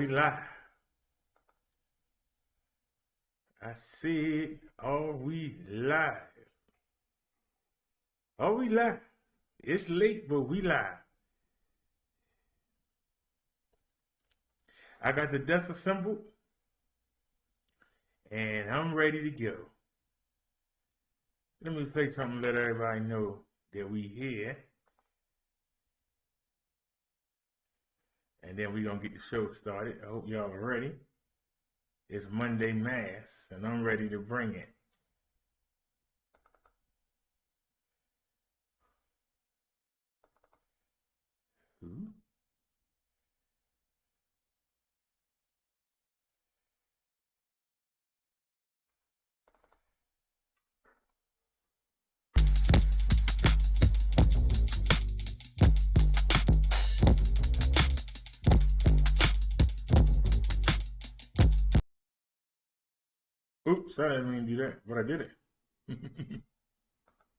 we live? I said, are we live? Are we live? It's late, but we live. I got the desk assembled, and I'm ready to go. Let me say something, let everybody know that we here. And then we're going to get the show started. I hope y'all are ready. It's Monday Mass, and I'm ready to bring it. Oops, I didn't mean to do that, but I did it.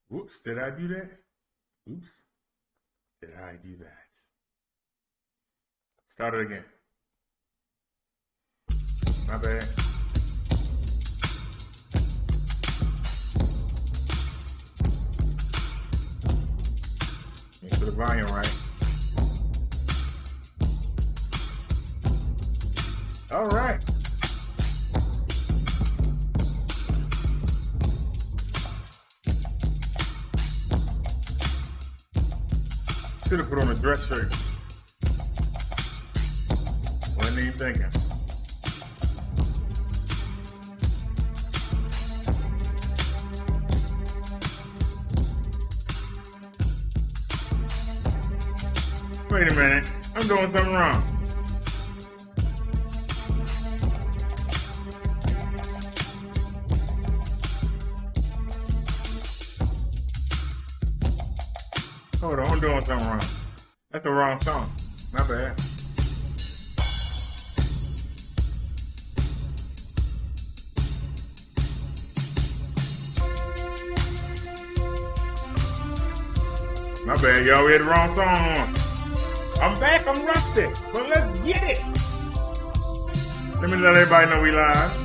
Whoops, did I do that? Oops, did I do that? Start it again. My bad. Make sure the volume right. All right. Should have put on a dress shirt. Wasn't even thinking. Wait a minute. I'm doing something wrong. Hold on, I'm doing something wrong. That's the wrong song. My bad. My bad, y'all. We had the wrong song on. I'm back. I'm rusty. But let's get it. Let me let everybody know we live.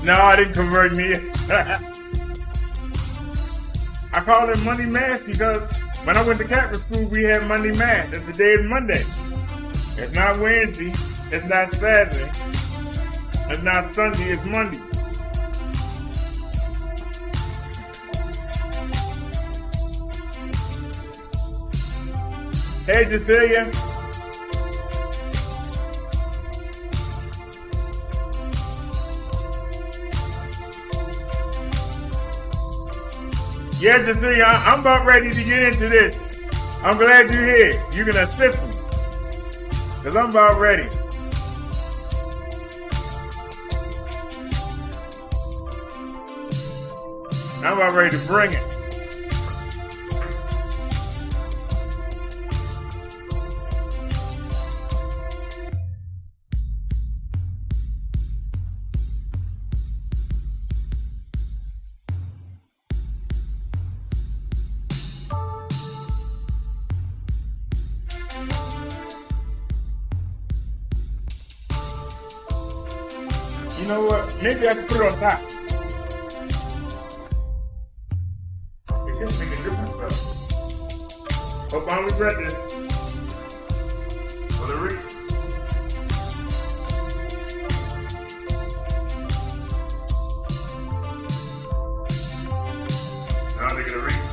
No, I didn't convert me. I call it Monday Mass because when I went to Catholic school, we had Monday Mass. It's the day of Monday. It's not Wednesday. It's not Saturday. It's not Sunday. It's Monday. Hey, Cecilia. Yeah, Cecilia, I'm about ready to get into this. I'm glad you're here. You can assist me. Because I'm about ready. I'm about ready to bring it. You know what? Maybe I can put it on top. It just make a difference, though. Hope I regret this. For the reach. Now they get a reach.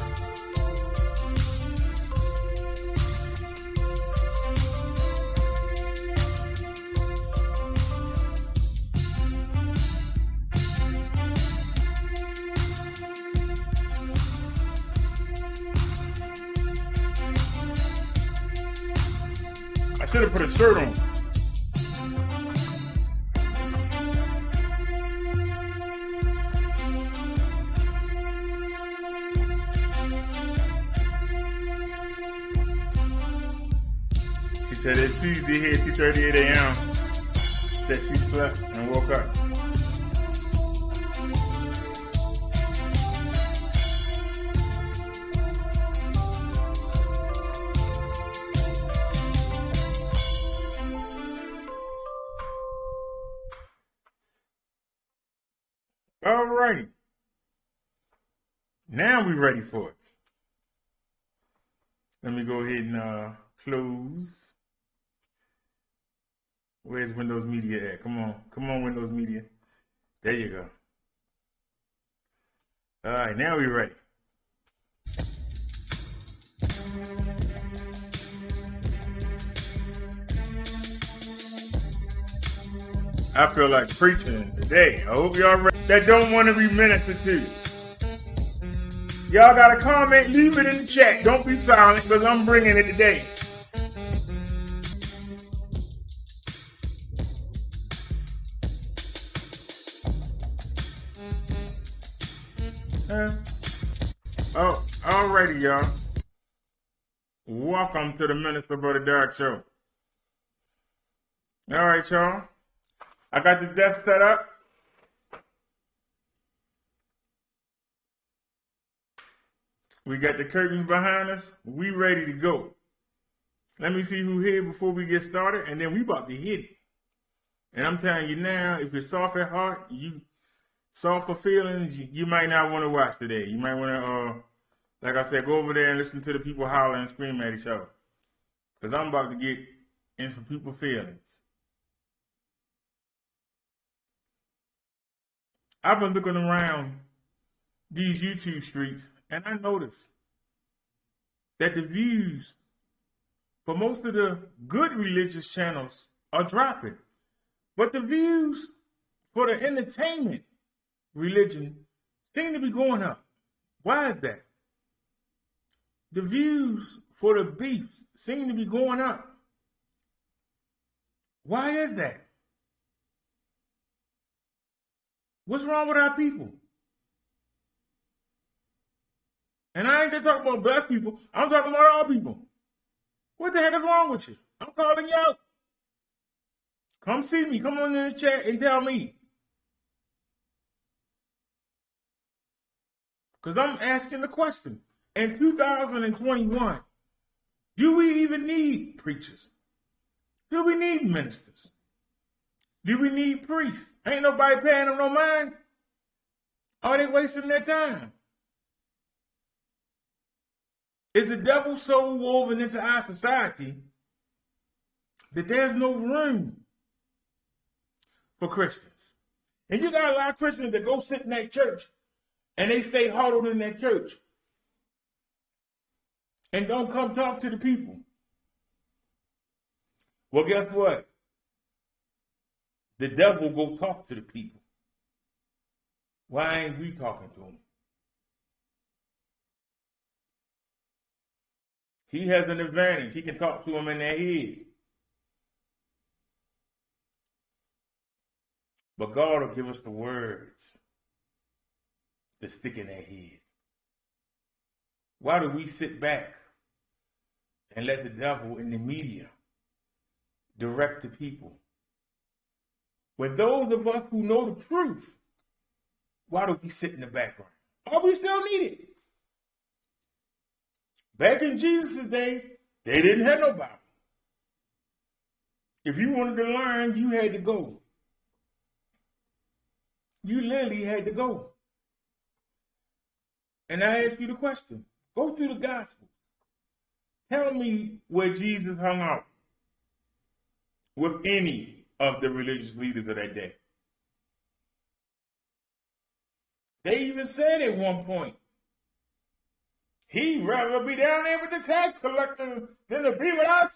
I should have put a shirt on. She said it's Tuesday here, 2:38 a.m. Said she slept and woke up. All right. Now we're ready for it. Let me go ahead and close. Where's Windows Media at? Come on. Come on, Windows Media. There you go. All right, now we're ready. I feel like preaching today. I hope y'all ready. That don't want to be ministered to. Y'all got a comment? Leave it in the chat. Don't be silent because I'm bringing it today. Oh, alrighty, y'all. Welcome to the Minister Brother Derrick Show. All right, y'all. I got the desk set up. We got the curtains behind us. We ready to go. Let me see who's here before we get started, and then we about to hit it. And I'm telling you now, if you're soft at heart, you soft for feelings, you might not want to watch today. You might want to, like I said, go over there and listen to the people holler and scream at each other. Because I'm about to get in some people's feelings. I've been looking around these YouTube streets, and I noticed that the views for most of the good religious channels are dropping. But the views for the entertainment religion seem to be going up. Why is that? The views for the beef seem to be going up. Why is that? What's wrong with our people? And I ain't just talking about black people. I'm talking about all people. What the heck is wrong with you? I'm calling you out. Come see me. Come on in the chat and tell me. Because I'm asking the question. In 2021, do we even need preachers? Do we need ministers? Do we need priests? Ain't nobody paying them no mind. Are they wasting their time? Is the devil so woven into our society that there's no room for Christians? And you got a lot of Christians that go sit in that church and they stay huddled in that church and don't come talk to the people. Well, guess what? The devil go talk to the people. Why ain't we talking to him? He has an advantage. He can talk to them in their head. But God will give us the words to stick in their head. Why do we sit back and let the devil in the media direct the people? When those of us who know the truth, why do we sit in the background? Are we still needed? Back in Jesus' day, they didn't have no Bible. If you wanted to learn, you had to go. You literally had to go. And I ask you the question. Go through the gospel. Tell me where Jesus hung out with any of the religious leaders of that day. They even said at one point, he'd rather be down there with the tax collector than to be with us.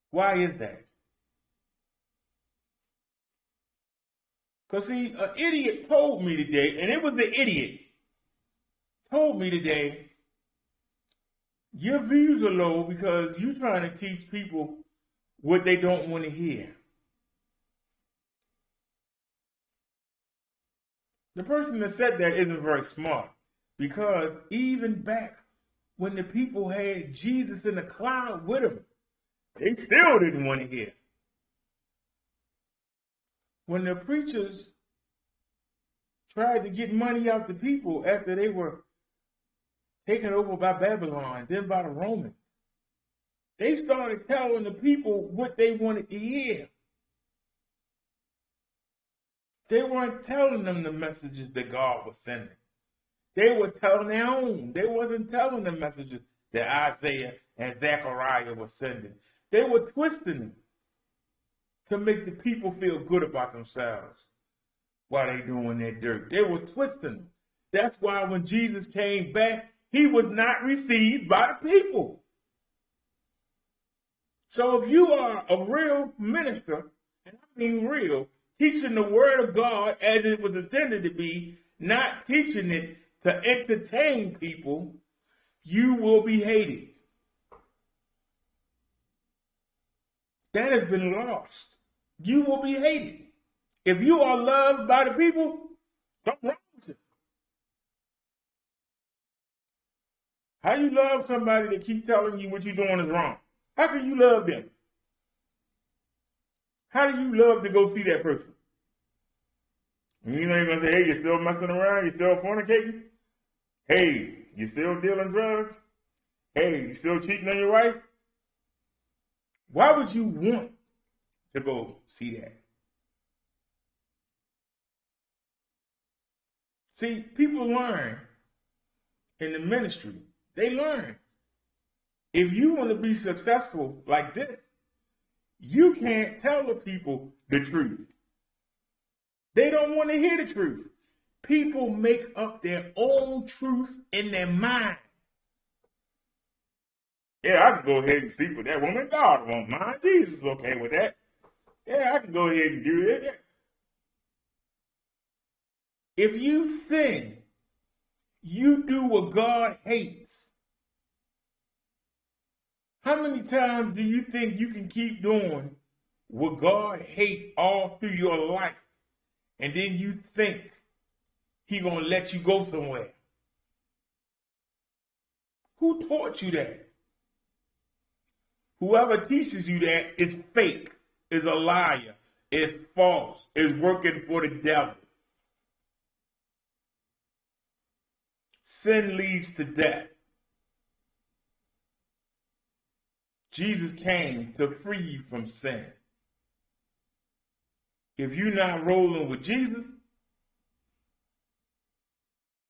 Why is that? Because see, an idiot told me today, and it was an idiot, told me today, your views are low because you're trying to teach people what they don't want to hear. The person that said that isn't very smart, because even back when the people had Jesus in the cloud with them, they still didn't want to hear. When the preachers tried to get money out the people after they were taken over by Babylon, then by the Romans, they started telling the people what they wanted to hear. They weren't telling them the messages that God was sending. They were telling their own. They wasn't telling the messages that Isaiah and Zechariah were sending. They were twisting them to make the people feel good about themselves while they doing their dirt. They were twisting them. That's why when Jesus came back, he was not received by the people. So if you are a real minister, and I mean real, teaching the word of God as it was intended to be, not teaching it to entertain people, you will be hated. That has been lost. You will be hated. If you are loved by the people, something wrong with you. How you love somebody that keeps telling you what you're doing is wrong? How can you love them? How do you love to go see that person? You ain't going to say, hey, you're still messing around? You're still fornicating? Hey, you still dealing drugs? Hey, you still cheating on your wife? Why would you want to go see that? See, people learn in the ministry. They learn. If you want to be successful like this, you can't tell the people the truth. They don't want to hear the truth. People make up their own truth in their mind. Yeah, I can go ahead and sleep with that woman. God won't mind. Jesus is okay with that. Yeah, I can go ahead and do it. If you sin, you do what God hates. How many times do you think you can keep doing what God hates all through your life, and then you think He's going to let you go somewhere? Who taught you that? Whoever teaches you that is fake, is a liar, is false, is working for the devil. Sin leads to death. Jesus came to free you from sin. If you're not rolling with Jesus,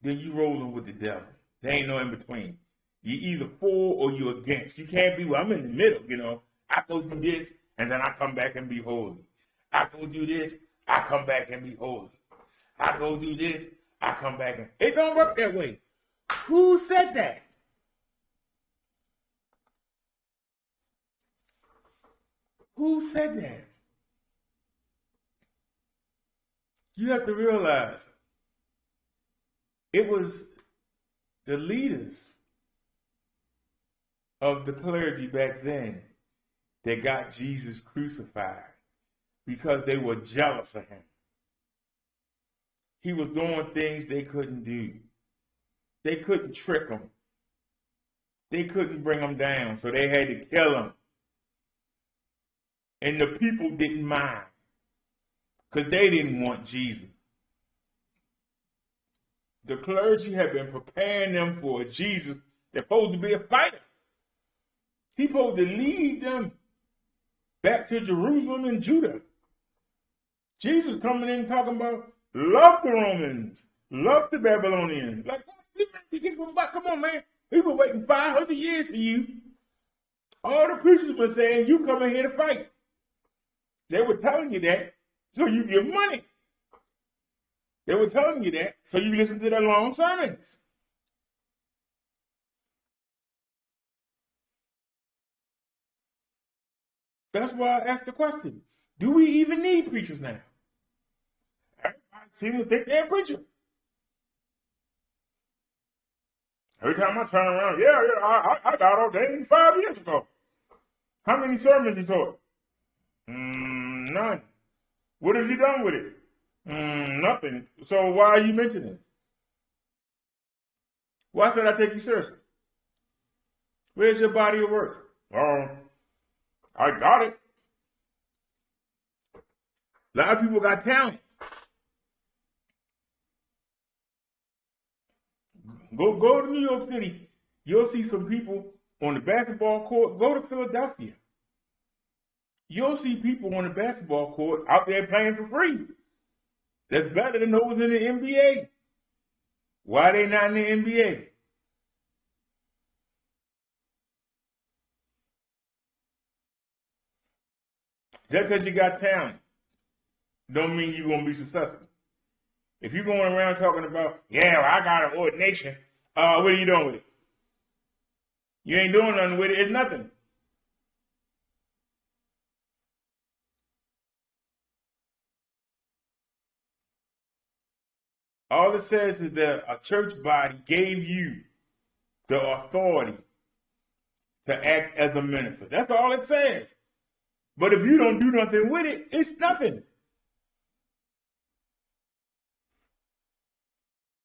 then you rolling with the devil. There ain't no in between. You either for or you against. You can't be, well, I'm in the middle, you know. I go do this, and then I come back and be holy. I go do this, I come back and be holy. I go do this, I come back and... It don't work that way. Who said that? Who said that? You have to realize it was the leaders of the clergy back then that got Jesus crucified because they were jealous of him. He was doing things they couldn't do. They couldn't trick him. They couldn't bring him down, so they had to kill him. And the people didn't mind because they didn't want Jesus. The clergy had been preparing them for a Jesus that's supposed to be a fighter. He's supposed to lead them back to Jerusalem and Judah. Jesus coming in talking about love the Romans, love the Babylonians. Like, come on, man. We've been waiting 500 years for you. All the preachers were saying, you come in here to fight. They were telling you that so you give money. They were telling you that so you listen to their long sermons. That's why I asked the question, do we even need preachers now? Everybody seems to think they're a preacher. Every time I turn around, I got ordained 5 years ago. How many sermons he taught? None. What has he done with it? Nothing. So why are you mentioning it? Why should I take you seriously? Where's your body of work? I got it. A lot of people got talent. Go to New York City. You'll see some people on the basketball court. Go to Philadelphia. You'll see people on the basketball court out there playing for free. That's better than those in the NBA. Why are they not in the NBA? Just because you got talent don't mean you're going to be successful. If you're going around talking about, I got an ordination, what are you doing with it? You ain't doing nothing with it. It's nothing. All it says is that a church body gave you the authority to act as a minister. That's all it says. But if you don't do nothing with it, it's nothing.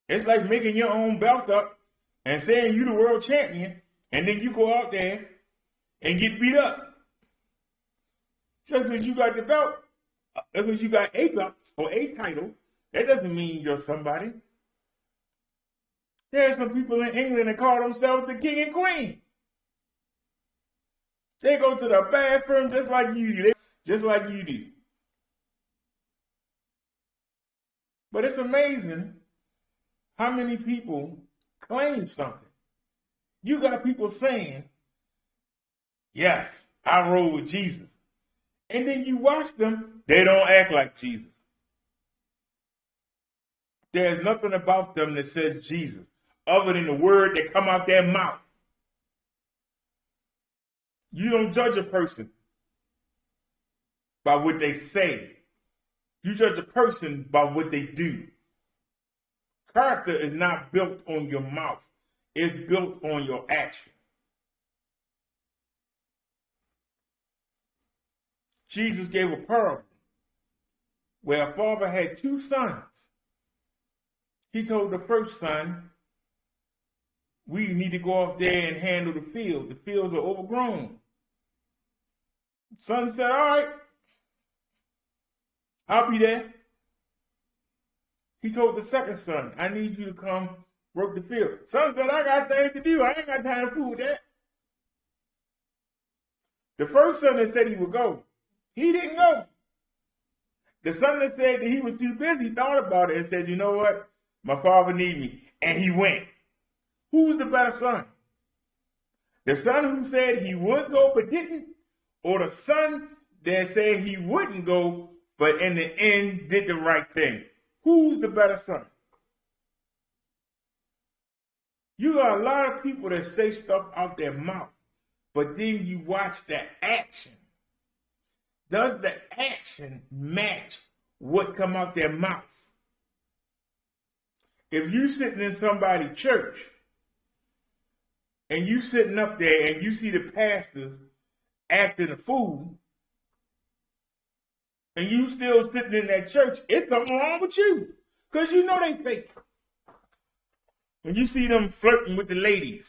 It's like making your own belt up and saying you're the world champion, and then you go out there and get beat up. Just because you got the belt, just because you got a belt or a title, that doesn't mean you're somebody. There are some people in England that call themselves the king and queen. They go to the bathroom just like you do. Just like you do. But it's amazing how many people claim something. You got people saying, yes, I roll with Jesus. And then you watch them, they don't act like Jesus. There's nothing about them that says Jesus, other than the word that come out their mouth. You don't judge a person by what they say. You judge a person by what they do. Character is not built on your mouth. It's built on your action. Jesus gave a parable where a father had 2 sons. He told the first son, we need to go out there and handle the field. The fields are overgrown. Son said, all right, I'll be there. He told the second son, I need you to come work the field. Son said, I got things to do. I ain't got time to fool with that. The first son that said he would go, he didn't go. The son that said that he was too busy thought about it and said, you know what? My father needs me. and he went. Who's the better son? The son who said he would go but didn't, or the son that said he wouldn't go but in the end did the right thing? Who's the better son? You got a lot of people that say stuff out their mouth, but then you watch the action. Does the action match what come out their mouth? If you sitting in somebody's church and you sitting up there and you see the pastors acting a fool, and you still sitting in that church, it's something wrong with you, because you know they fake. When you see them flirting with the ladies,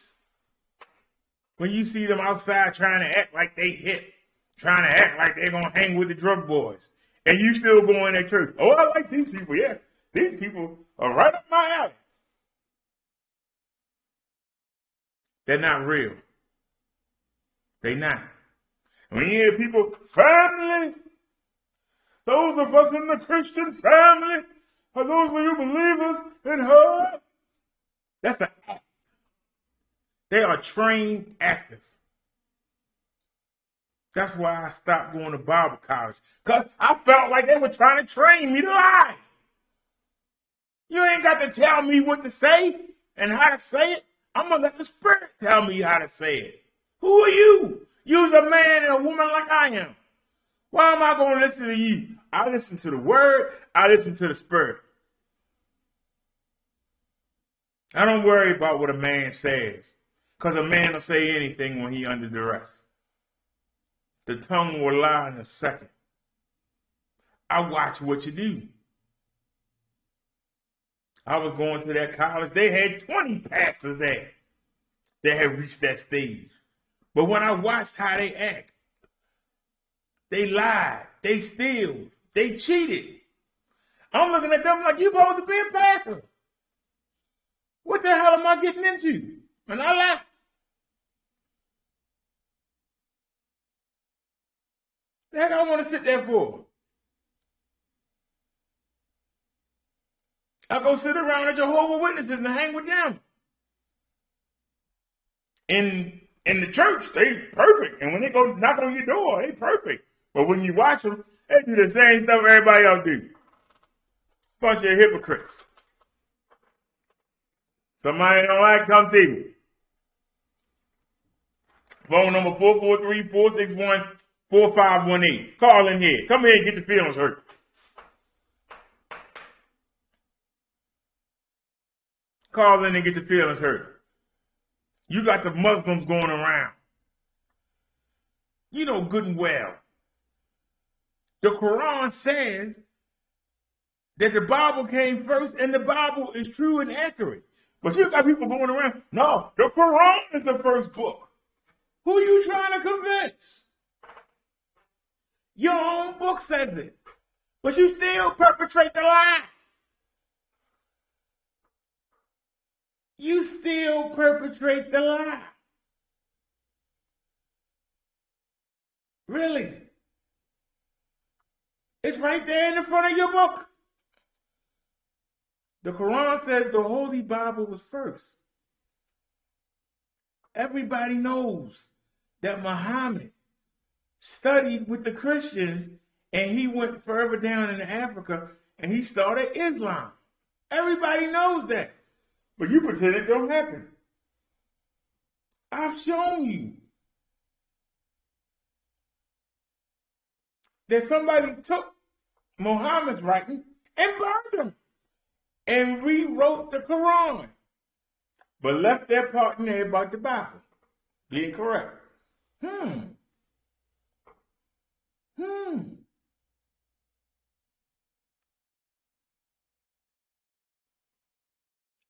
when you see them outside trying to act like they hip, trying to act like they're going to hang with the drug boys, and you still go in that church, oh, I like these people, yeah. These people are right up my alley. They're not real. They're not. When you hear people, family, those of us in the Christian family, are those of you believers in her, that's an act. They are trained actors. That's why I stopped going to Bible college, because I felt like they were trying to train me to lie. You ain't got to tell me what to say and how to say it. I'm going to let the Spirit tell me how to say it. Who are you? You're a man and a woman like I am. Why am I going to listen to you? I listen to the Word. I listen to the Spirit. I don't worry about what a man says, because a man will say anything when he's under duress. The tongue will lie in a second. I watch what you do. I was going to that college. They had 20 pastors there that had reached that stage. But when I watched how they act, they lied, they steal, they cheated. I'm looking at them like, you supposed to be a pastor. What the hell am I getting into? And I laughed. The heck I want to sit there for? I go sit around at Jehovah's Witnesses and hang with them. In the church, they perfect. And when they go knock on your door, they perfect. But when you watch them, they do the same stuff everybody else do. Bunch of hypocrites. Somebody don't like, come see me. Phone number 443-461-4518. Call in here. Come here and get your feelings hurt. Call in and get your feelings hurt. You got the Muslims going around. You know good and well. The Quran says that the Bible came first and the Bible is true and accurate. But you got people going around, no, the Quran is the first book. Who are you trying to convince? Your own book says it. But you still perpetrate the lie. You still perpetrate the lie. Really? It's right there in the front of your book. The Quran says the Holy Bible was first. Everybody knows that Muhammad studied with the Christians and he went further down into Africa and he started Islam. Everybody knows that. But you pretend it don't happen. I've shown you that somebody took Muhammad's writing and burned them and rewrote the Quran, but left that part in there about the Bible being correct.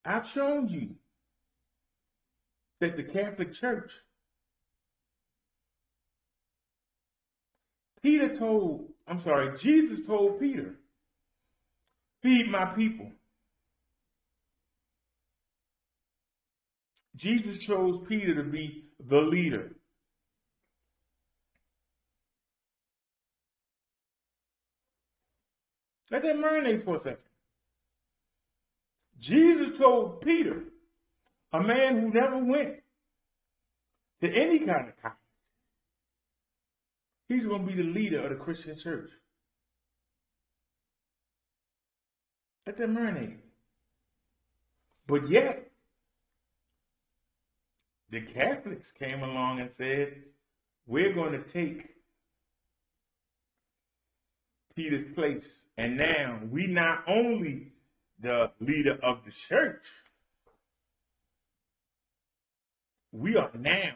I've shown you that the Catholic Church, Jesus told Peter, feed my people. Jesus chose Peter to be the leader. Let that marinate for a second. Jesus told Peter, a man who never went to any kind of college, he's going to be the leader of the Christian church. Let that marinate. But yet, the Catholics came along and said, we're going to take Peter's place. And now we not only the leader of the church, we are now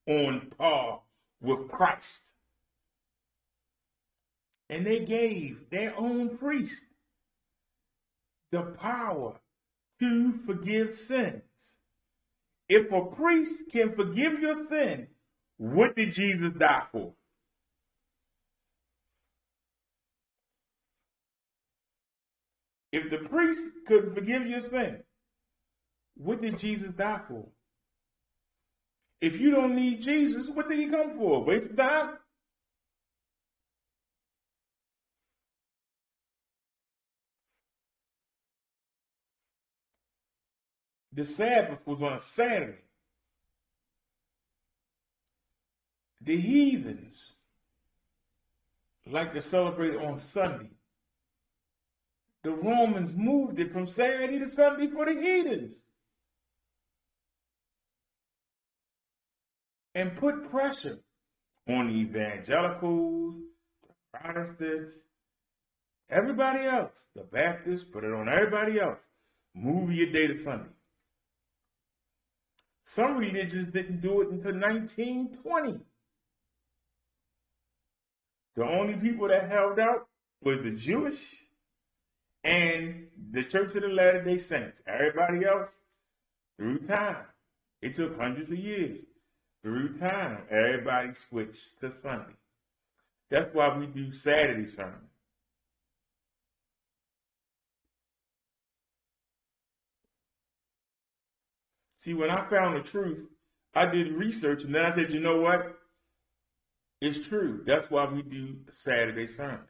on par with Christ. And they gave their own priest the power to forgive sins. If a priest can forgive your sin, what did Jesus die for? If the priest could forgive your sin, what did Jesus die for? If you don't need Jesus, what did he come for? Waste of time? The Sabbath was on a Saturday. The heathens like to celebrate it on Sunday. The Romans moved it from Saturday to Sunday for the heathens and put pressure on the evangelicals, the Protestants, everybody else. The Baptists put it on everybody else. Move your day to Sunday. Some religions didn't do it until 1920. The only people that held out was the Jewish and the Church of the Latter-day Saints. Everybody else, through time, it took hundreds of years. Through time, everybody switched to Sunday. That's why we do Saturday sermon. See, when I found the truth, I did research, and then I said, you know what? It's true. That's why we do Saturday sermon.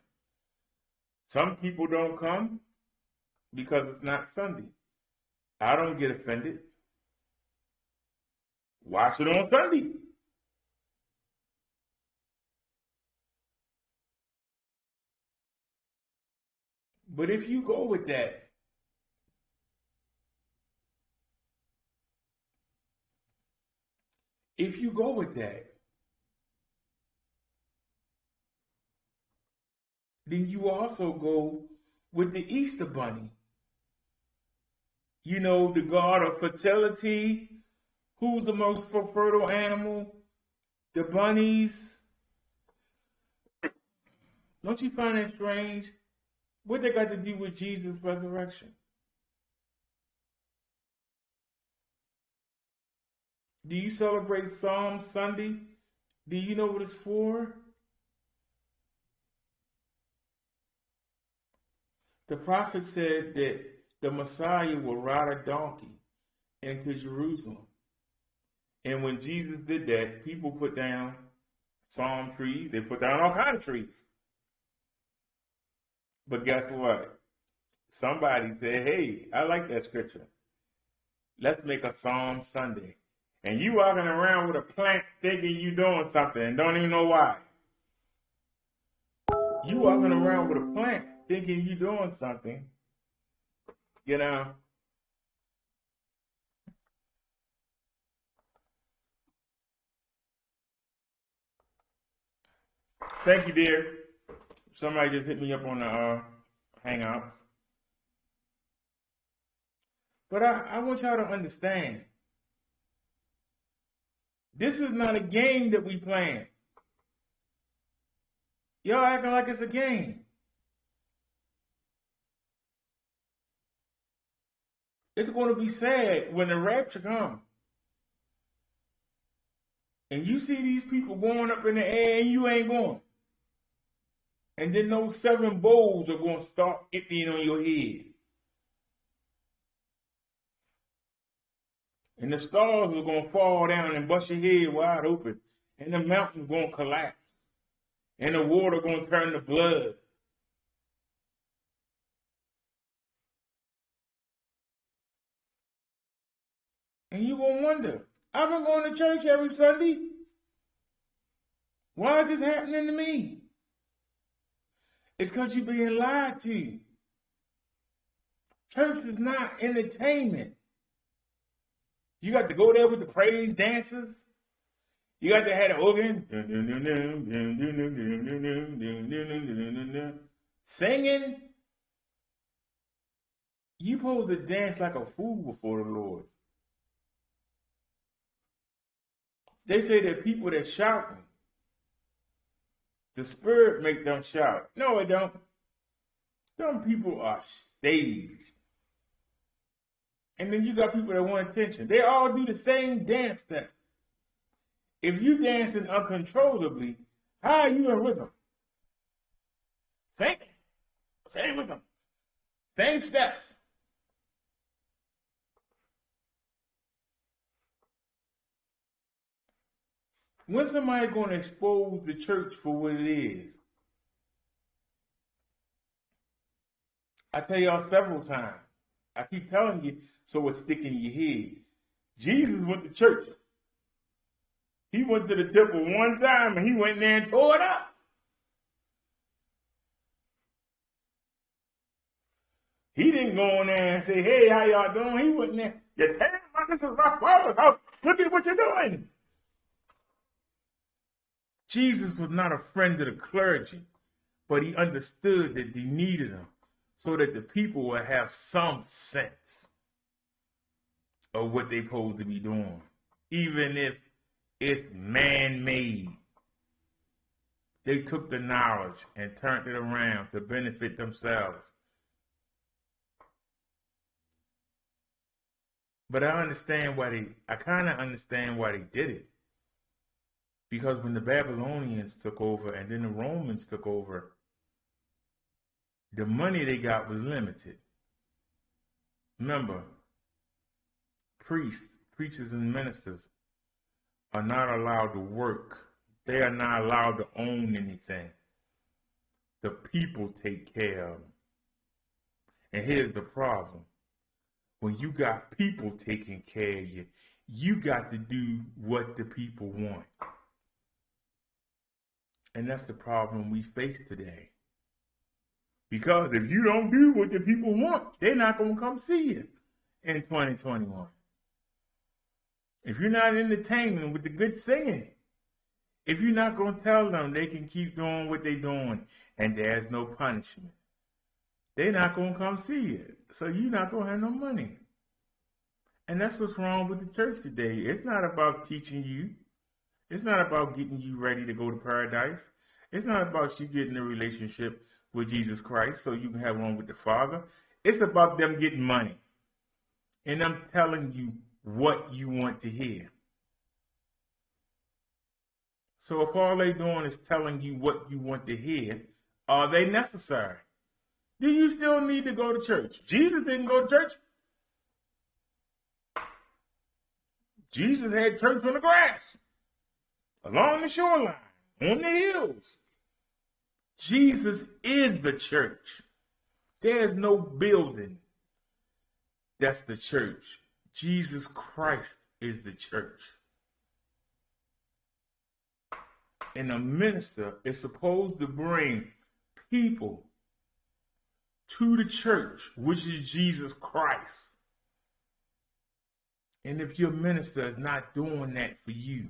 Some people don't come because it's not Sunday. I don't get offended. Watch it on Sunday. But if you go with that, then you also go with the Easter bunny. You know, the god of fertility. Who's the most fertile animal? The bunnies. Don't you find that strange? What they got to do with Jesus' resurrection? Do you celebrate Psalm Sunday? Do you know what it's for? The prophet said that the Messiah will ride a donkey into Jerusalem. And when Jesus did that, people put down palm trees. They put down all kinds of trees. But guess what? Somebody said, hey, I like that scripture. Let's make a Psalm Sunday. And you walking around with a plant thinking you doing something and don't even know why. You walking around with a plant thinking you doing something, you know. Thank you, dear. Somebody just hit me up on the Hangout. But I want y'all to understand, this is not a game that we playing. Y'all acting like it's a game. It's going to be sad when the rapture comes. And you see these people going up in the air and you ain't going. And then those 7 bowls are going to start emptying on your head. And the stars are going to fall down and bust your head wide open. And the mountain's going to collapse. And the water going to turn to blood. And you gonna wonder, I've been going to church every Sunday. Why is this happening to me? It's because you're being lied to. Church is not entertainment. You got to go there with the praise dancers. You got to have the organ. Singing. You supposed to dance like a fool before the Lord. They say that people that shouting, the Spirit make them shout. No, it don't. Some people are staged. And then you got people that want attention. They all do the same dance step. If you dancing uncontrollably, how are you in rhythm? Same rhythm. Same steps. When somebody going to expose the church for what it is? I tell y'all several times. I keep telling you so it's sticking in your head. Jesus went to church. He went to the temple one time and he went there and tore it up. He didn't go in there and say, hey, how y'all doing? He went in there. You tell me this is my father's house. Look at what you're doing. Jesus was not a friend of the clergy, but he understood that they needed him so that the people would have some sense of what they're supposed to be doing, even if it's man-made. They took the knowledge and turned it around to benefit themselves. But I kind of understand why they did it. Because when the Babylonians took over and then the Romans took over, the money they got was limited. Remember, priests, preachers, and ministers are not allowed to work. They are not allowed to own anything. The people take care of them. And here's the problem. When you got people taking care of you, you got to do what the people want. And that's the problem we face today. Because if you don't do what the people want, they're not going to come see you in 2021. If you're not entertaining with the good singing, if you're not going to tell them they can keep doing what they're doing and there's no punishment, they're not going to come see you. So you're not going to have no money. And that's what's wrong with the church today. It's not about teaching you. It's not about getting you ready to go to paradise. It's not about you getting a relationship with Jesus Christ so you can have one with the Father. It's about them getting money. And them telling you what you want to hear. So if all they're doing is telling you what you want to hear, are they necessary? Do you still need to go to church? Jesus didn't go to church. Jesus had church on the grass, along the shoreline, on the hills. Jesus is the church. There's no building that's the church. Jesus Christ is the church. And a minister is supposed to bring people to the church, which is Jesus Christ. And if your minister is not doing that for you,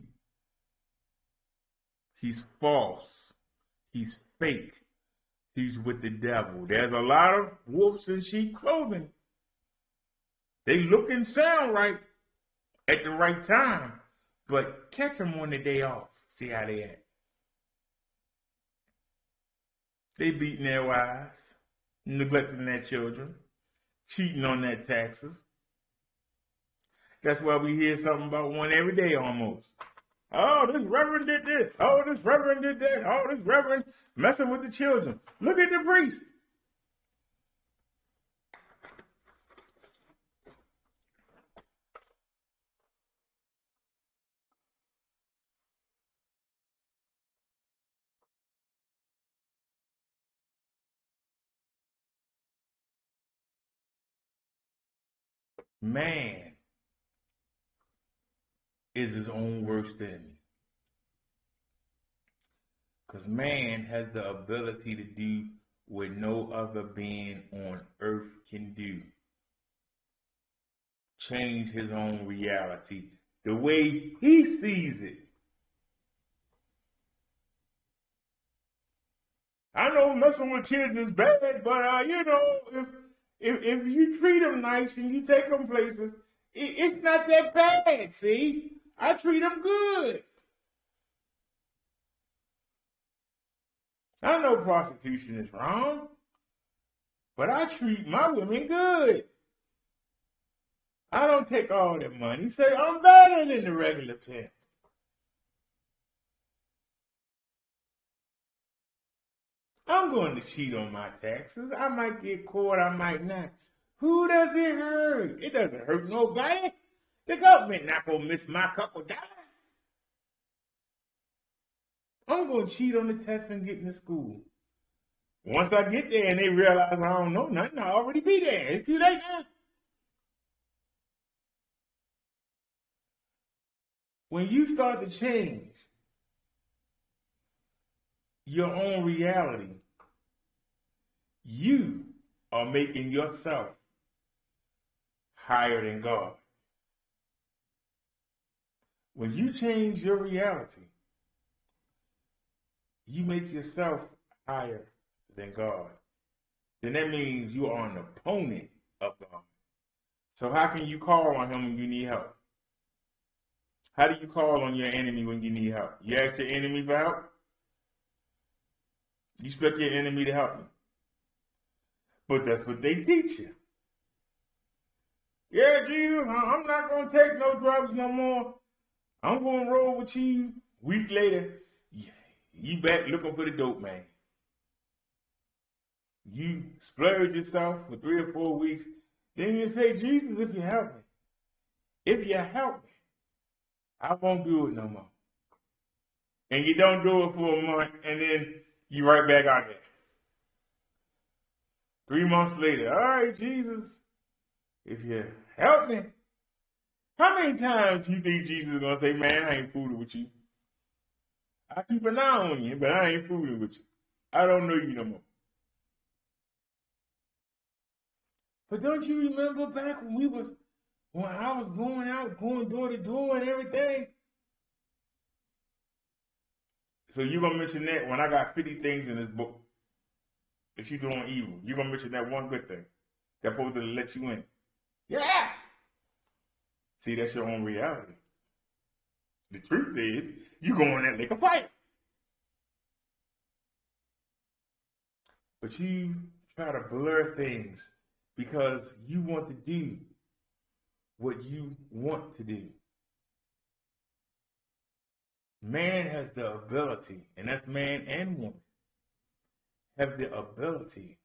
he's false. He's fake. He's with the devil. There's a lot of wolves in sheep clothing. They look and sound right at the right time, but catch them on the day off. See how they act. They beating their wives, neglecting their children, cheating on their taxes. That's why we hear something about one every day almost. Oh, this reverend did this. Oh, this reverend did that. Oh, this reverend messing with the children. Look at the priest. Man, is his own worst enemy. Because man has the ability to do what no other being on earth can do. Change his own reality the way he sees it. I know messing with kids is bad, but you know, if you treat them nice and you take them places, it's not that bad. See, I treat them good. I know prostitution is wrong, but I treat my women good. I don't take all their money. Say I'm better than the regular pimp. I'm going to cheat on my taxes. I might get caught, I might not. Who does it hurt? It doesn't hurt nobody. The government not going to miss my couple dollars. I'm going to cheat on the test and get into school. Once I get there and they realize I don't know nothing, I'll already be there. It's too late now. When you start to change your own reality, you are making yourself higher than God. When you change your reality, you make yourself higher than God. Then that means you are an opponent of God. So how can you call on him when you need help? How do you call on your enemy when you need help? You ask your enemy for help? You expect your enemy to help you. But that's what they teach you. Yeah, Jesus, I'm not going to take no drugs no more. I'm going to roll with you. Week later, you back looking for the dope man. You splurge yourself for 3 or 4 weeks. Then you say, Jesus, if you help me. If you help me, I won't do it no more. And you don't do it for a month, and then you right back out there. 3 months later, all right, Jesus, if you help me. How many times do you think Jesus is going to say, man, I ain't fooling with you? I keep an eye on you, but I ain't fooling with you. I don't know you no more. But don't you remember back when I was going out, going door to door and everything? So you're going to mention that when I got 50 things in this book that you're doing evil. You're going to mention that one good thing that's supposed to let you in. Yeah! See, that's your own reality. The truth is, you go in there like a fight. But you try to blur things because you want to do what you want to do. Man has the ability, and that's man and woman, have the ability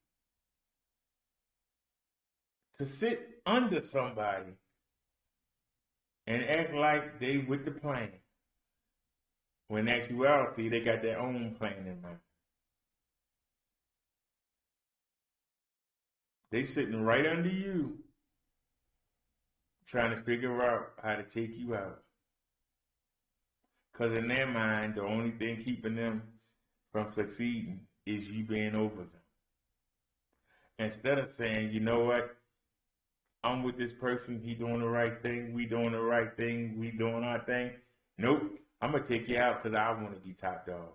to sit under somebody and act like they with the plan. When in actuality, they got their own plan in mind. They sitting right under you, trying to figure out how to take you out. Because in their mind, the only thing keeping them from succeeding is you being over them. Instead of saying, you know what, I'm with this person, he doing the right thing, we doing the right thing, we doing our thing. Nope, I'm going to take you out because I want to be top dog.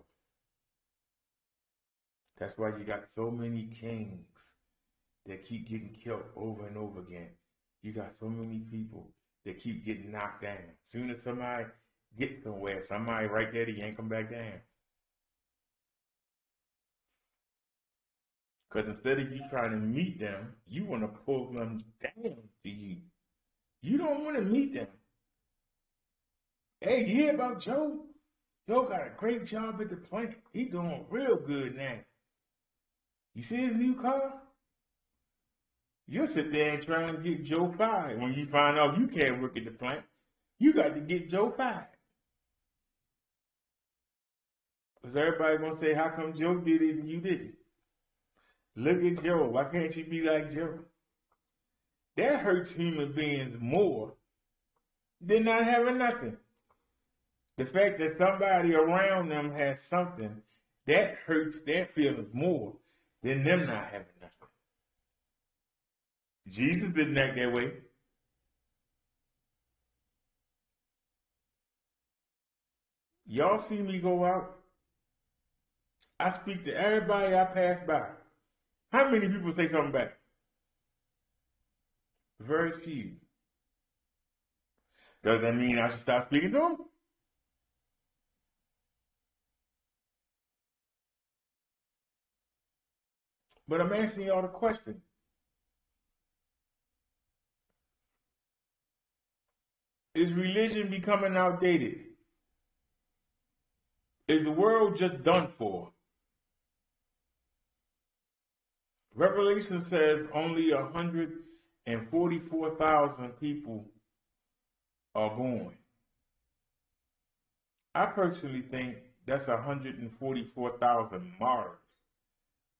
That's why you got so many kings that keep getting killed over and over again. You got so many people that keep getting knocked down. Soon as somebody gets somewhere, somebody right there to yank them back down. Because instead of you trying to meet them, you want to pull them down to you. You don't want to meet them. Hey, you hear about Joe? Joe got a great job at the plant. He's doing real good now. You see his new car? You'll sit there and try and get Joe fired. When you find out you can't work at the plant, you got to get Joe fired. Because everybody going to say, how come Joe did it and you didn't? Look at Joe. Why can't you be like Joe? That hurts human beings more than not having nothing. The fact that somebody around them has something, that hurts their feelings more than them not having nothing. Jesus didn't act that way. Y'all see me go out, I speak to everybody I pass by. How many people say something back? Very few. Does that mean I should stop speaking to them? But I'm asking y'all the question. Is religion becoming outdated? Is the world just done for? Revelation says only 144,000 people are born. I personally think that's 144,000 martyrs.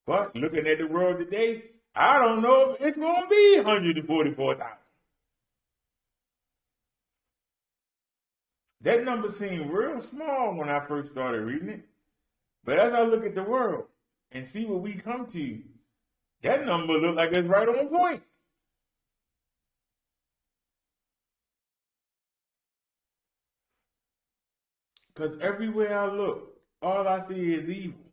But looking at the world today, I don't know if it's going to be 144,000. That number seemed real small when I first started reading it. But as I look at the world and see what we come to, that number looks like it's right on point. Because everywhere I look, all I see is evil.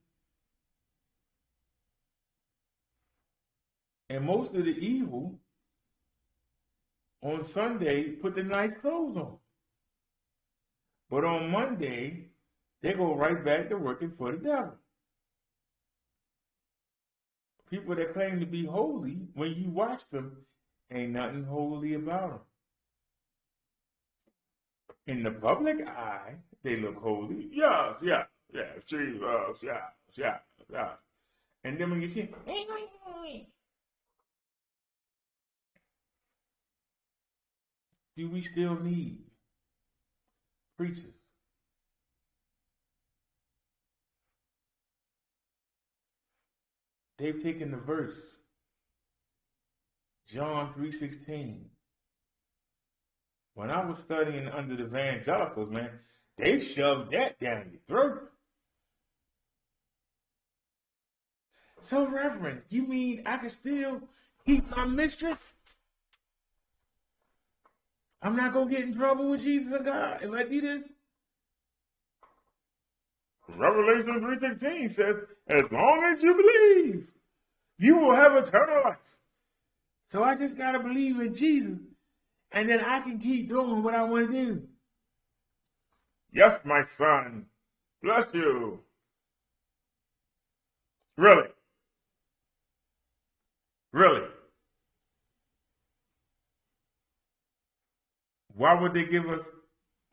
And most of the evil on Sunday put the nice clothes on. But on Monday, they go right back to working for the devil. People that claim to be holy, when you watch them, ain't nothing holy about them. In the public eye, they look holy. Yes, Jesus, yes. And then when you see, do we still need preachers? They've taken the verse, John 3:16. When I was studying under the evangelicals, man, they shoved that down your throat. So, Reverend, you mean I can still keep my mistress? I'm not going to get in trouble with Jesus or God if I do this? Revelation 3:16 says, as long as you believe, you will have eternal life. So I just got to believe in Jesus, and then I can keep doing what I want to do. Yes, my son. Bless you. Really? Really? Why would they give us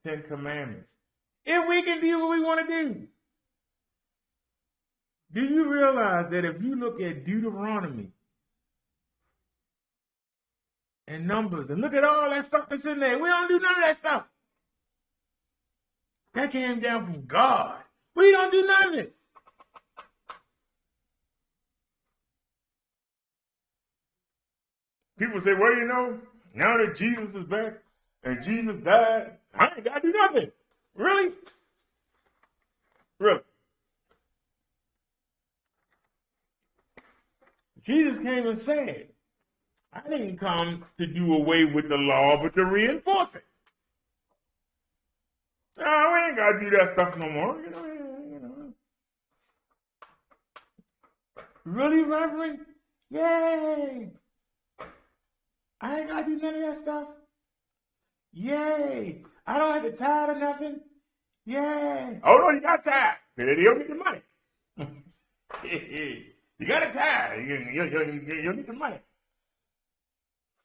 10 commandments if we can do what we want to do? Do you realize that if you look at Deuteronomy and Numbers and look at all that stuff that's in there, we don't do none of that stuff. That came down from God. We don't do none of it. People say, well, you know, now that Jesus is back and Jesus died, I ain't got to do nothing. Really? Really? Jesus came and said, I didn't come to do away with the law, but to reinforce it. We ain't got to do that stuff no more. You know. Really, Reverend? Yay! I ain't got to do none of that stuff. Yay! I don't have to tithe or nothing. Yay! Oh, no, you got to tithe. They don't get the money. You got to tithe. You get the money.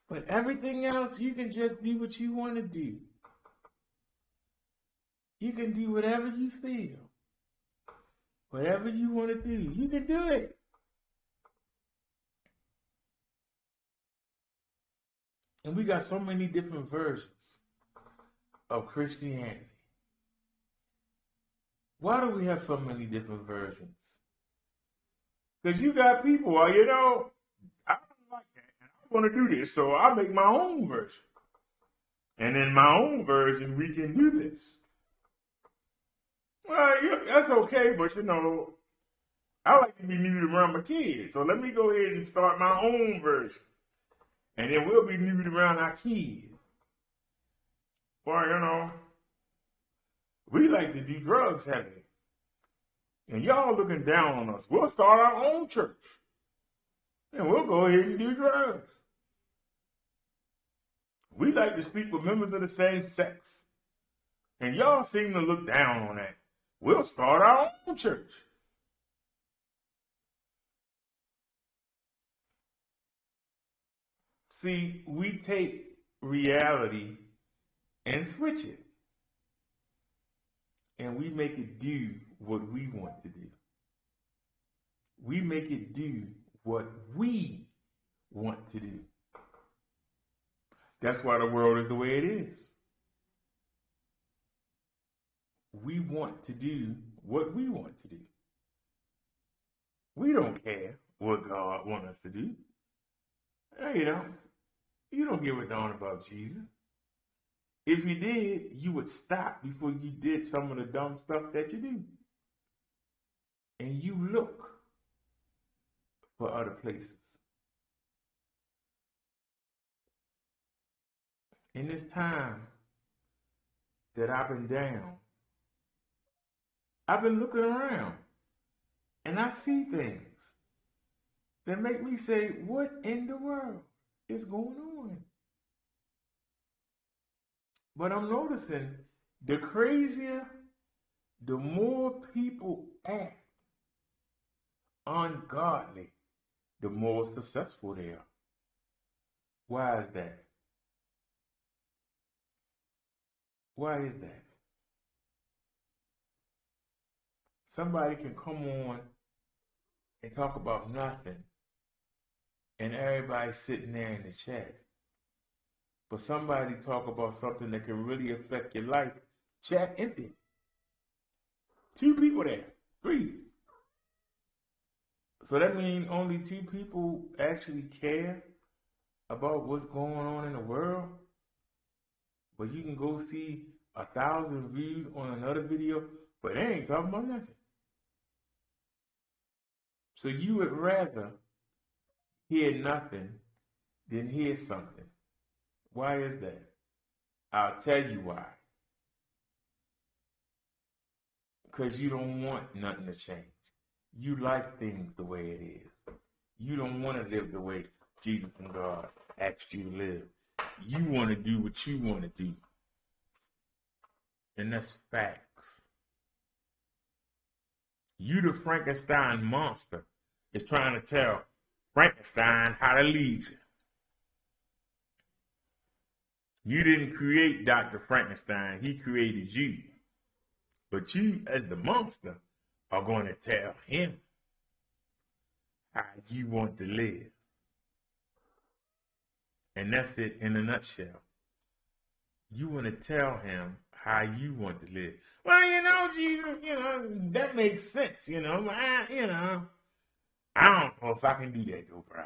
But everything else, you can just do what you want to do. You can do whatever you feel. Whatever you want to do, you can do it. And we got so many different versions of Christianity. Why do we have so many different versions? Because you got people, you know, I don't like that, and I want to do this, so I make my own version. And in my own version, we can do this. Well, that's okay, but you know, I like to be nude around my kids. So let me go ahead and start my own version. And then we'll be nude around our kids. Well, you know, we like to do drugs heavy. And y'all looking down on us. We'll start our own church. And we'll go ahead and do drugs. We like to sleep with members of the same sex. And y'all seem to look down on that. We'll start our own church. See, we take reality and switch it. And we make it do what we want to do. We make it do what we want to do. That's why the world is the way it is. We want to do what we want to do. We don't care what God wants us to do. You don't give a darn about Jesus. If you did, you would stop before you did some of the dumb stuff that you do. And you look for other places. In this time that I've been down, I've been looking around and I see things that make me say, what in the world is going on? But I'm noticing the crazier, the more people act ungodly, the more successful they are. Why is that? Why is that? Somebody can come on and talk about nothing, and everybody's sitting there in the chat. But somebody talk about something that can really affect your life, chat empty. 2 people there, 3. So that means only 2 people actually care about what's going on in the world. But you can go see 1,000 views on another video, but they ain't talking about nothing. So you would rather hear nothing than hear something. Why is that? I'll tell you why. Because you don't want nothing to change. You like things the way it is. You don't want to live the way Jesus and God asked you to live. You want to do what you want to do. And that's facts. You, the Frankenstein monster, is trying to tell Frankenstein how to lead you. You didn't create Dr. Frankenstein. He created you. But you, as the monster, are going to tell him how you want to live. And that's it in a nutshell. You want to tell him how you want to live. Well, Jesus, that makes sense, I don't know if I can do that, though, bro.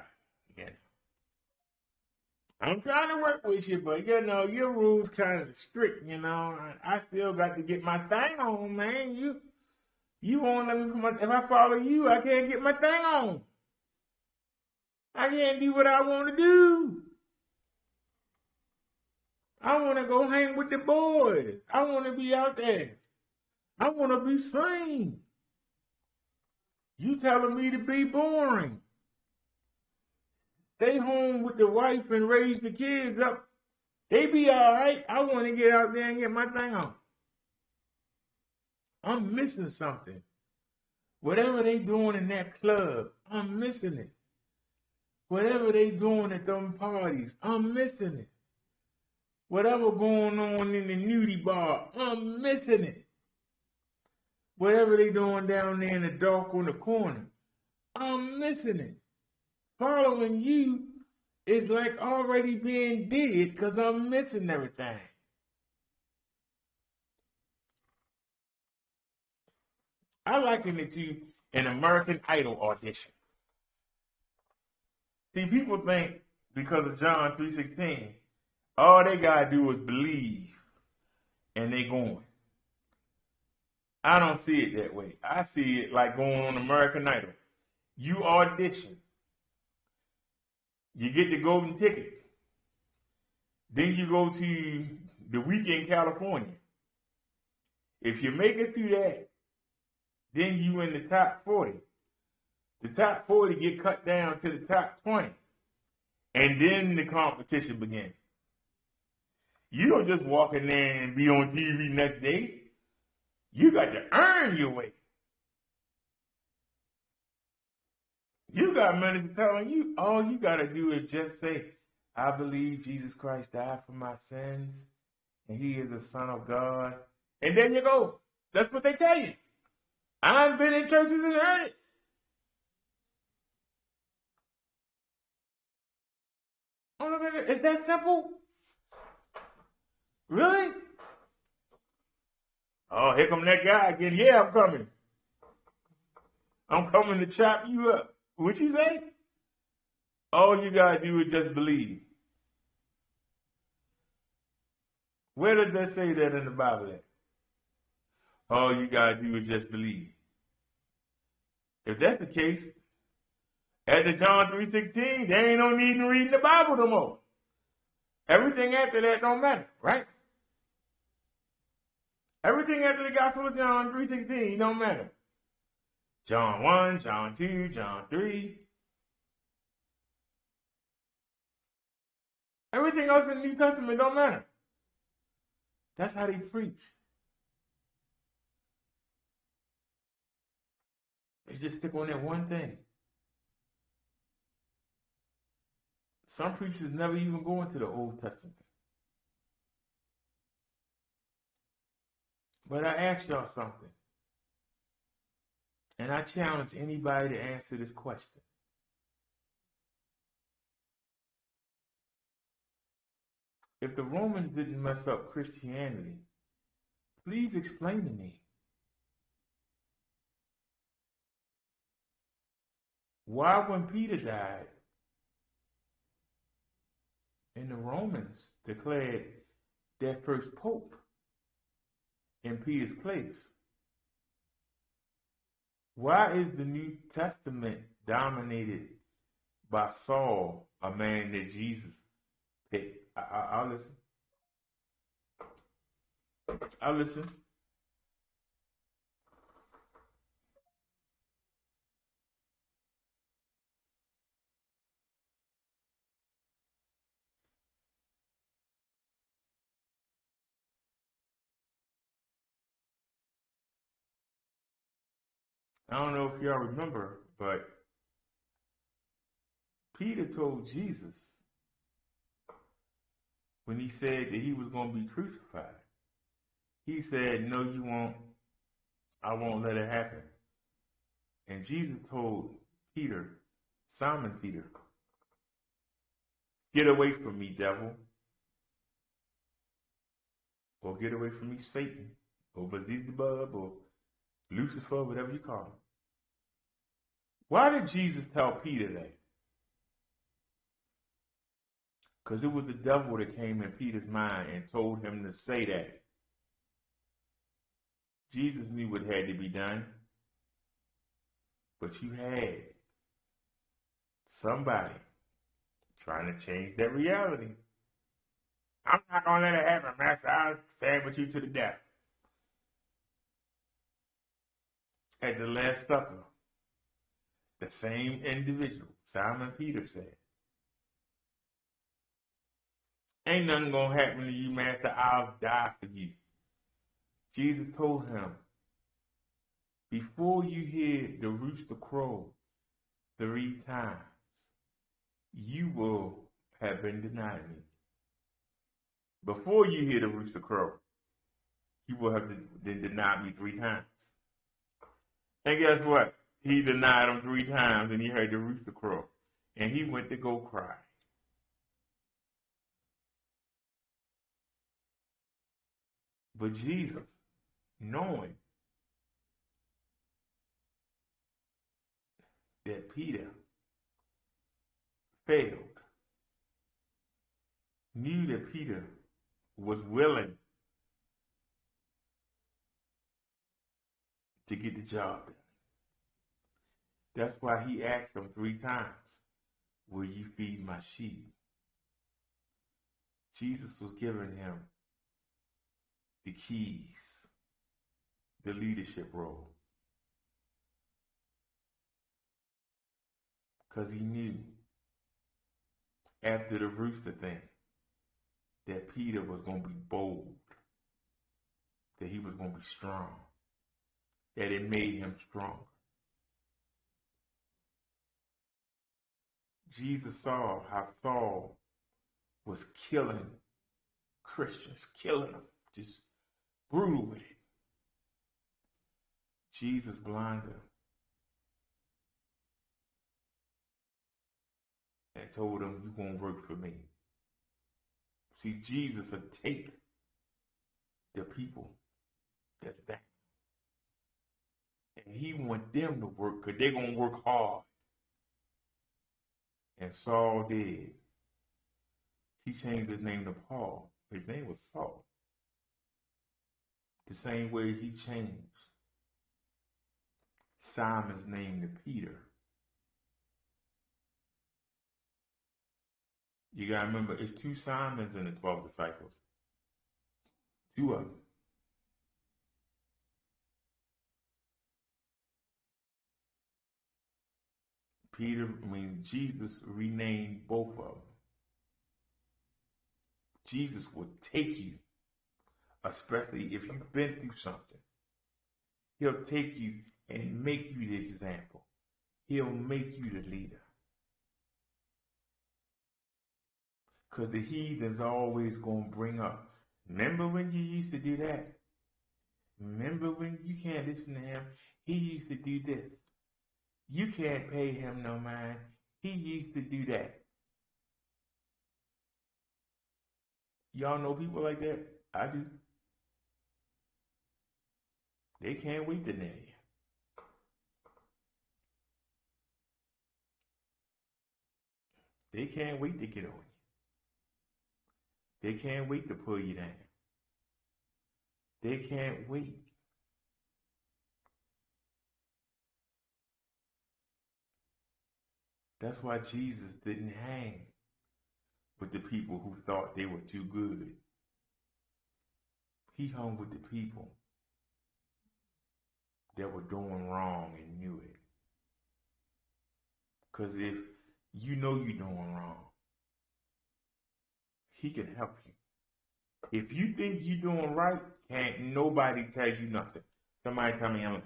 I'm trying to work with you, but, your rules kind of strict, I still got to get my thing on, man. You won't let me come. If I follow you, I can't get my thing on. I can't do what I want to do. I want to go hang with the boys. I want to be out there. I want to be seen. You telling me to be boring. Stay home with the wife and raise the kids up. They be all right. I want to get out there and get my thing on. I'm missing something. Whatever they doing in that club, I'm missing it. Whatever they doing at them parties, I'm missing it. Whatever going on in the nudie bar, I'm missing it. Whatever they doing down there in the dark on the corner, I'm missing it. Following you is like already being dead because I'm missing everything. I liken it to an American Idol audition. See, people think because of John 3:16, all they got to do is believe and they going. I don't see it that way. I see it like going on American Idol. You audition. You get the golden ticket. Then you go to the week in California. If you make it through that, then you in the top 40. The top 40 get cut down to the top 20. And then the competition begins. You don't just walk in there and be on TV next day. You got to earn your way. You got ministers telling you, all you got to do is just say, I believe Jesus Christ died for my sins, and he is the Son of God. And then you go. That's what they tell you. I've been in churches and heard it. Oh, is that simple? Really? Oh, here come that guy again. Yeah, I'm coming. I'm coming to chop you up. What you say? All you got to do is just believe. Where does that say that in the Bible at? All you got to do is just believe. If that's the case, after John 3:16, there ain't no need in reading the Bible no more. Everything after that don't matter, right? Everything after the Gospel of John 3:16 don't matter. John 1, John 2, John 3. Everything else in the New Testament don't matter. That's how they preach. They just stick on that one thing. Some preachers never even go into the Old Testament. But I ask y'all something. And I challenge anybody to answer this question. If the Romans didn't mess up Christianity, please explain to me why when Peter died and the Romans declared their first pope in Peter's place, why is the New Testament dominated by Saul, a man that Jesus picked? I'll listen. I'll listen. I don't know if y'all remember, but Peter told Jesus when he said that he was going to be crucified, he said, no, you won't. I won't let it happen. And Jesus told Peter, Simon Peter, get away from me, devil. Or get away from me, Satan. Or Beelzebub, or Lucifer, whatever you call him. Why did Jesus tell Peter that? Because it was the devil that came in Peter's mind and told him to say that. Jesus knew what had to be done. But you had somebody trying to change that reality. I'm not going to let it happen, Master. I'll stand with you to the death. At the Last Supper, the same individual, Simon Peter, said, ain't nothing going to happen to you, Master. I'll die for you. Jesus told him, before you hear the rooster crow 3 times, you will have been denying me. Before you hear the rooster crow, you will have been denied me 3 times. And guess what? He denied him 3 times, and he heard the rooster crow. And he went to go cry. But Jesus, knowing that Peter failed, knew that Peter was willing to get the job done. That's why he asked them 3 times, will you feed my sheep? Jesus was giving him the keys, the leadership role. Because he knew after the rooster thing that Peter was going to be bold, that he was going to be strong, that it made him stronger. Jesus saw how Saul was killing Christians, killing them, just brutal with it. Jesus blinded him and told him, you're going to work for me. See, Jesus would take the people that's down, and he want them to work because they're going to work hard. And Saul did. He changed his name to Paul. His name was Saul. The same way he changed Simon's name to Peter. You got to remember, it's 2 Simons in the 12 disciples. 2 of them. Jesus renamed both of them. Jesus will take you, especially if you've been through something. He'll take you and make you the example. He'll make you the leader. Because the heathen's always going to bring up, remember when you used to do that? Remember when you can't listen to him? He used to do this. You can't pay him no mind. He used to do that. Y'all know people like that? I do. They can't wait to nail you. They can't wait to get on you. They can't wait to pull you down. They can't wait. That's why Jesus didn't hang with the people who thought they were too good. He hung with the people that were doing wrong and knew it. Because if you know you're doing wrong, he can help you. If you think you're doing right, can't nobody tell you nothing. Somebody tell me I'm.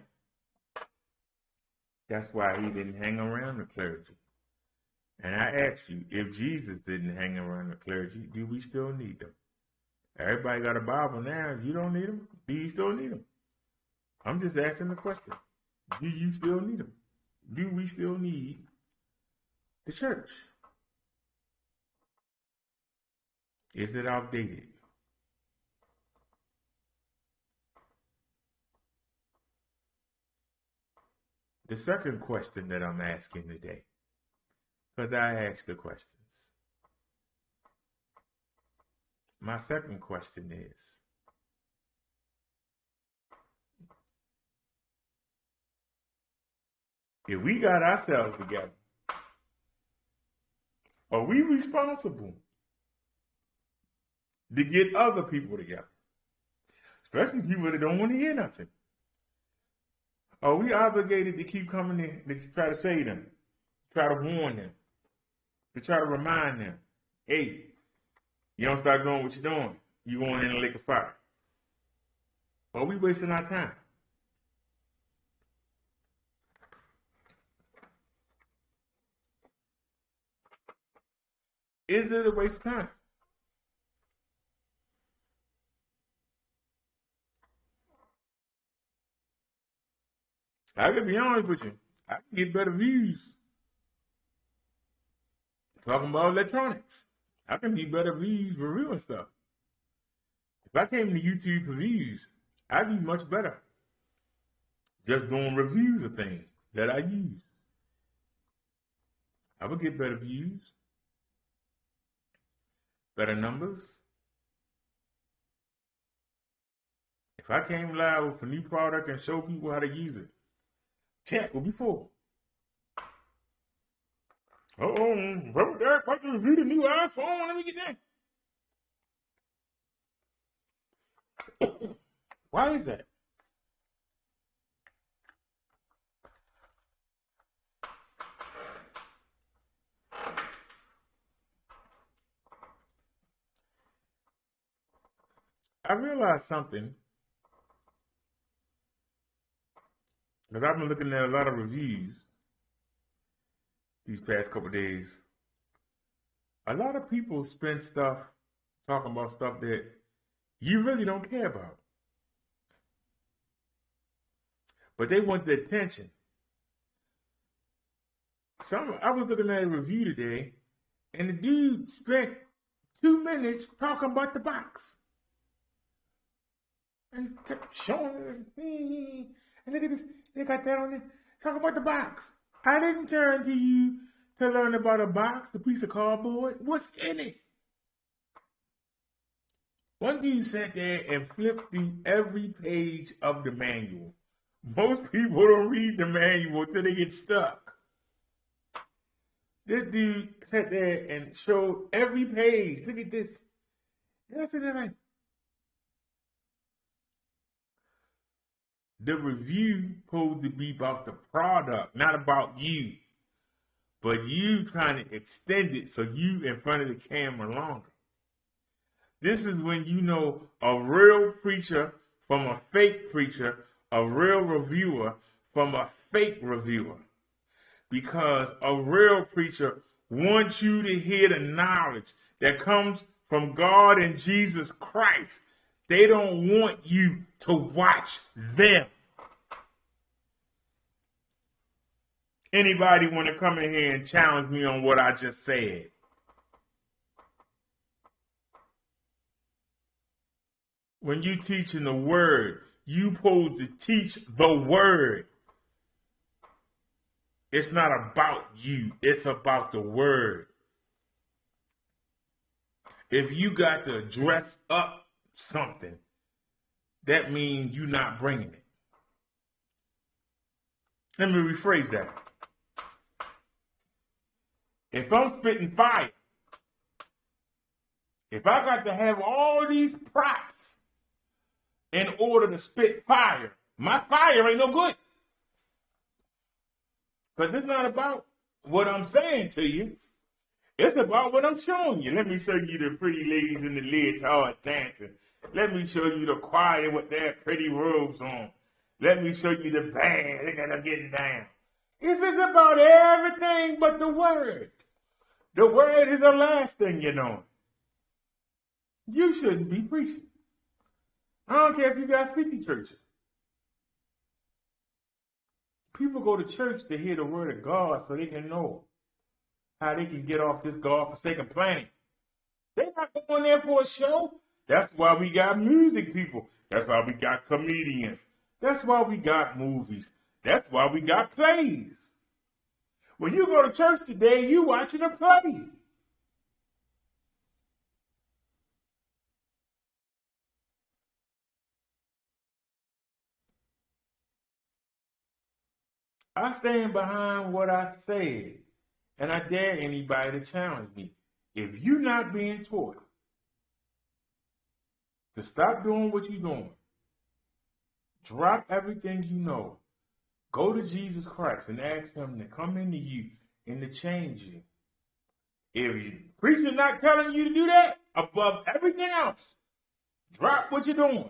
That's why he didn't hang around the clergy. And I ask you, if Jesus didn't hang around the clergy, do we still need them? Everybody got a Bible now. If you don't need them, do you still need them? I'm just asking the question. Do you still need them? Do we still need the church? Is it outdated? The second question that I'm asking today, because I ask the questions. My second question is, if we got ourselves together, are we responsible to get other people together? Especially people that don't want to hear nothing. Are we obligated to keep coming in to try to save them, try to warn them, to try to remind them, hey, you don't start doing what you're doing, you're going in a lake of fire? Are we wasting our time? Is it a waste of time? I can be honest with you. I can get better views talking about electronics. I can get better views for real stuff. If I came to YouTube for views, I'd be much better just doing reviews of things that I use. I would get better views, better numbers, If I came live with a new product and show people how to use it, chat will be full. Brother Derrick, about to review the new iPhone. Let me get that. Why is that? I realized something, because I've been looking at a lot of reviews these past couple of days. A lot of people spend stuff talking about stuff that you really don't care about, but they want the attention. I was looking at a review today, and the dude spent 2 minutes talking about the box. And kept showing it. And look at this. They got that on there. Talk about the box. I didn't turn to you to learn about a box, a piece of cardboard. What's in it? One dude sat there and flipped through every page of the manual. Most people don't read the manual till they get stuck. This dude sat there and showed every page. Look at this. That's it. The review supposed to be about the product, not about you. But you trying to extend it so you in front of the camera longer. This is when you know a real preacher from a fake preacher, a real reviewer from a fake reviewer. Because a real preacher wants you to hear the knowledge that comes from God and Jesus Christ. They don't want you to watch them. Anybody want to come in here and challenge me on what I just said? When you teaching the word, you supposed to teach the word. It's not about you. It's about the word. If you got to dress up something, that means you're not bringing it. Let me rephrase that. If I'm spitting fire, if I got to have all these props in order to spit fire, my fire ain't no good. Because it's not about what I'm saying to you. It's about what I'm showing you. Let me show you the pretty ladies in the leotard dancing. Let me show you the choir with their pretty robes on. Let me show you the band. Look at them getting down. This is about everything but the word. The word is the last thing you know. You shouldn't be preaching. I don't care if you got 50 churches. People go to church to hear the word of God so they can know how they can get off this God-forsaken planet. They're not going there for a show. That's why we got music people. That's why we got comedians. That's why we got movies. That's why we got plays. When you go to church today, you watching a play. I stand behind what I said, and I dare anybody to challenge me. If you're not being taught to stop doing what you're doing, drop everything you know, go to Jesus Christ and ask him to come into you and to change you. If your preacher's not telling you to do that, above everything else, drop what you're doing.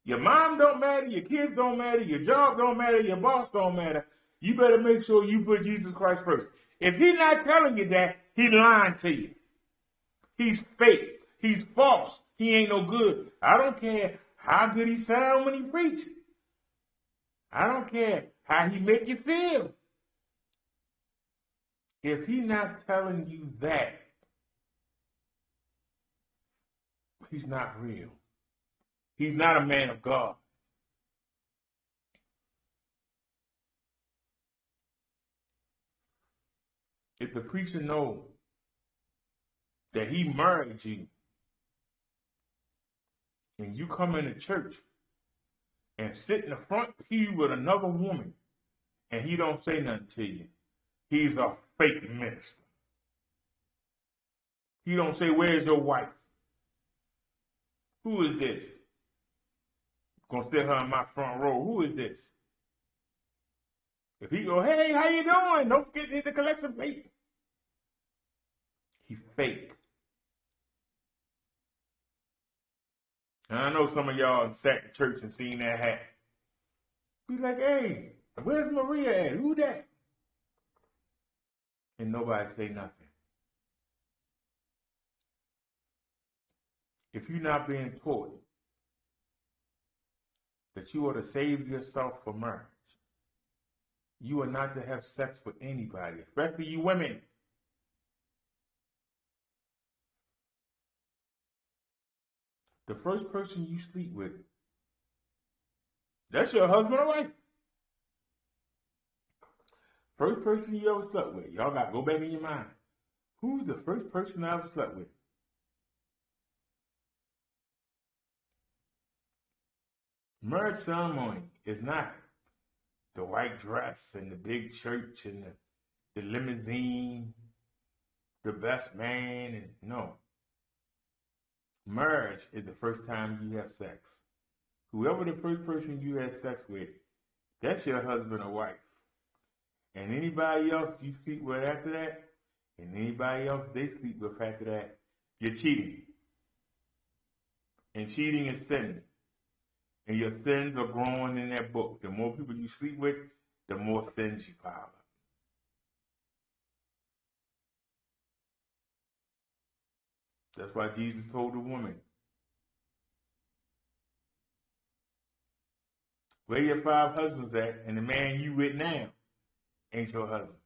Your mom don't matter, your kids don't matter, your job don't matter, your boss don't matter. You better make sure you put Jesus Christ first. If he's not telling you that, he's lying to you. He's fake. He's false. He ain't no good. I don't care how good he sound when he preaches. I don't care how he make you feel. If he's not telling you that, he's not real. He's not a man of God. If the preacher knows that he married you and you come into church and sit in the front pew with another woman and he don't say nothing to you, he's a fake minister. He don't say, where's your wife? Who is this? Gonna sit her in my front row. Who is this? If he go, hey, how you doing? Don't forget to hit the collection plate. He's fake. And I know some of y'all sat in church and seen that hat. Be like, hey, where's Maria at? Who that? And nobody say nothing. If you're not being taught that you are to save yourself for marriage, you are not to have sex with anybody, especially you women. The first person you sleep with, that's your husband or wife. First person you ever slept with. Y'all got to go back in your mind. Who's the first person I ever slept with? Marriage ceremony is not the white dress and the big church and the limousine, the best man, and no. Marriage is the first time you have sex. Whoever the first person you had sex with, that's your husband or wife. And anybody else you sleep with after that, and anybody else they sleep with after that, you're cheating. And cheating is sin. And your sins are growing in that book. The more people you sleep with, the more sins you pile up. That's why Jesus told the woman, where your 5 husbands at, and the man you with now ain't your husband.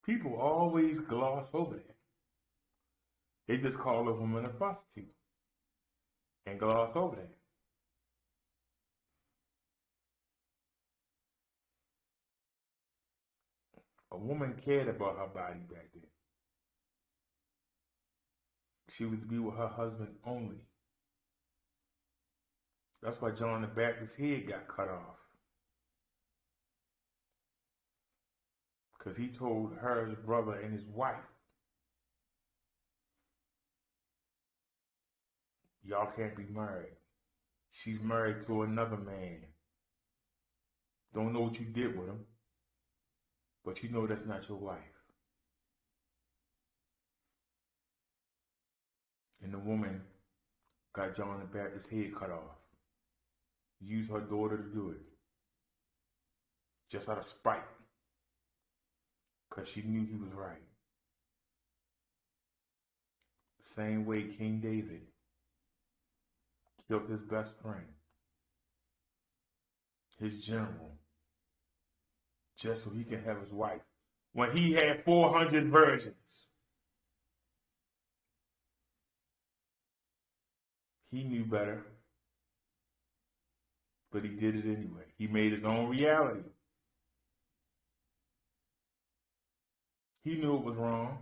People always gloss over that. They just call a woman a prostitute and gloss over that. A woman cared about her body back then. She was to be with her husband only. That's why John the Baptist's head got cut off. Because he told her, his brother, and his wife, y'all can't be married. She's married to another man. Don't know what you did with him, but you know that's not your wife. And the woman got John the Baptist's head cut off. Used her daughter to do it. Just out of spite. Because she knew he was right. The same way King David killed his best friend, his general, just so he can have his wife. When he had 400 virgins, he knew better, but he did it anyway. He made his own reality. He knew it was wrong,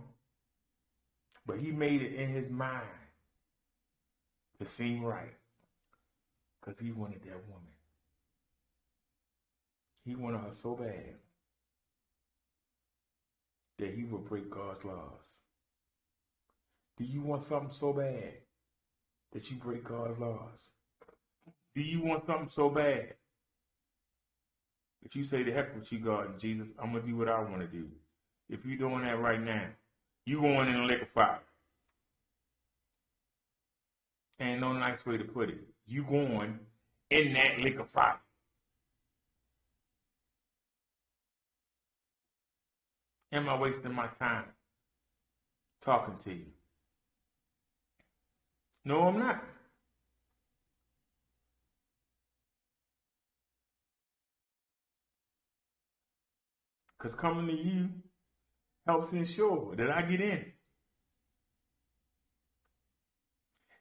but he made it in his mind to seem right, because he wanted that woman. He wanted her so bad that he would break God's laws. Do you want something so bad that you break God's laws? Do you want something so bad that you say, to heck with you, God and Jesus, I'm going to do what I want to do? If you're doing that right now, you going in a lake of fire. Ain't no nice way to put it. You going in that lake of fire. Am I wasting my time talking to you? No, I'm not. Because coming to you helps ensure that I get in.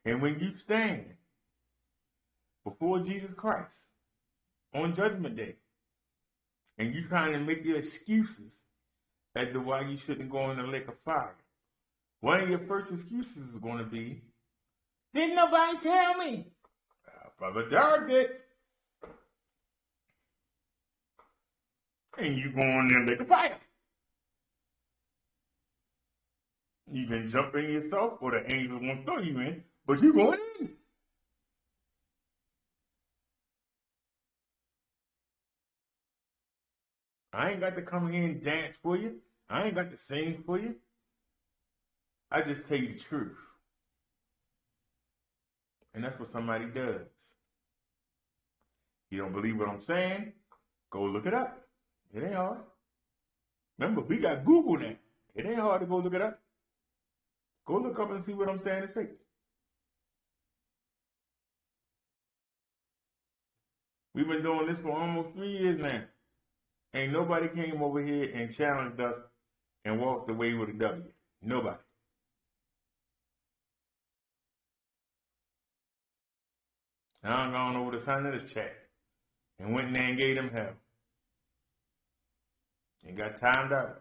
And when you stand before Jesus Christ on Judgment Day, and you trying to make your excuses as to why you shouldn't go in the lake of fire, one of your first excuses is going to be Didn't nobody tell me. Brother Derrick did. And you go on there like a fire. You can jump in yourself or the angels won't throw you in, but you going in. I ain't got to come here and dance for you. I ain't got to sing for you. I just tell you the truth. And that's what somebody does. You don't believe what I'm saying? Go look it up. It ain't hard. Remember, we got Google now. It ain't hard to go look it up. Go look up and see what I'm saying to say. We've been doing this for almost 3 years now. Ain't nobody came over here and challenged us and walked away with a W. Nobody. I done gone over the sign of this chat and went in there and gave them hell. And got timed out.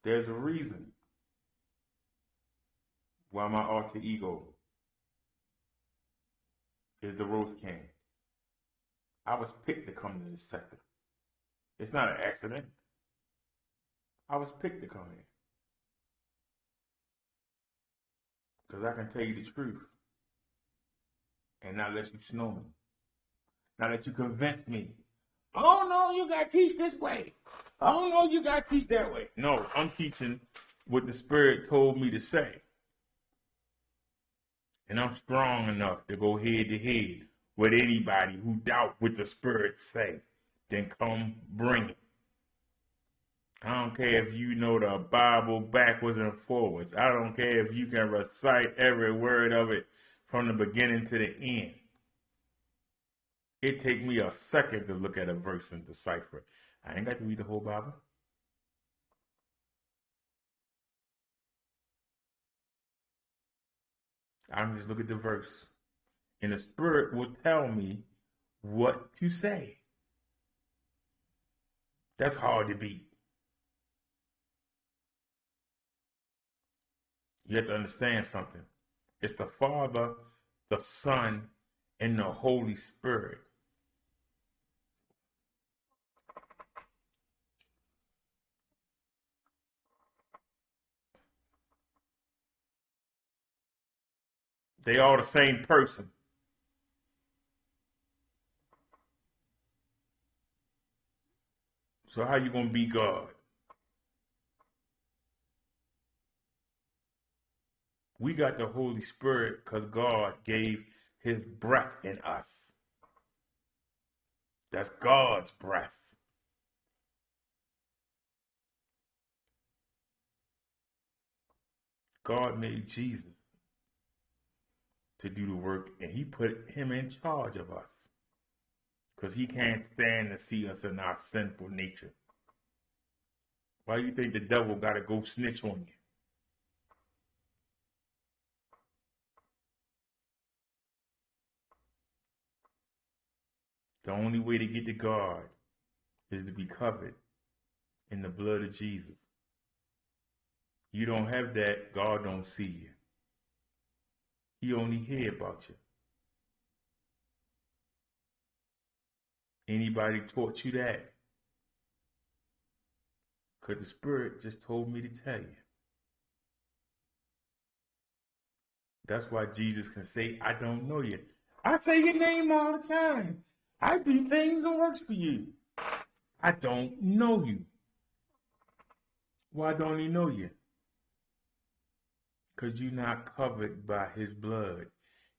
There's a reason why my alter ego is the roast king. I was picked to come to this sector. It's not an accident. I was picked to come here. Because I can tell you the truth and not let you snow me. Not let you convince me. Oh, no, you got to teach this way. Oh, no, you got to teach that way. No, I'm teaching what the Spirit told me to say. And I'm strong enough to go head to head with anybody who doubt what the Spirit say. Then come bring it. I don't care if you know the Bible backwards and forwards. I don't care if you can recite every word of it from the beginning to the end. It take me a second to look at a verse and decipher it. I ain't got to read the whole Bible. I'm just look at the verse. And the Spirit will tell me what to say. That's hard to beat. You have to understand something. It's the Father, the Son, and the Holy Spirit. They all the same person. So how you going to be God? We got the Holy Spirit because God gave his breath in us. That's God's breath. God made Jesus to do the work, and he put him in charge of us because he can't stand to see us in our sinful nature. Why do you think the devil got to go snitch on you? The only way to get to God is to be covered in the blood of Jesus. You don't have that, God don't see you. He only hear about you. Anybody taught you that? Because the Spirit just told me to tell you. That's why Jesus can say, I don't know you. I say your name all the time. I do things and works for you. I don't know you. Why don't he know you? Because you're not covered by his blood.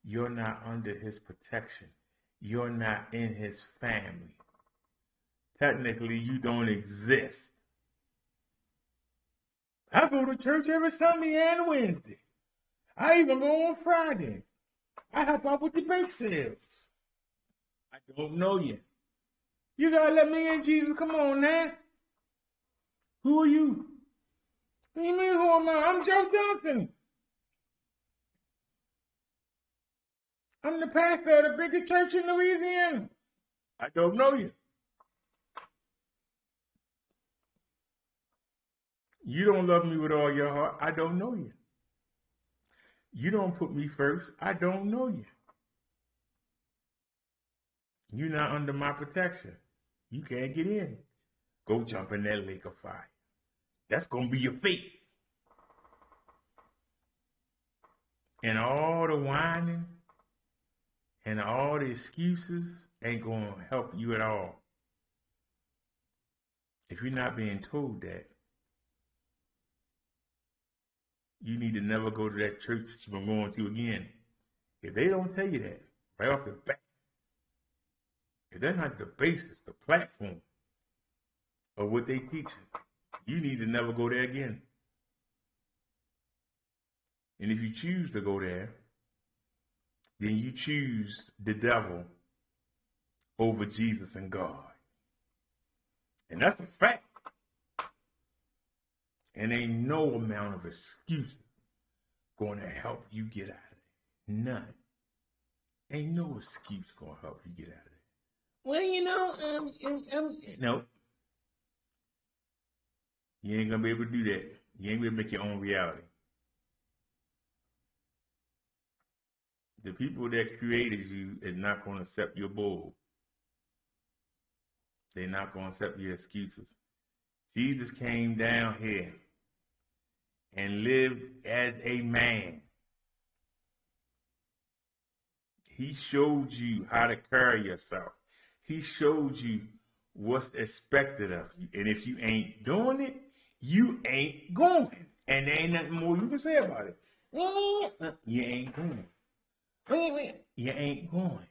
You're not under his protection. You're not in his family. Technically, you don't exist. I go to church every Sunday and Wednesday. I even go on Friday. I help out with the bake sales. I don't know you. You gotta let me in, Jesus. Come on now. Who are you? What do you mean, who am I? I'm Joe Johnson. I'm the pastor of the biggest church in Louisiana. I don't know you. You don't love me with all your heart. I don't know you. You don't put me first. I don't know you. You're not under my protection. You can't get in. Go jump in that lake of fire. That's going to be your fate. And all the whining and all the excuses ain't going to help you at all. If you're not being told that, you need to never go to that church that you've been going to again. If they don't tell you that right off the bat, if that's not the basis, the platform of what they teach, you need to never go there again. And if you choose to go there, then you choose the devil over Jesus and God. And that's a fact. And ain't no amount of excuses going to help you get out of it. None. Ain't no excuse going to help you get out of it. Well, you know, no. You ain't going to be able to do that. You ain't going to make your own reality. The people that created you is not going to accept your bull. They're not going to accept your excuses. Jesus came down here and lived as a man. He showed you how to carry yourself. He showed you what's expected of you. And if you ain't doing it, you ain't going. And there ain't nothing more you can say about it. You ain't going. You ain't going.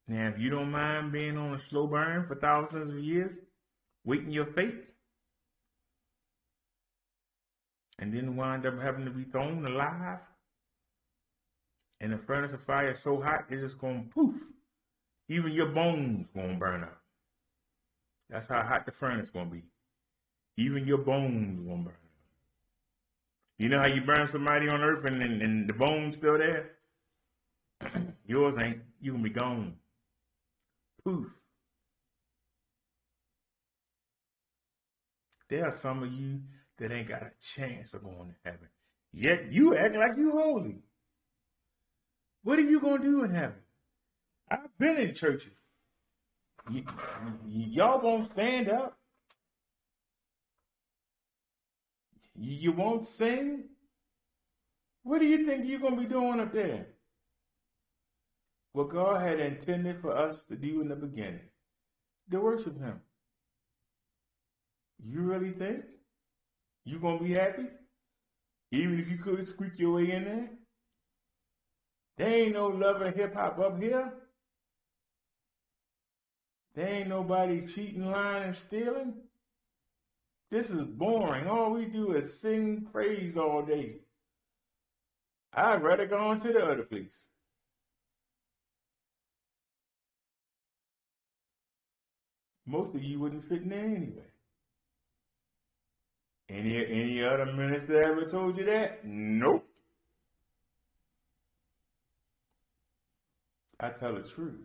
Now, if you don't mind being on a slow burn for thousands of years, waiting your fate, and then wind up having to be thrown alive, and the furnace of fire is so hot, it's just going to poof. Even your bones going to burn up. That's how hot the furnace going to be. Even your bones going to burn up. You know how you burn somebody on earth and the bone's still there? Yours ain't. You going to be gone. Poof. There are some of you that ain't got a chance of going to heaven. Yet you act like you holy. What are you going to do in heaven? I've been in churches. Y'all won't stand up. You won't sing. What do you think you're going to be doing up there? What God had intended for us to do in the beginning, to worship Him. You really think you're going to be happy? Even if you could squeak your way in there? There ain't no love and hip-hop up here. There ain't nobody cheating, lying, and stealing. This is boring. All we do is sing praise all day. I'd rather go on to the other place. Most of you wouldn't fit in there anyway. Any other minister ever told you that? Nope. I tell the truth.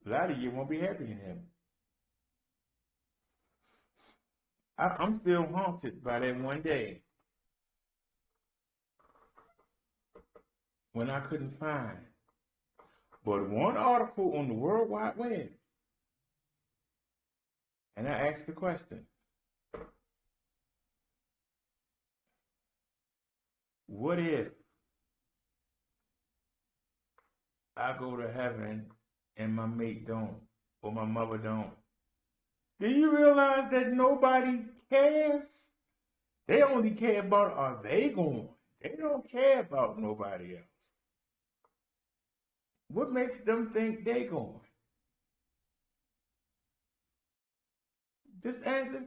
A lot of you won't be happy in heaven. I'm still haunted by that one day when I couldn't find but one article on the World Wide Web. And I asked the question, what if I go to heaven and my mate don't, or my mother don't? Do you realize that nobody cares? They only care about, are they going? They don't care about nobody else. What makes them think they going? Just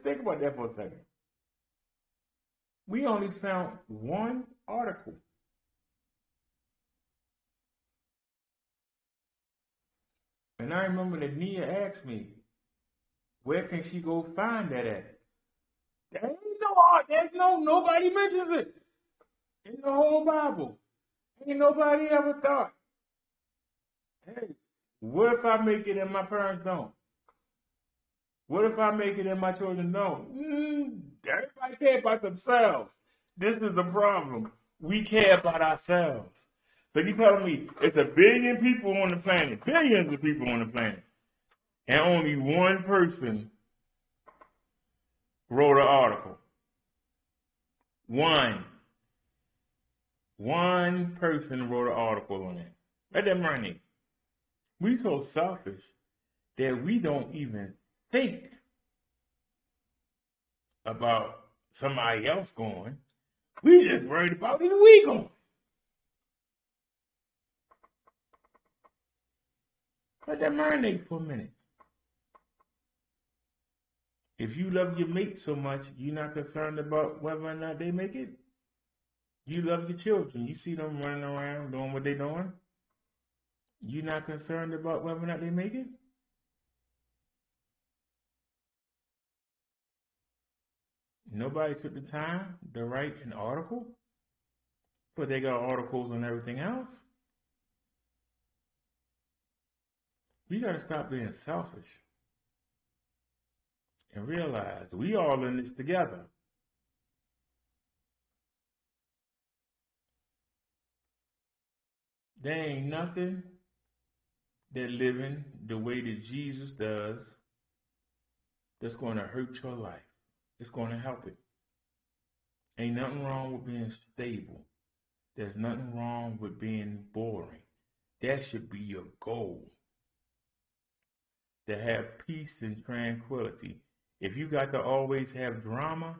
think about that for a second. We only found one article. And I remember that Nia asked me, where can she go find that at? There ain't nobody mentions it in the whole Bible. Ain't nobody ever thought, hey, What if I make it and my parents don't? What if I make it and my children don't? Everybody care about themselves. This is the problem. We care about ourselves. So you telling me it's 1 billion people on the planet, billions of people on the planet, and only one person wrote an article. One person wrote an article on it. Let that money. We so selfish that we don't even think about somebody else going. We just worried about is we going. Let that marinate for a minute. If you love your mate so much, you're not concerned about whether or not they make it. You love your children. You see them running around doing what they're doing. You're not concerned about whether or not they make it. Nobody took the time to write an article, but they got articles on everything else. We got to stop being selfish and realize we all in this together. There ain't nothing that living the way that Jesus does that's going to hurt your life. It's going to help it. Ain't nothing wrong with being stable. There's nothing wrong with being boring. That should be your goal. To have peace and tranquility. If you got to always have drama,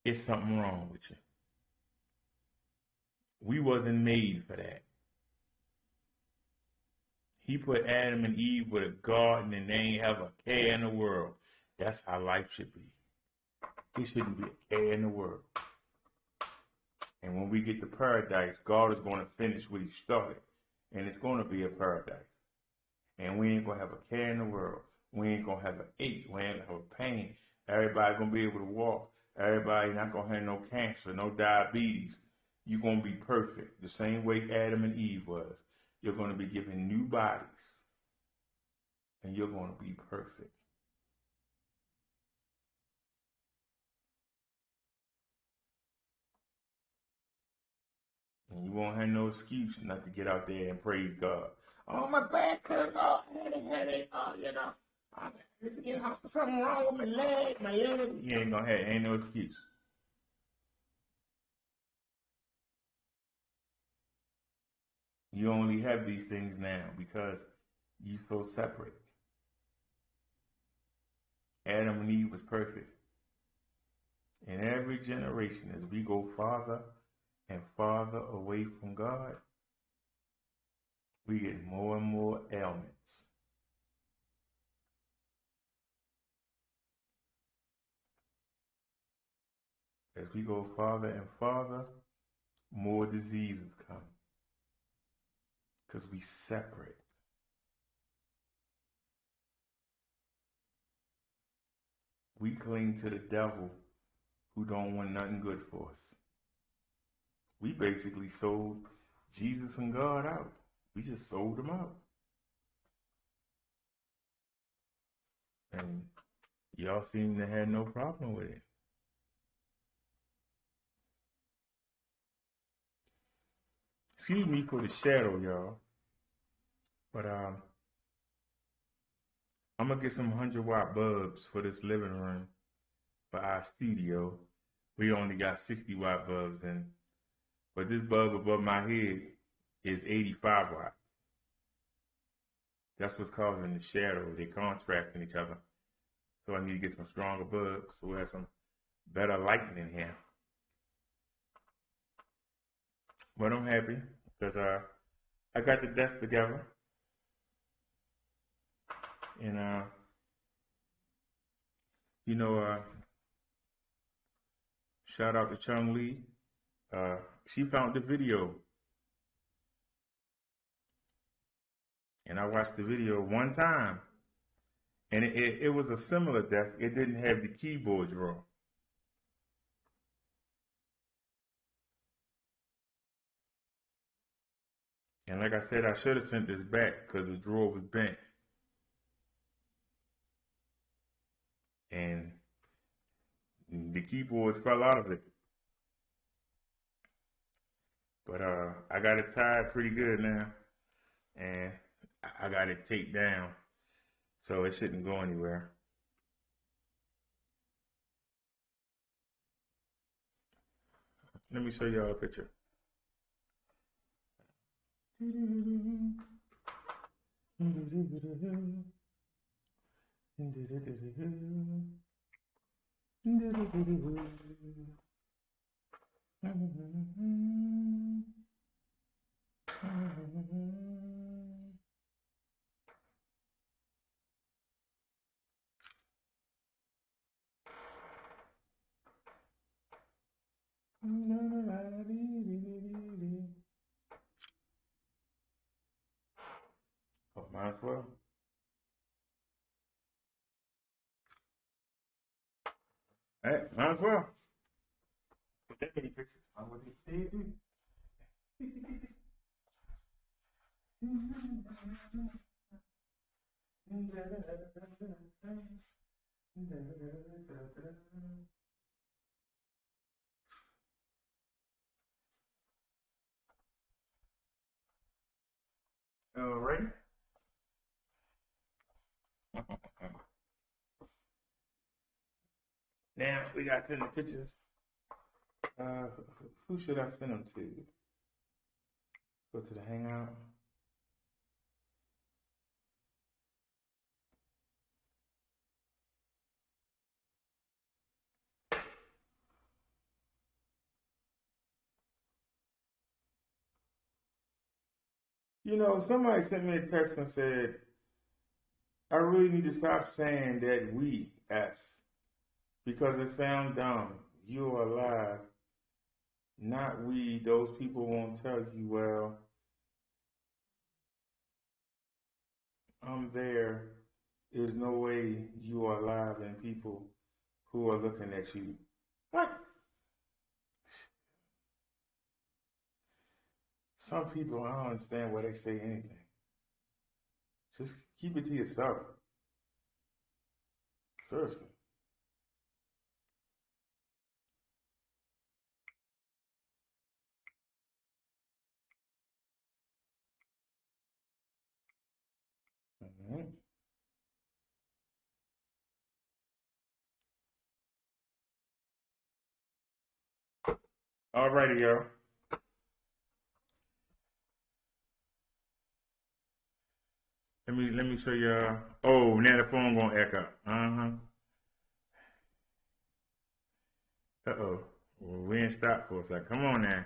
it's something wrong with you. We wasn't made for that. He put Adam and Eve with a garden and they ain't have a care in the world. That's how life should be. There shouldn't be a care in the world. And when we get to paradise, God is going to finish what he started. And it's going to be a paradise. And we ain't going to have a care in the world. We ain't going to have an ache. We ain't going to have a pain. Everybody going to be able to walk. Everybody not going to have no cancer, no diabetes. You're going to be perfect. The same way Adam and Eve was. You're going to be given new bodies. And you're going to be perfect. And you won't have no excuse not to get out there and praise God. Oh, my back hurts. Oh, I had a headache. Oh, something wrong with my leg. You ain't gonna have, ain't no excuse. You only have these things now because you're so separate. Adam and Eve was perfect. In every generation, as we go farther and farther away from God, we get more and more ailments. As we go farther and farther, more diseases come. Because we separate. We cling to the devil who don't want nothing good for us. We basically sold Jesus and God out. We just sold them out. And y'all seem to have no problem with it. Excuse me for the shadow, y'all. But I'm going to get some 100-watt bulbs for this living room for our studio. We only got 60-watt bulbs in. But this bulb above my head is 85 watts. That's what's causing the shadow. They contrasting each other. So I need to get some stronger bulbs so we'll have some better lighting in here. But I'm happy because I got the desk together. And, shout out to Chung Lee. She found the video. And I watched the video one time. And it was a similar desk. It didn't have the keyboard drawer. And like I said, I should have sent this back because the drawer was bent. And the keyboard fell out of it. But I got it tied pretty good now. And I got it taped down. So it shouldn't go anywhere. Let me show y'all a picture. Oh, might as well. Hey, might as well. Put that many pictures. I want to see it. All right. Now we got to send the pictures. Who should I send them to? Go to the Hangout. You know, somebody sent me a text and said, I really need to stop saying that we, us, because it sounds dumb. You are alive, not we. Those people won't tell you, well, I'm there. There's no way you are alive and people who are looking at you. What? Some people, I don't understand why they say anything. Just keep it to yourself. Seriously. Mm-hmm. All righty, y'all. Let me show y'all. Oh, now the phone gonna echo. Uh-oh. Well, we ain't stopped for a second. Come on now.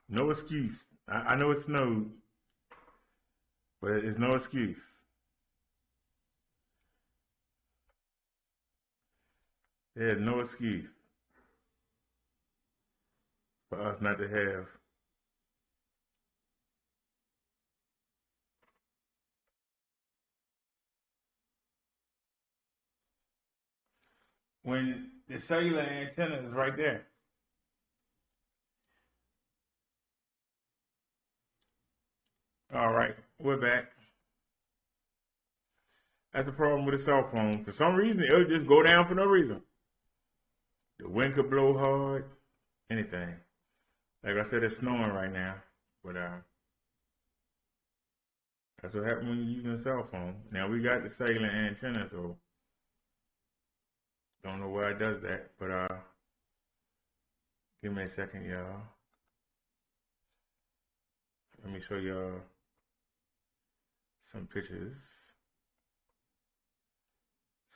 No excuse. I know it snowed, but it's no excuse. There's no excuse for us not to have. When the cellular antenna is right there. All right, we're back. That's the problem with a cell phone. For some reason, it'll just go down for no reason. The wind could blow hard, anything. Like I said, it's snowing right now, but that's what happens when you're using a cell phone. Now we got the cellular antenna, so don't know why it does that, but give me a second, y'all. Let me show y'all some pictures.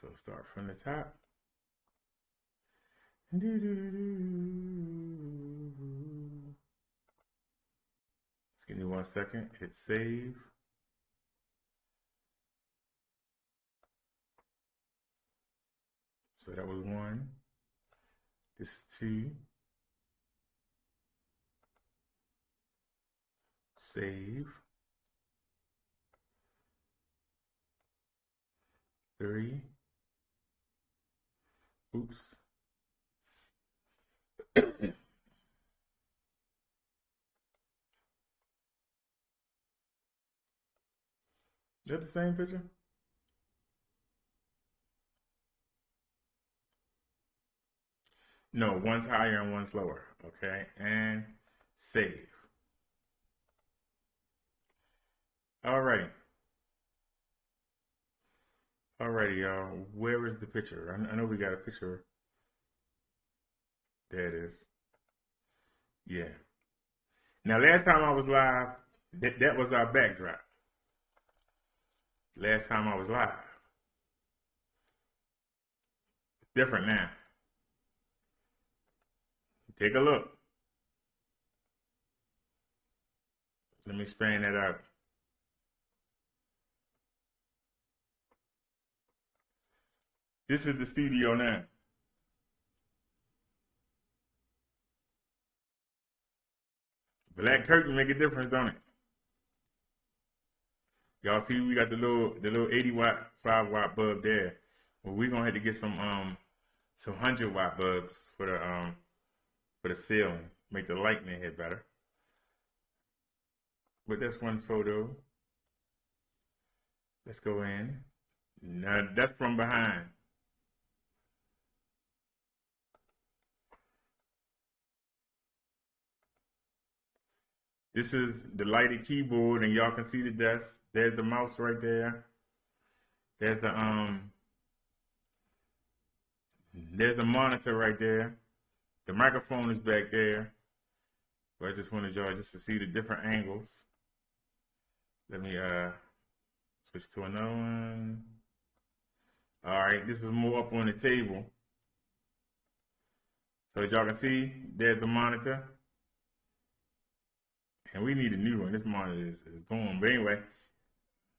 So start from the top. Just give me 1 second. Hit save. So that was 1. This is 2. Save. 3. Oops. Is that the same picture? No, one's higher and one's lower. Okay, and save. Alrighty. Alrighty, y'all. Where is the picture? I know we got a picture. There it is. Yeah. Now, last time I was live, that was our backdrop. Last time I was live. It's different now. Take a look. Let me expand that out. This is the studio now. Black curtain make a difference, don't it? Y'all see we got the little 80 watt, 5 watt bulb there. Well, we're gonna have to get some 100 watt bulbs for the ceiling, make the lighting in here better. But that's one photo. Let's go in. Now that's from behind. This is the lighted keyboard, and y'all can see the desk. There's the mouse right there. There's the monitor right there. The microphone is back there. But I just wanted y'all just to see the different angles. Let me switch to another one. All right, this is more up on the table. So as y'all can see, there's the monitor. And we need a new one. This monitor is going. But anyway,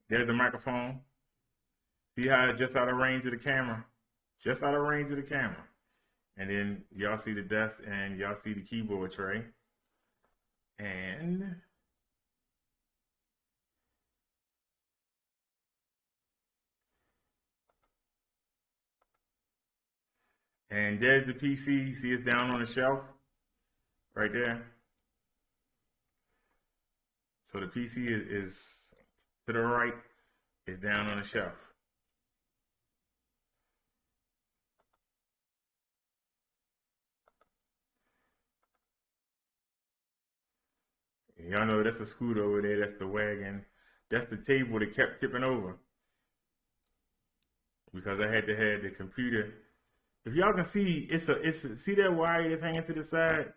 there's the microphone. See how it's just out of range of the camera? Just out of range of the camera. And then y'all see the desk and y'all see the keyboard tray. And there's the PC. You see it's down on the shelf right there. So the PC is to the right, is down on the shelf. Y'all know that's a scooter over there, that's the wagon. That's the table that kept tipping over. Because I had to have the computer. If y'all can see, see that wire that's hanging to the side?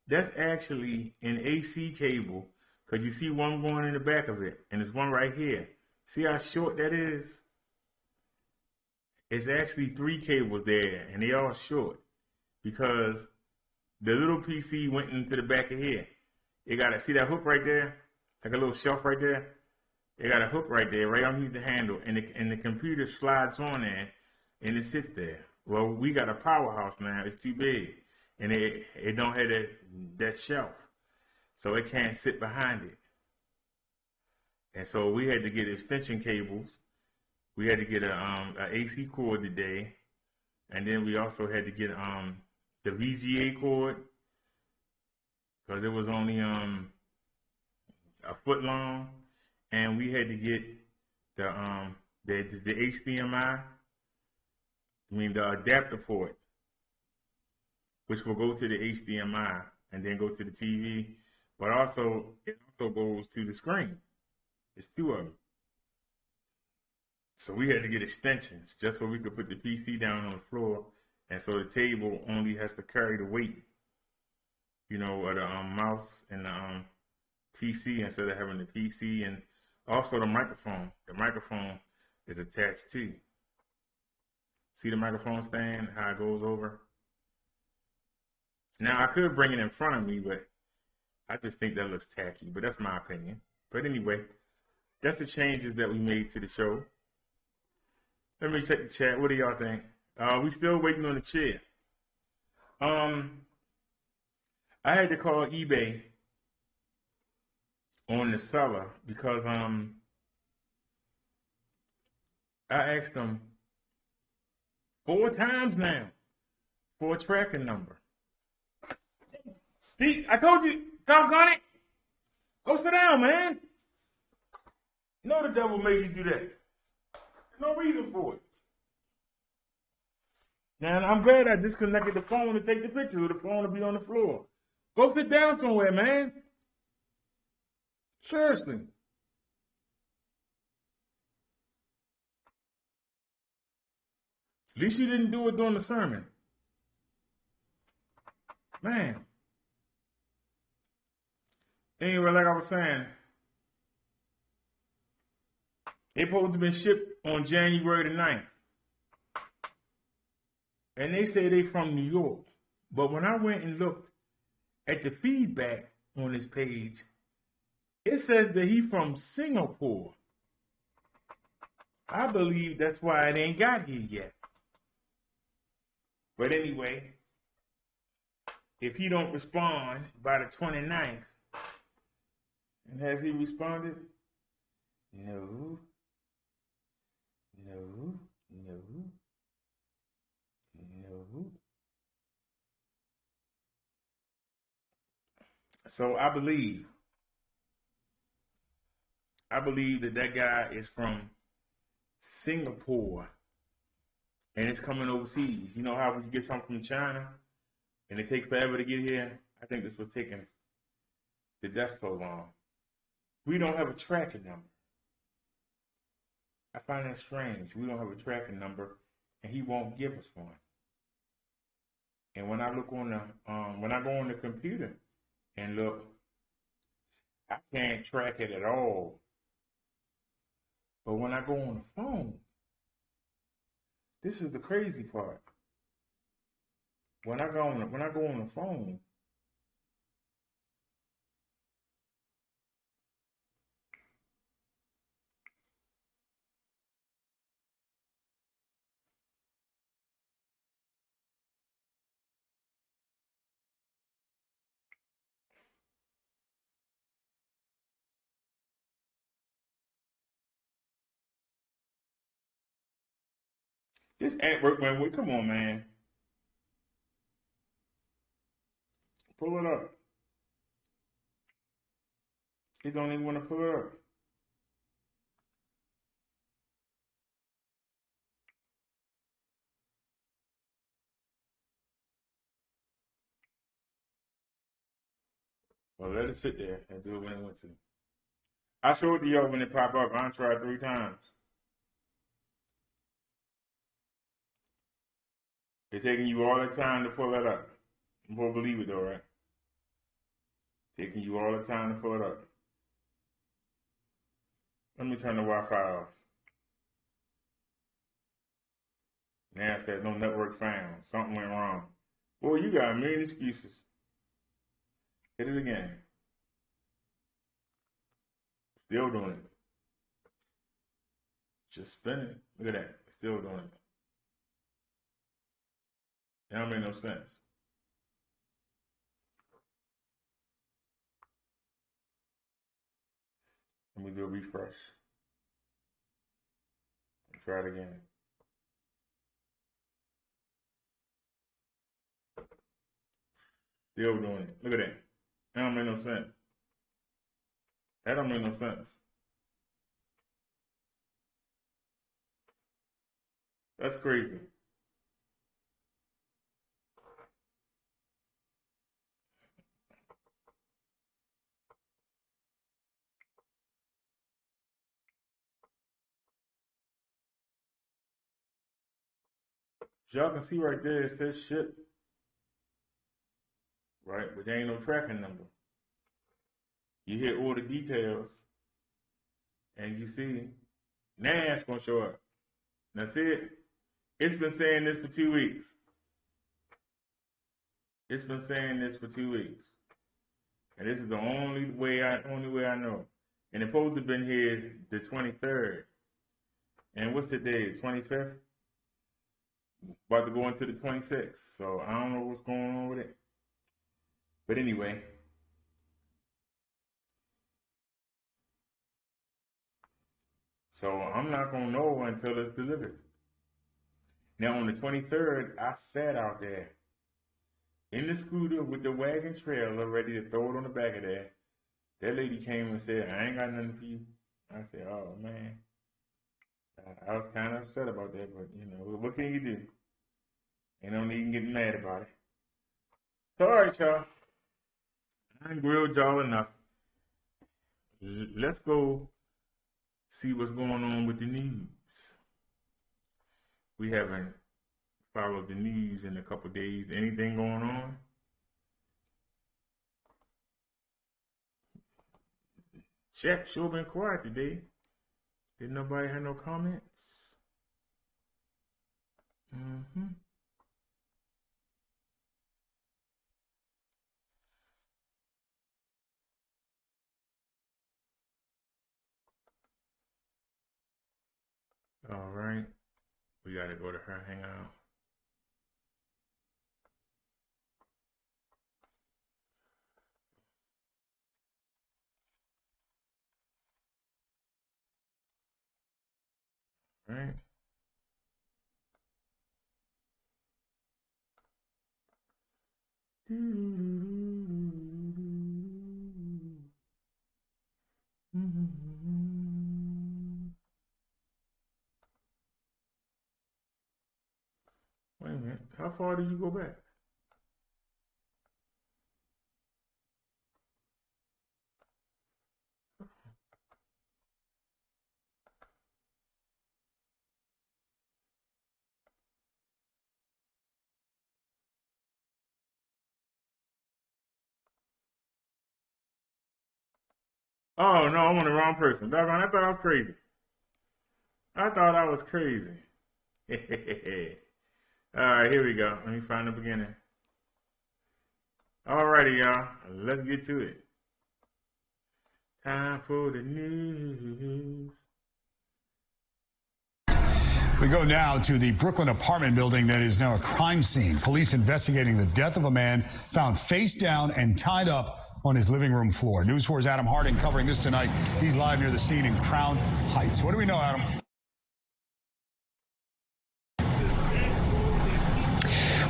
That's actually an AC cable. Because you see one going in the back of it, and there's one right here. See how short that is? It's actually 3 cables there, and they all short. Because the little PC went into the back of here. You got to see that hook right there? Like a little shelf right there? They got a hook right there, right underneath the handle, and the computer slides on there, and it sits there. Well, we got a powerhouse now. It's too big, and it don't have that shelf. So it can't sit behind it. And so we had to get extension cables. We had to get a AC cord today. And then we also had to get the VGA cord, because it was only a foot long. And we had to get the HDMI, the adapter port, which will go to the HDMI and then go to the TV. But also, it also goes to the screen. It's 2 of them. So we had to get extensions just so we could put the PC down on the floor. And so the table only has to carry the weight, of the mouse and the PC instead of having the PC. And also the microphone. The microphone is attached too. See the microphone stand, how it goes over? Now, I could bring it in front of me, but I just think that looks tacky, but that's my opinion. But anyway, that's the changes that we made to the show. Let me check the chat. What do y'all think? We still waiting on the chair. I had to call eBay on the seller because I asked them 4 times now for a tracking number. See, I told you, doggone it. Go sit down, man. You know the devil made you do that. There's no reason for it. Now, I'm glad I disconnected the phone to take the picture. The phone will be on the floor. Go sit down somewhere, man. Seriously. At least you didn't do it during the sermon. Man. Anyway, like I was saying, they supposed to be shipped on January the 9th. And they say they from New York. But when I went and looked at the feedback on this page, it says that he from Singapore. I believe that's why it ain't got here yet. But anyway, if he don't respond by the 29th, and has he responded? No. No. No. No. So I believe that guy is from Singapore and it's coming overseas. You know how when you get something from China and it takes forever to get here? I think this was taking the death so long. We don't have a tracking number. I find that strange. We don't have a tracking number and he won't give us one. And when I look on the when I go on the computer and look, I can't track it at all. But when I go on the phone, this is the crazy part. When I go on the phone, this ain't work, man. Come on, man. Pull it up. He don't even want to pull it up. Well, let it sit there and do it when it went to. I showed it to y'all when it popped up. I tried 3 times. It's taking you all the time to pull it up. You won't believe it though, right? Taking you all the time to pull it up. Let me turn the Wi-Fi off. Now it says no network found. Something went wrong. Boy, you got a million excuses. Hit it again. Still doing it. Just spinning. Look at that. Still doing it. That don't make no sense. Let me do a refresh. Try it again. Still doing it. Look at that. That don't make no sense. That don't make no sense. That's crazy. Y'all can see right there, it says ship. Right? But there ain't no tracking number. You hear all the details, and you see, now it's going to show up. That's it. It's been saying this for 2 weeks. It's been saying this for 2 weeks. And this is the only way I know. And it's supposed to have been here the 23rd. And what's the day? 25th? About to go into the 26th. So I don't know what's going on with it. But anyway. So I'm not going to know until it's delivered. Now on the 23rd, I sat out there in the scooter with the wagon trailer ready to throw it on the back of that. That lady came and said, I ain't got nothing for you. I said, oh, man. I was kind of upset about that, but, you know, what can you do? Ain't no need in getting mad about it. So, all right, y'all. I ain't grilled y'all enough. Let's go see what's going on with the news. We haven't followed the news in a couple of days. Anything going on? Chat sure been quiet today. Didn't nobody have no comments? All right. We got to go to her hangout. All right. Wait a minute. How far did you go back? Oh, no, I'm on the wrong person. Doggone, I thought I was crazy. I thought I was crazy. All right, here we go. Let me find the beginning. All righty, y'all. Let's get to it. Time for the news. We go now to the Brooklyn apartment building that is now a crime scene. Police investigating the death of a man found face down and tied up on his living room floor. News 4's Adam Harding covering this tonight. He's live near the scene in Crown Heights. What do we know, Adam?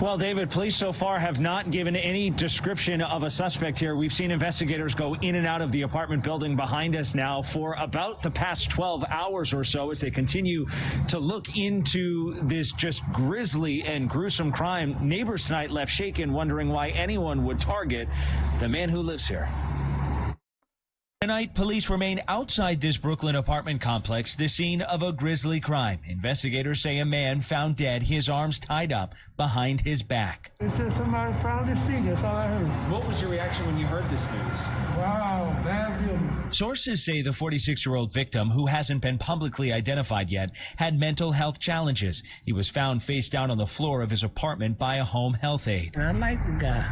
Well, David, police so far have not given any description of a suspect here. We've seen investigators go in and out of the apartment building behind us now for about the past 12 hours or so as they continue to look into this just grisly and gruesome crime. Neighbors tonight left shaken, wondering why anyone would target the man who lives here. Tonight, police remain outside this Brooklyn apartment complex, the scene of a grisly crime. Investigators say a man found dead, his arms tied up behind his back. It said somebody found his feet. That's all I heard. What was your reaction when you heard this news? Wow, bad feeling. Sources say the 46-year-old victim, who hasn't been publicly identified yet, had mental health challenges. He was found face down on the floor of his apartment by a home health aide. I like the guy.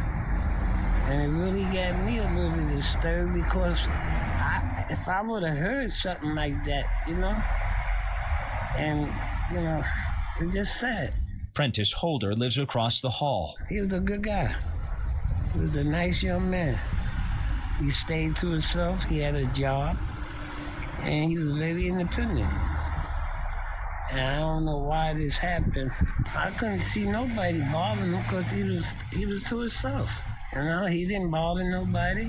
And it really got me a little bit disturbed because if I would have heard something like that, and, it's just sad. Prentice Holder lives across the hall. He was a good guy. He was a nice young man. He stayed to himself. He had a job. And he was very independent. And I don't know why this happened. I couldn't see nobody bothering him because he was to himself. He didn't bother nobody.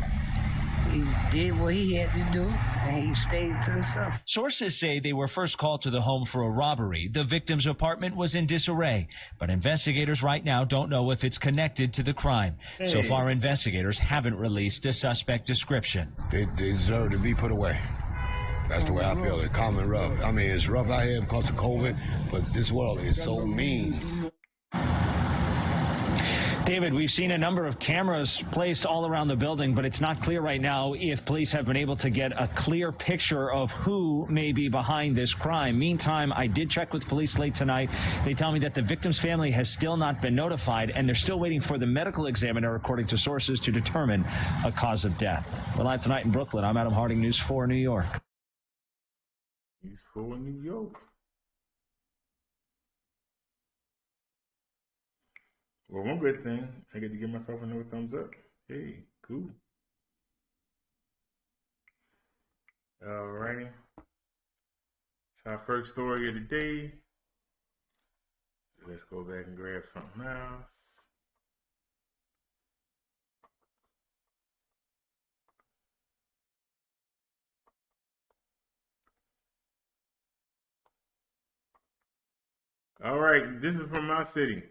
He did what he had to do, and he stayed to himself. Sources say they were first called to the home for a robbery. The victim's apartment was in disarray, but investigators right now don't know if it's connected to the crime. So far, investigators haven't released a suspect description. They deserve to be put away. That's the way I feel. It's common rough. I mean, it's rough out here because of COVID, but this world is so mean. David, we've seen a number of cameras placed all around the building, but it's not clear right now if police have been able to get a clear picture of who may be behind this crime. Meantime, I did check with police late tonight. They tell me that the victim's family has still not been notified, and they're still waiting for the medical examiner, according to sources, to determine a cause of death. We're live tonight in Brooklyn. I'm Adam Harding, News 4 New York. News 4 New York. Well, one good thing, I get to give myself another thumbs up. Hey, cool. Alrighty. It's our first story of the day. Let's go back and grab something else. All right, this is from my city.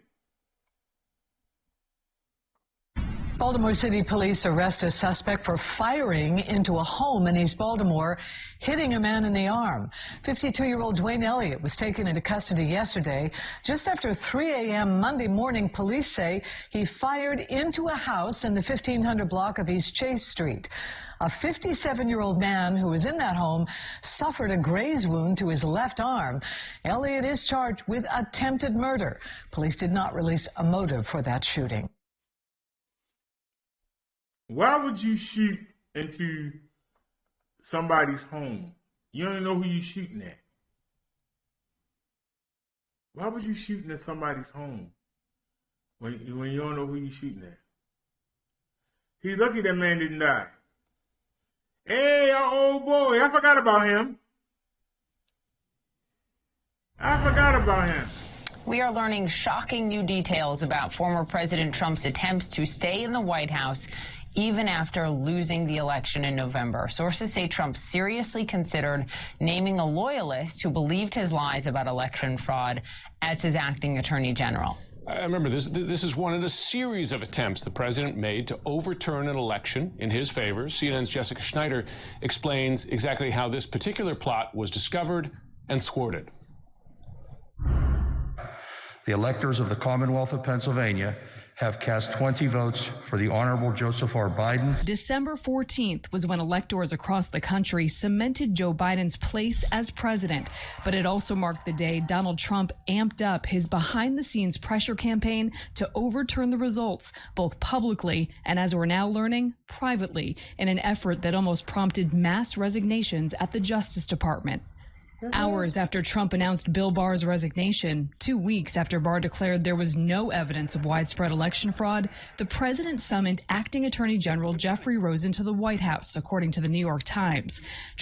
Baltimore City police arrest a suspect for firing into a home in East Baltimore, hitting a man in the arm. 52-year-old Dwayne Elliott was taken into custody yesterday. Just after 3 a.m. Monday morning, police say he fired into a house in the 1500 block of East Chase Street. A 57-year-old man who was in that home suffered a graze wound to his left arm. Elliott is charged with attempted murder. Police did not release a motive for that shooting. Why would you shoot into somebody's home? You don't know who you're shooting at. Why would you shoot into somebody's home when you don't know who you're shooting at? He's lucky that man didn't die. Hey, our old boy, I forgot about him. We are learning shocking new details about former President Trump's attempts to stay in the White House even after losing the election in November. Sources say Trump seriously considered naming a loyalist who believed his lies about election fraud as his acting attorney general. I remember this is one of the series of attempts the president made to overturn an election in his favor. CNN's Jessica Schneider explains exactly how this particular plot was discovered and thwarted. The electors of the Commonwealth of Pennsylvania have cast 20 votes for the Honorable Joseph R. Biden. December 14th was when electors across the country cemented Joe Biden's place as president, but it also marked the day Donald Trump amped up his behind-the-scenes pressure campaign to overturn the results, both publicly and, as we're now learning, privately, in an effort that almost prompted mass resignations at the Justice Department. Hours after Trump announced Bill Barr's resignation, 2 weeks after Barr declared there was no evidence of widespread election fraud, the president summoned Acting Attorney General Jeffrey Rosen to the White House, according to the New York Times.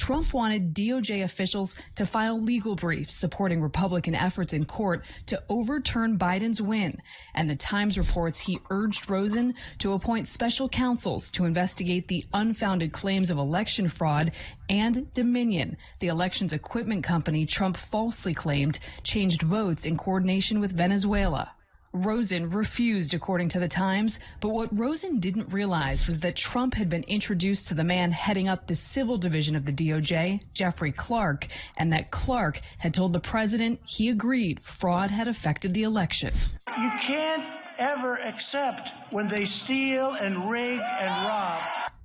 Trump wanted DOJ officials to file legal briefs supporting Republican efforts in court to overturn Biden's win, and the Times reports he urged Rosen to appoint special counsels to investigate the unfounded claims of election fraud, and Dominion, the elections equipment company Trump falsely claimed changed votes in coordination with Venezuela. Rosen refused, according to the Times, but what Rosen didn't realize was that Trump had been introduced to the man heading up the civil division of the DOJ, Jeffrey Clark, and that Clark had told the president he agreed fraud had affected the election. You can't ever accept when they steal and rig and rob.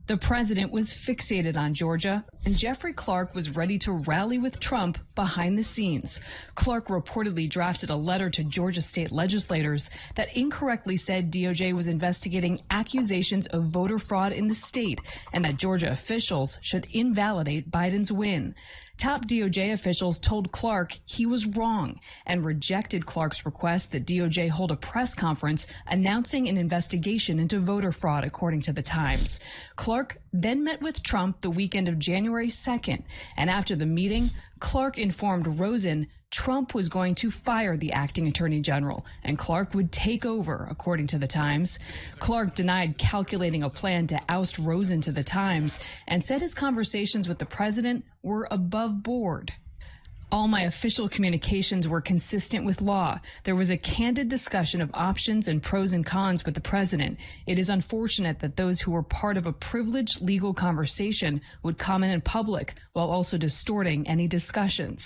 The president was fixated on Georgia, and Jeffrey Clark was ready to rally with Trump behind the scenes. Clark reportedly drafted a letter to Georgia state legislators that incorrectly said DOJ was investigating accusations of voter fraud in the state and that Georgia officials should invalidate Biden's win. Top DOJ officials told Clark he was wrong and rejected Clark's request that DOJ hold a press conference announcing an investigation into voter fraud, according to the Times. Clark then met with Trump the weekend of January 2nd, and after the meeting, Clark informed Rosen Trump was going to fire the acting attorney general, and Clark would take over, according to the Times. Clark denied calculating a plan to oust Rosen to the Times and said his conversations with the president were above board. All my official communications were consistent with law. There was a candid discussion of options and pros and cons with the president. It is unfortunate that those who were part of a privileged legal conversation would comment in public while also distorting any discussions.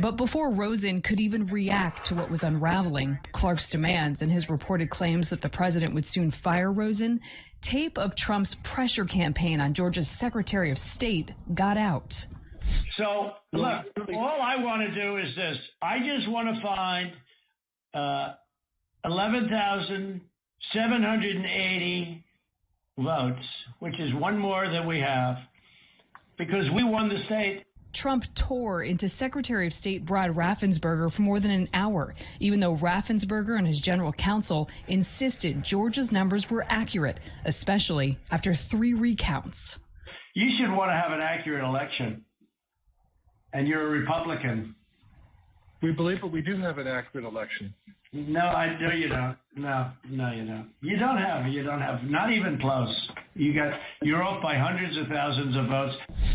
But before Rosen could even react to what was unraveling, Clark's demands and his reported claims that the president would soon fire Rosen, tape of Trump's pressure campaign on Georgia's Secretary of State got out. So, look, all I want to do is this. I just want to find 11,780 votes, which is one more than we have, because we won the state. Trump tore into Secretary of State Brad Raffensperger for more than an hour, even though Raffensperger and his general counsel insisted Georgia's numbers were accurate, especially after 3 recounts. You should want to have an accurate election, and you're a Republican. We believe that we do have an accurate election. No, you don't. No, you don't. You don't have. Not even close. You're off by hundreds of thousands of votes.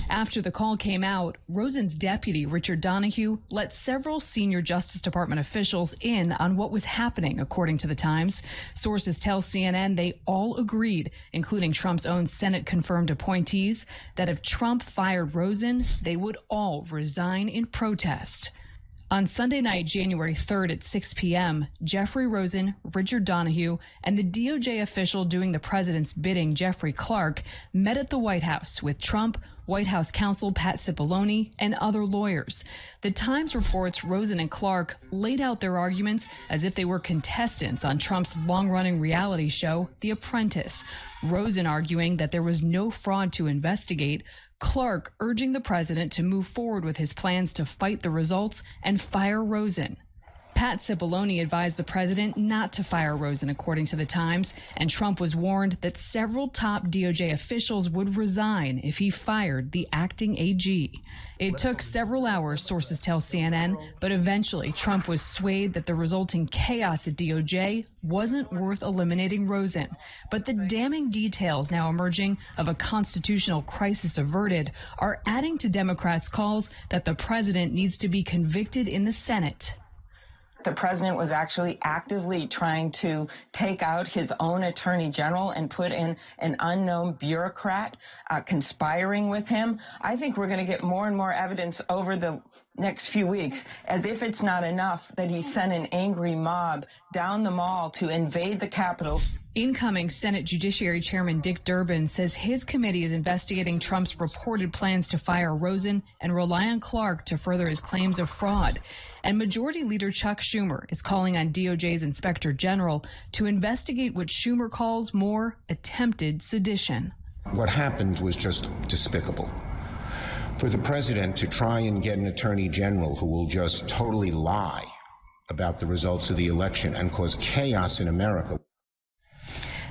After the call came out, Rosen's deputy, Richard Donahue, let several senior Justice Department officials in on what was happening, according to the Times. Sources tell CNN they all agreed, including Trump's own Senate-confirmed appointees, that if Trump fired Rosen, they would all resign in protest. On Sunday night, January 3rd at 6 p.m., Jeffrey Rosen, Richard Donahue, and the DOJ official doing the president's bidding, Jeffrey Clark, met at the White House with Trump, White House counsel Pat Cipollone, and other lawyers. The Times reports Rosen and Clark laid out their arguments as if they were contestants on Trump's long-running reality show, The Apprentice. Rosen arguing that there was no fraud to investigate, Clark urging the president to move forward with his plans to fight the results and fire Rosen. Pat Cipollone advised the president not to fire Rosen, according to the Times, and Trump was warned that several top DOJ officials would resign if he fired the acting AG. It took several hours, sources tell CNN, but eventually Trump was swayed that the resulting chaos at DOJ wasn't worth eliminating Rosen. But the damning details now emerging of a constitutional crisis averted are adding to Democrats' calls that the president needs to be convicted in the Senate. The president was actually actively trying to take out his own attorney general and put in an unknown bureaucrat conspiring with him. I think we're going to get more and more evidence over the next few weeks, as if it's not enough that he sent an angry mob down the mall to invade the Capitol. Incoming Senate Judiciary Chairman Dick Durbin says his committee is investigating Trump's reported plans to fire Rosen and rely on Clark to further his claims of fraud. And Majority Leader Chuck Schumer is calling on DOJ's Inspector General to investigate what Schumer calls more attempted sedition. What happened was just despicable. For the president to try and get an attorney general who will just totally lie about the results of the election and cause chaos in America.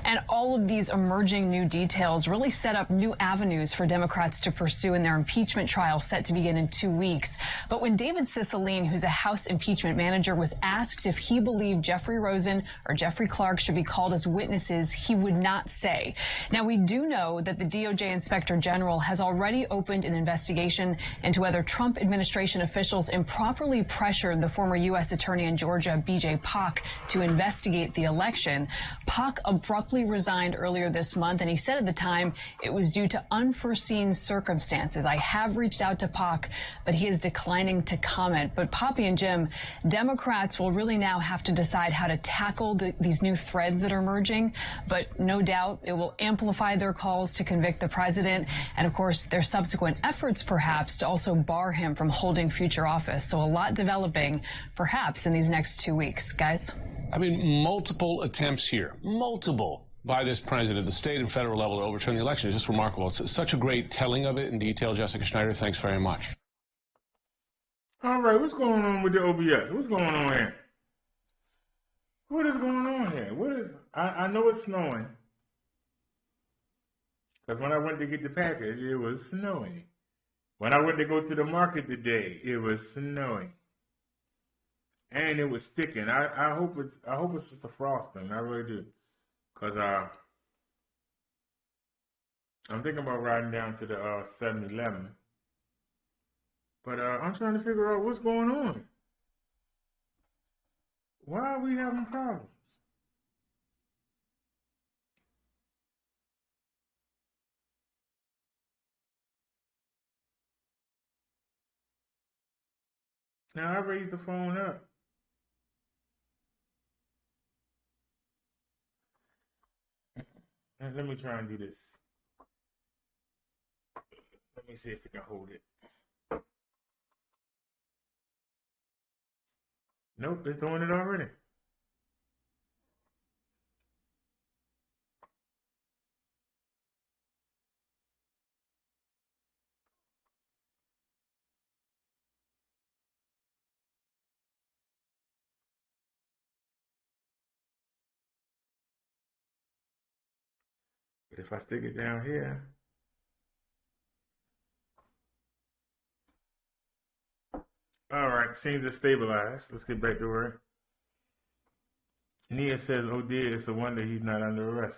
And all of these emerging new details really set up new avenues for Democrats to pursue in their impeachment trial set to begin in 2 weeks. But when David Cicilline, who's a House impeachment manager, was asked if he believed Jeffrey Rosen or Jeffrey Clark should be called as witnesses, he would not say. Now, we do know that the DOJ Inspector General has already opened an investigation into whether Trump administration officials improperly pressured the former U.S. Attorney in Georgia, B.J. Pak, to investigate the election. Pak abruptly resigned earlier this month, and he said at the time it was due to unforeseen circumstances. I have reached out to Pak, but he is declining to comment. But Poppy and Jim, Democrats will really now have to decide how to tackle these new threads that are emerging, but no doubt it will amplify their calls to convict the president and, of course, their subsequent efforts perhaps to also bar him from holding future office. So a lot developing perhaps in these next 2 weeks. Guys? I mean, multiple attempts here, multiple, by this president at the state and federal level to overturn the election. It's just remarkable. It's such a great telling of it in detail. Jessica Schneider, thanks very much. All right, what's going on with the OBS? What's going on here? What is going on here? I know it's snowing. Because when I went to get the package, it was snowing. When I went to go to the market today, it was snowing. And it was sticking. I hope it's just a frosting. I really do. Because I'm thinking about riding down to the 7-Eleven. But I'm trying to figure out what's going on. Why are we having problems? Now I raised the phone up. Let me try and do this. Let me see if I can hold it. Nope, it's doing it already. But if I stick it down here, all right, seems to stabilize. Let's get back to work. Nia says, oh dear, it's a wonder he's not under arrest.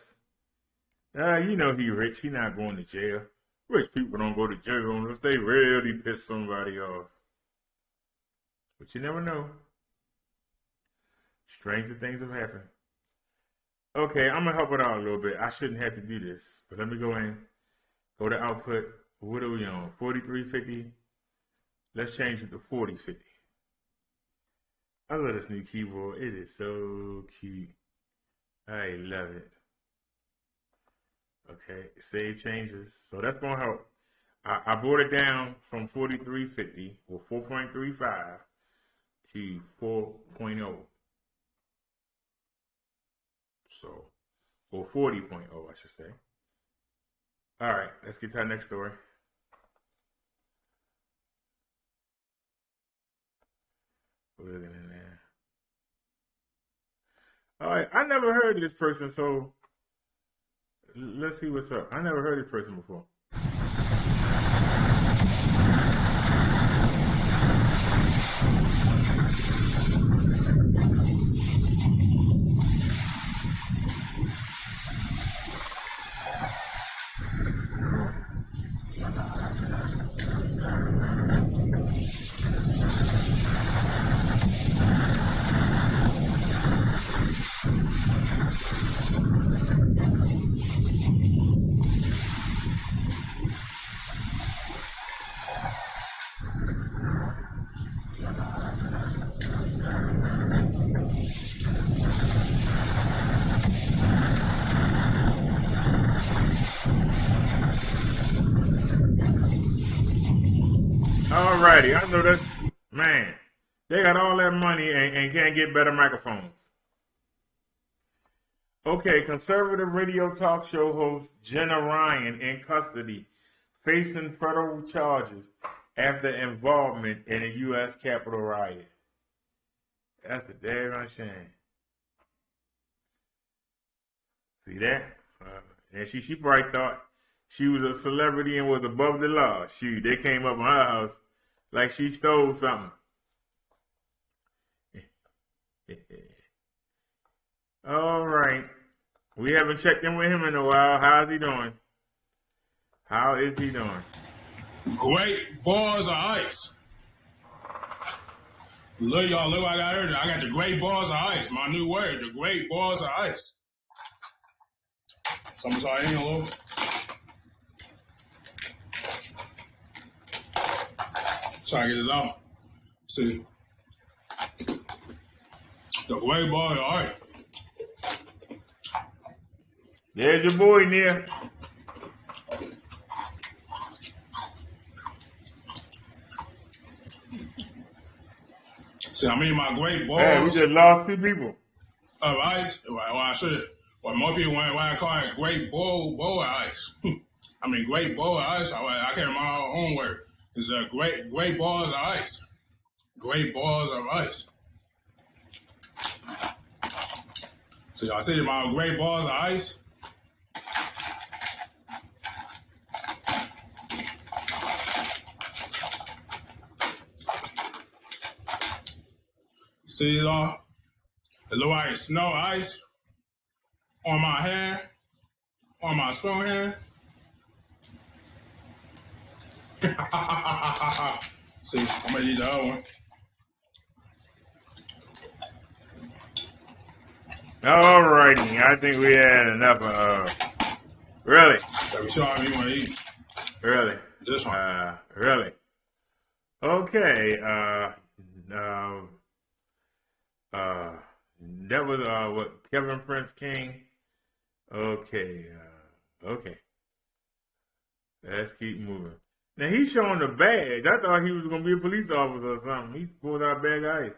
You know he rich. He not going to jail. Rich people don't go to jail unless they really piss somebody off. But you never know. Stranger things have happened. Okay, I'm going to help it out a little bit. I shouldn't have to do this. But let me go in. Go to output. What are we on? 4350. Let's change it to 4050. I love this new keyboard. It is so cute. I love it. Okay, save changes. So that's going to help. I brought it down from 4350 or 4.35 to 4.0. So, or 40.0, I should say. All right, let's get to our next story. We're looking in there. All right, I never heard of this person, so let's see what's up. I never heard of this person before. Alrighty, I know that, man, they got all that money and can't get better microphones. Okay, conservative radio talk show host Jenna Ryan in custody, facing federal charges after involvement in a U.S. Capitol riot. That's a daggone shame. See that? And she probably thought she was a celebrity and was above the law. Shoot, they came up in her house like she stole something. All right. We haven't checked in with him in a while. How's he doing? How is he doing? Great balls of ice. Look, y'all, look what I got here. I got the great balls of ice. My new word, the great balls of ice. Someone saw it in a little. Try to get it out. See. The great balls of ice. There's your boy, Neil. See, I mean, my great balls. Hey, we just lost 2 people. Of ice? Well, I should. Well, more people want to call it great bowl of ice. I mean, great bowl of ice. I can't remember my own word. It's great balls of ice. Great balls of ice. So y'all see my great balls of ice? See y'all? It look like snow ice on my hand, on my spoon hand. See, I'm gonna use the other one. Alrighty, I think we had enough of, really? So we sure you want to eat. Really? This one. Really? Okay, that was, what, Kevin Prince King? Okay, okay. Let's keep moving. Now, he's showing the badge. I thought he was going to be a police officer or something. He pulled out a bag of ice.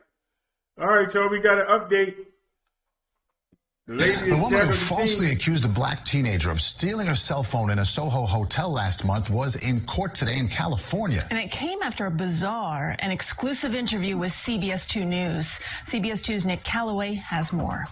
All right, y'all, we got an update. The woman who falsely accused a black teenager of stealing her cell phone in a Soho hotel last month was in court today in California. And it came after a bizarre and exclusive interview with CBS 2 News. CBS 2's Nick Calloway has more.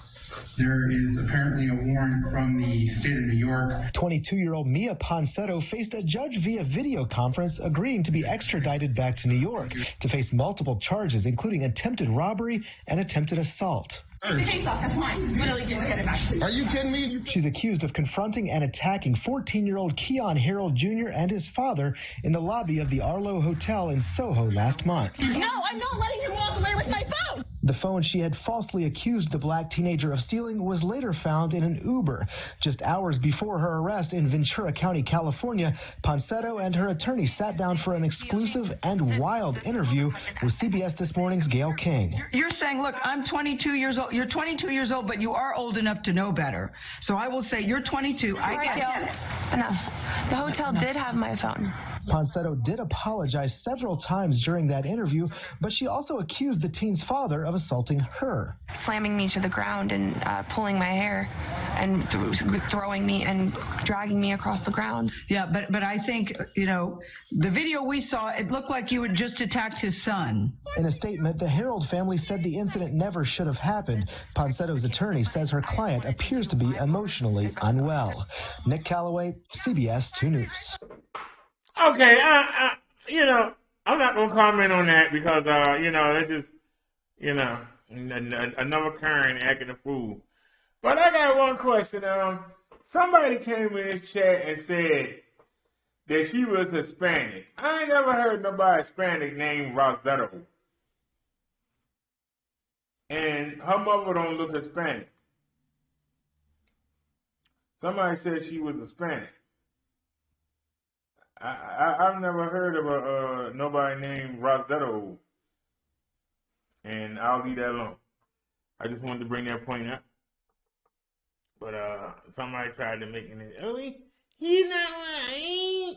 There is apparently a warrant from the state of New York. 22-year-old Mia Ponsetto faced a judge via video conference agreeing to be extradited back to New York to face multiple charges, including attempted robbery and attempted assault. Take off, that's mine. Literally didn't get it back. Are you kidding me? She's accused of confronting and attacking 14-year-old Keon Harold Jr. and his father in the lobby of the Arlo Hotel in Soho last month. No, I'm not letting him walk away with my phone. The phone she had falsely accused the black teenager of stealing was later found in an Uber. Just hours before her arrest in Ventura County, California, Ponsetto and her attorney sat down for an exclusive and wild interview with CBS This Morning's Gayle King. You're saying, look, I'm 22 years old. You're 22 years old, but you are old enough to know better. So I will say you're 22. I get it. Enough. The hotel did have my phone. Ponsetto did apologize several times during that interview, but she also accused the teen's father of assaulting her. Slamming me to the ground and pulling my hair and throwing me and dragging me across the ground. Yeah, but I think, you know, the video we saw, it looked like you had just attacked his son. In a statement, the Harold family said the incident never should have happened. Ponsetto's attorney says her client appears to be emotionally unwell. Nick Calloway, CBS 2 News. Okay, you know, I'm not going to comment on that because, you know, it's just, you know, another Karen acting a fool. But I got one question. Somebody came in this chat and said that she was Hispanic. I ain't never heard nobody Hispanic named Rosetta. And her mother don't look Hispanic. Somebody said she was Hispanic. I've never heard of nobody named Rosetta, and I'll leave that alone. I just wanted to bring that point up. But somebody tried to make it. Oh, he's not right.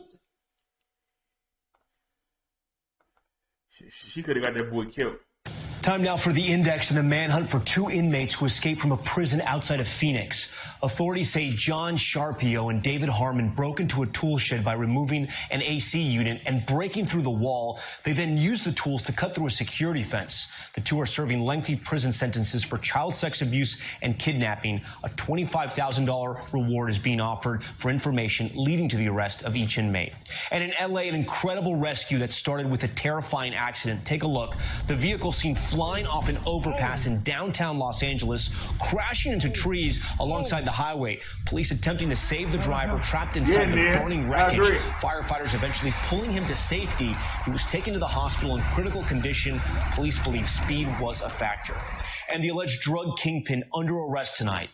She could have got that boy killed. Time now for the index and the manhunt for two inmates who escaped from a prison outside of Phoenix. Authorities say John Sharpio and David Harmon broke into a tool shed by removing an AC unit and breaking through the wall. They then used the tools to cut through a security fence. The two are serving lengthy prison sentences for child sex abuse and kidnapping. A $25,000 reward is being offered for information leading to the arrest of each inmate. And in LA, an incredible rescue that started with a terrifying accident. Take a look. The vehicle seen flying off an overpass in downtown Los Angeles, crashing into trees alongside the highway. Police attempting to save the driver trapped inside the burning wreckage. Firefighters eventually pulling him to safety. He was taken to the hospital in critical condition. Police believe speed was a factor. And the alleged drug kingpin under arrest tonight.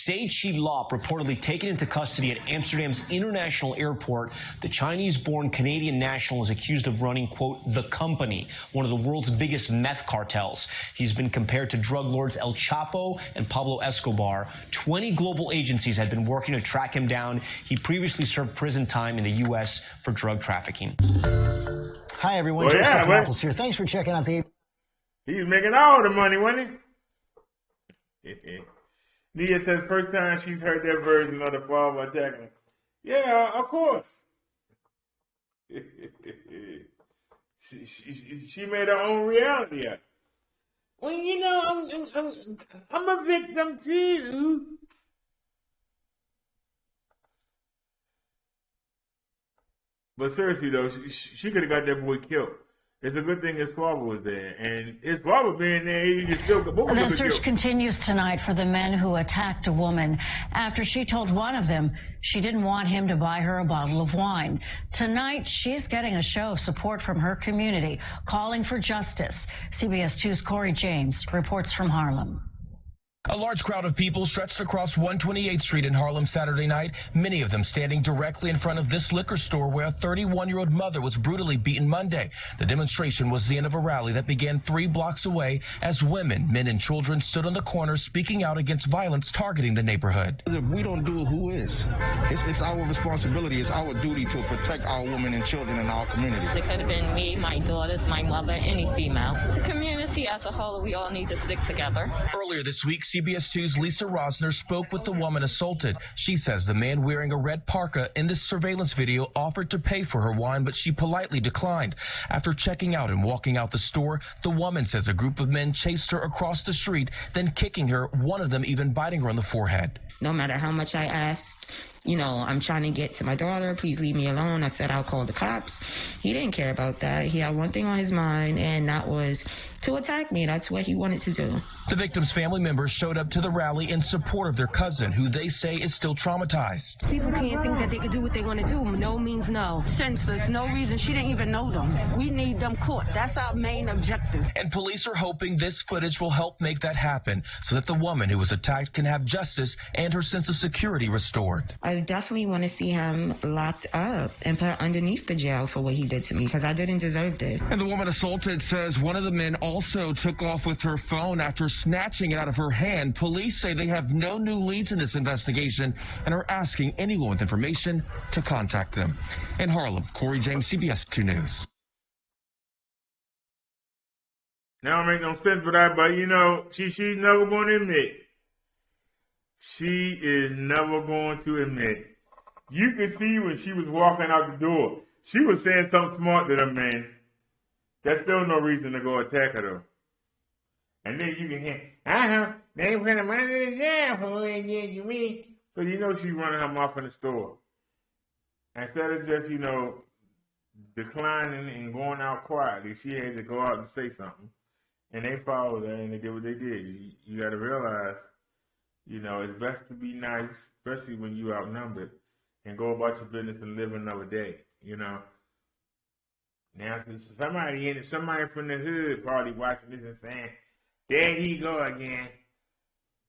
Sage Shi-Lop reportedly taken into custody at Amsterdam's International Airport. The Chinese-born Canadian national is accused of running, quote, the company, one of the world's biggest meth cartels. He's been compared to drug lords El Chapo and Pablo Escobar. 20 global agencies had been working to track him down. He previously served prison time in the U.S. for drug trafficking. Hi, everyone. Well, yeah, here. Thanks for checking out the... He's making all the money, wasn't he? Nia says first time she's heard that version of the fall by attacking. Yeah, of course. she made her own reality out. Well, you know, I'm a victim too. But seriously though, she could have got that boy killed. It's a good thing his father was there, and his father being there, he just still. The search continues tonight for the men who attacked a woman after she told one of them she didn't want him to buy her a bottle of wine. Tonight, she's getting a show of support from her community, calling for justice. CBS 2's Corey James reports from Harlem. A large crowd of people stretched across 128th Street in Harlem Saturday night, many of them standing directly in front of this liquor store where a 31-year-old mother was brutally beaten Monday. The demonstration was the end of a rally that began 3 blocks away as women, men, and children stood on the corner speaking out against violence targeting the neighborhood. If we don't do it, who is? It's our responsibility, it's our duty to protect our women and children in our community. It could have been me, my daughters, my mother, any female. The community as a whole, we all need to stick together. Earlier this week, CBS 2's Lisa Rosner spoke with the woman assaulted. She says the man wearing a red parka in this surveillance video offered to pay for her wine, but she politely declined. After checking out and walking out the store, the woman says a group of men chased her across the street, then kicking her, one of them even biting her on the forehead. No matter how much I asked, you know, I'm trying to get to my daughter, please leave me alone. I said I'll call the cops. He didn't care about that. He had one thing on his mind, and that was to attack me. That's what he wanted to do. The victim's family members showed up to the rally in support of their cousin, who they say is still traumatized. People can't think that they can do what they want to do. No means no. Senseless, no reason. She didn't even know them. We need them caught. That's our main objective. And police are hoping this footage will help make that happen so that the woman who was attacked can have justice and her sense of security restored. I definitely want to see him locked up and put underneath the jail for what he did to me, because I didn't deserve this. And the woman assaulted says one of the men also took off with her phone after snatching it out of her hand. Police say they have no new leads in this investigation and are asking anyone with information to contact them. In Harlem, Corey James, CBS 2 News. Now it make no sense for that, but you know, she's never going to admit. She is never going to admit. You could see when she was walking out the door, she was saying something smart to them, man. That's still no reason to go attack her, though. And then you can hear, they put him under the jail for what he did to me. So you know she's running her mouth in the store. Instead of just, you know, declining and going out quietly, she had to go out and say something. And they followed her and they did what they did. You got to realize, you know, it's best to be nice, especially when you outnumbered, and go about your business and live another day, you know. Now, somebody from the hood probably watching this and saying, there he go again.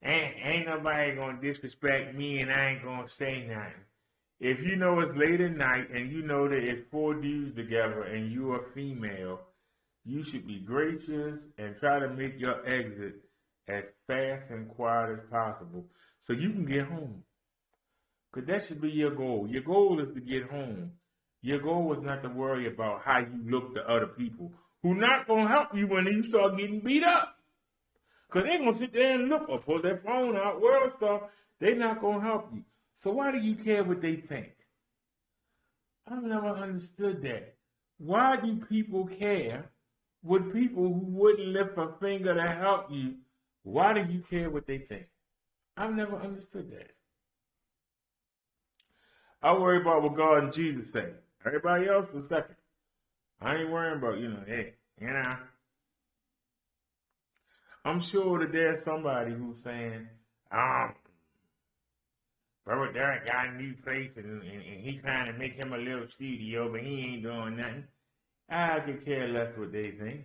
Ain't nobody going to disrespect me and I ain't going to say nothing. If you know it's late at night and you know that it's 4 dudes together and you're a female, you should be gracious and try to make your exit as fast and quiet as possible so you can get home. Because that should be your goal. Your goal is to get home. Your goal is not to worry about how you look to other people who not going to help you when you start getting beat up. Because they're going to sit there and look or pull their phone out, world stuff. They're not going to help you. So why do you care what they think? I've never understood that. Why do people care what people who wouldn't lift a finger to help you, why do you care what they think? I've never understood that. I worry about what God and Jesus say. Everybody else is second. I ain't worrying about, hey, I'm sure that there's somebody who's saying, Brother Derrick got a new place and he trying to make him a little studio, but he ain't doing nothing. I could care less what they think.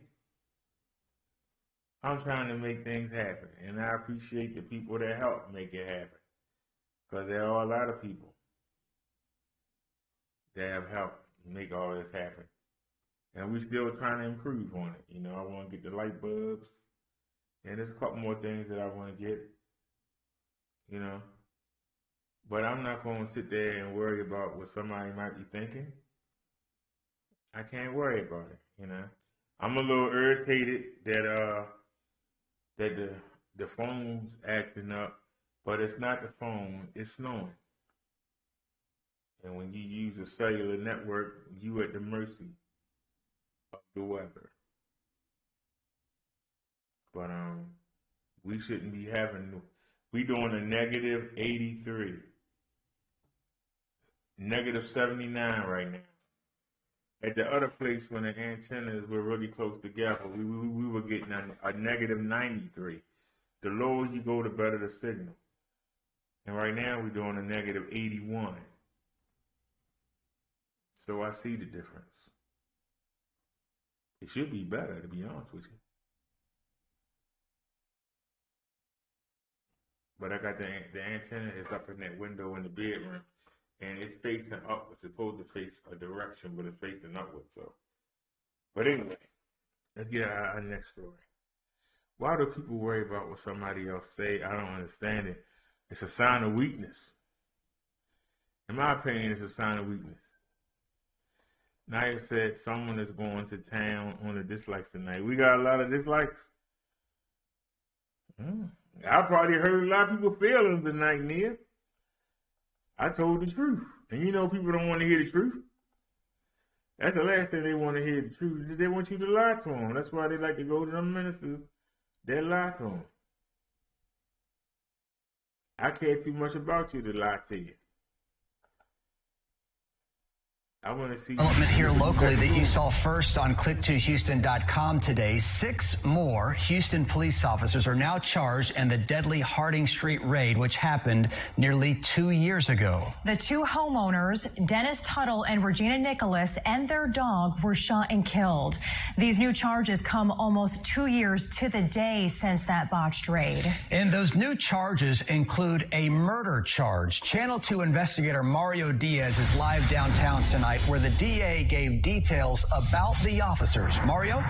I'm trying to make things happen, and I appreciate the people that help make it happen, because there are a lot of people that have helped make all this happen, and we're still trying to improve on it. I want to get the light bulbs, and there's a couple more things that I want to get, but I'm not going to sit there and worry about what somebody might be thinking. I can't worry about it, I'm a little irritated that the phone's acting up, but it's not the phone, it's snowing. And when you use a cellular network, you at the mercy of the weather. But we shouldn't be having, we doing a negative 83, negative 79 right now. At the other place, when the antennas were really close together, we were getting a negative 93. The lower you go, the better the signal. And right now, we're doing a negative 81. So I see the difference. It should be better, to be honest with you. But I got the antenna is up in that window in the bedroom. And it's facing up. It's supposed to face a direction, but it's facing upward. So, but anyway, let's get our next story. Why do people worry about what somebody else say? I don't understand it. It's a sign of weakness. In my opinion, it's a sign of weakness. Naya said someone is going to town on the dislikes tonight. We got a lot of dislikes. I probably hurt a lot of people's feelings tonight, Nia. I told the truth. And people don't want to hear the truth. That's the last thing they want to hear, the truth. They want you to lie to them. That's why they like to go to them ministers. They lie to them. I care too much about you to lie to you. I want to see development here locally that you saw first on click2houston.com today. 6 more Houston police officers are now charged in the deadly Harding Street raid, which happened nearly 2 years ago. The 2 homeowners, Dennis Tuttle and Regina Nicholas, and their dog were shot and killed. These new charges come almost 2 years to the day since that botched raid. And those new charges include a murder charge. Channel 2 investigator Mario Diaz is live downtown tonight, where the DA gave details about the officers. Mario?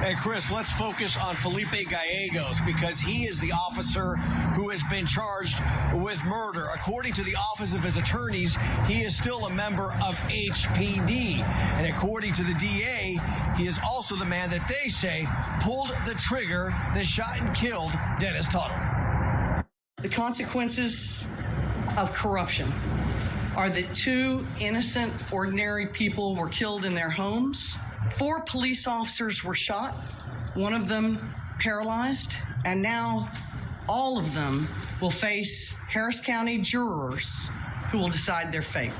Hey, Chris, let's focus on Felipe Gallegos because he is the officer who has been charged with murder. According to the Office of his Attorneys, he is still a member of HPD. And according to the DA, he is also the man that they say pulled the trigger that shot and killed Dennis Tuttle. The consequences of corruption are that 2 innocent, ordinary people were killed in their homes. 4 police officers were shot, 1 of them paralyzed, and now all of them will face Harris County jurors who will decide their fate.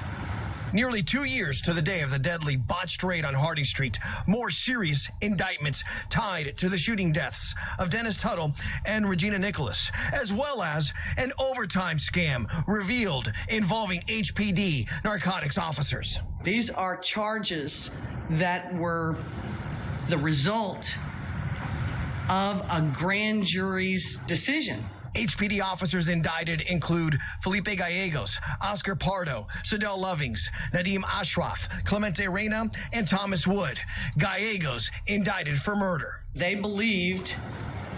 Nearly 2 years to the day of the deadly botched raid on Harding Street. More serious indictments tied to the shooting deaths of Dennis Tuttle and Regina Nicholas, as well as an overtime scam revealed involving HPD narcotics officers. These are charges that were the result of a grand jury's decision. HPD officers indicted include Felipe Gallegos, Oscar Pardo, Sadell Lovings, Nadim Ashraf, Clemente Reyna, and Thomas Wood. Gallegos indicted for murder. They believed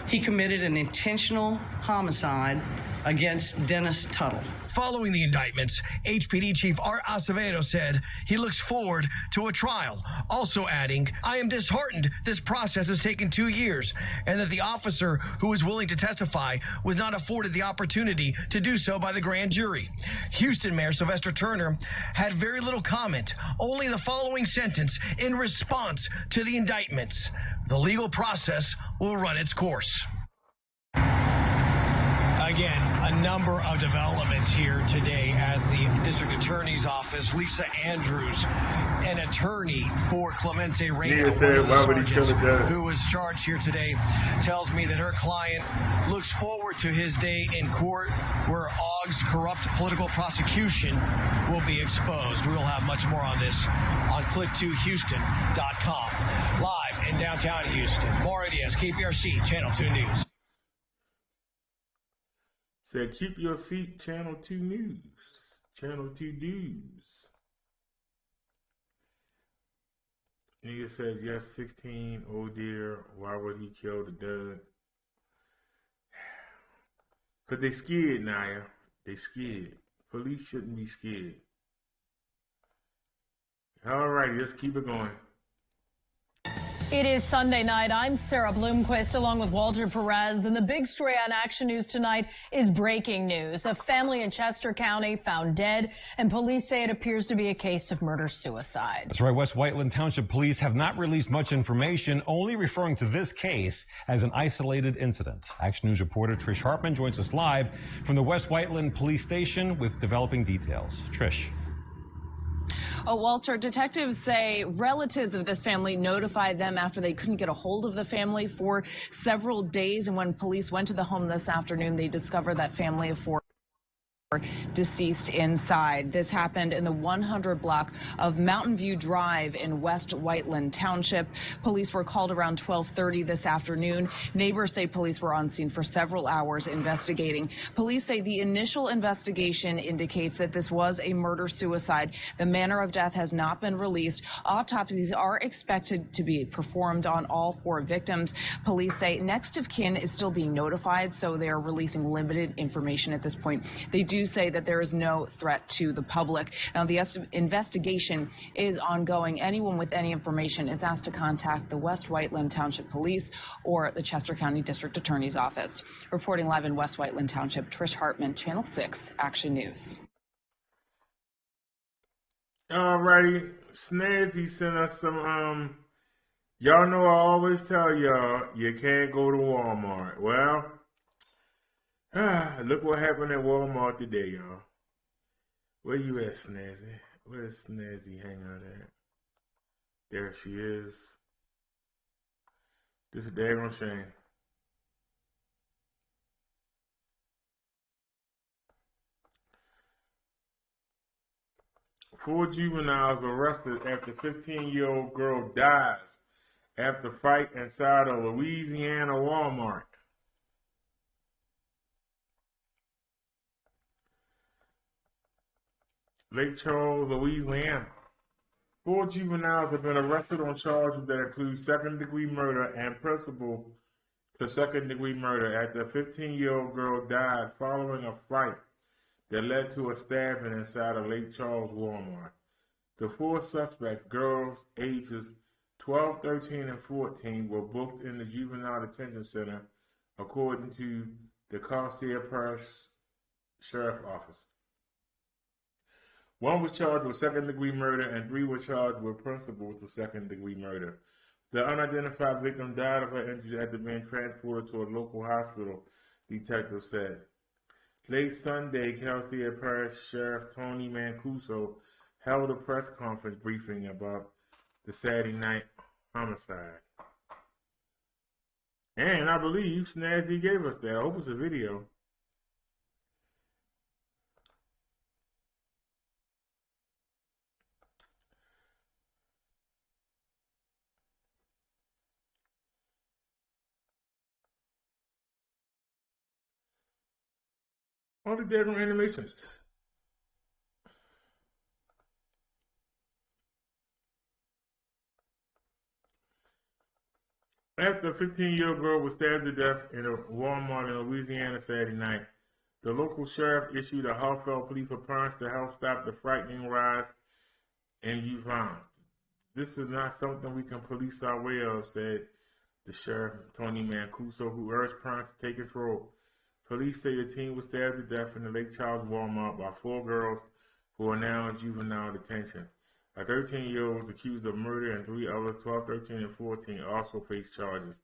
he committed an intentional homicide against Dennis Tuttle. Following the indictments, HPD Chief Art Acevedo said he looks forward to a trial, also adding, "I am disheartened this process has taken 2 years, and that the officer who was willing to testify was not afforded the opportunity to do so by the grand jury." Houston Mayor Sylvester Turner had very little comment, only the following sentence in response to the indictments: "The legal process will run its course." Again, a number of developments here today at the District Attorney's Office. Lisa Andrews, an attorney for Clemente Reyna, who was charged here today, tells me that her client looks forward to his day in court where OGG's corrupt political prosecution will be exposed. We'll have much more on this on click2houston.com. Live in downtown Houston, Mario Diaz, KPRC, Channel 2 News. Said, keep your feet, Channel 2 News. Channel 2 News. Nigga says, yes, 16, oh dear, why would he kill the dud? Because they scared, Naya. They scared. Police shouldn't be scared. All right, let's keep it going. It is Sunday night. I'm Sarah Bloomquist along with Walter Perez, and the big story on Action News tonight is breaking news. A family in Chester County found dead, and police say it appears to be a case of murder-suicide. That's right. West Whiteland Township Police have not released much information, only referring to this case as an isolated incident. Action News reporter Trish Hartman joins us live from the West Whiteland Police Station with developing details. Trish. Walter, detectives say relatives of this family notified them after they couldn't get a hold of the family for several days. And when police went to the home this afternoon, they discovered that family of 4 deceased inside. This happened in the 100 block of Mountain View Drive in West Whiteland Township. Police were called around 12:30 this afternoon. Neighbors say police were on scene for several hours investigating. Police say the initial investigation indicates that this was a murder-suicide. The manner of death has not been released. Autopsies are expected to be performed on all 4 victims. Police say next of kin is still being notified, so they are releasing limited information at this point. They do say that there is no threat to the public. Now, the investigation is ongoing. Anyone with any information is asked to contact the West Whiteland Township Police or the Chester County District Attorney's Office. Reporting live in West Whiteland Township, Trish Hartman, Channel 6, Action News. All righty. Snazzy sent us some, y'all know I always tell y'all, you can't go to Walmart. Well, look what happened at Walmart today, y'all. Where you at, Snazzy? Where's Snazzy hanging out at? There she is. This is daggone shame. Four juveniles arrested after 15-year-old girl dies after fight inside a Louisiana Walmart. Lake Charles, Louisiana. Four juveniles have been arrested on charges that include second-degree murder and principal to second-degree murder after a 15-year-old girl died following a fight that led to a stabbing inside a Lake Charles Walmart. The four suspects, girls ages 12, 13, and 14, were booked in the Juvenile Detention Center, according to the Cartier Parish Sheriff's Office. One was charged with second-degree murder, and three were charged with principal to second-degree murder. The unidentified victim died of her injuries after being transported to a local hospital, detectives said. Late Sunday, Cartier Parish Sheriff Tony Mancuso held a press conference briefing about the Saturday night homicide. And I believe Snazzy gave us that. I hope it's a video. All the dead animations. After a 15-year-old girl was stabbed to death in a Walmart in Louisiana Saturday night, the local sheriff issued a heartfelt plea for parents to help stop the frightening rise in youth violence. This is not something we can police our way of, said the sheriff, Tony Mancuso, who urged parents to take control. Police say the teen was stabbed to death in the Lake Charles Walmart by four girls who are now in juvenile detention. A 13-year-old was accused of murder, and three others, 12, 13, and 14, also face charges.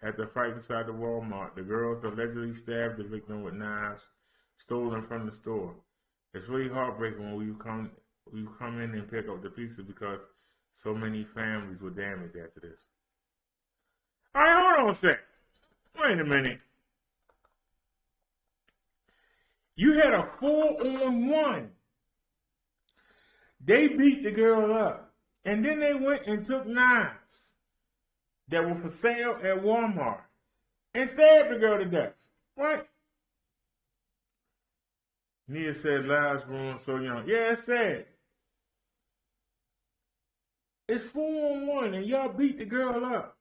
At the fight inside the Walmart, the girls allegedly stabbed the victim with knives stolen from the store. It's really heartbreaking when we come in and pick up the pieces because so many families were damaged after this. All right, hold on a sec. Wait a minute. You had a 4-on-1. They beat the girl up. And then they went and took knives that were for sale at Walmart and stabbed the girl to death. Right? Nia said lives growing so young. Yeah, it's sad. It's 4-on-1 and y'all beat the girl up.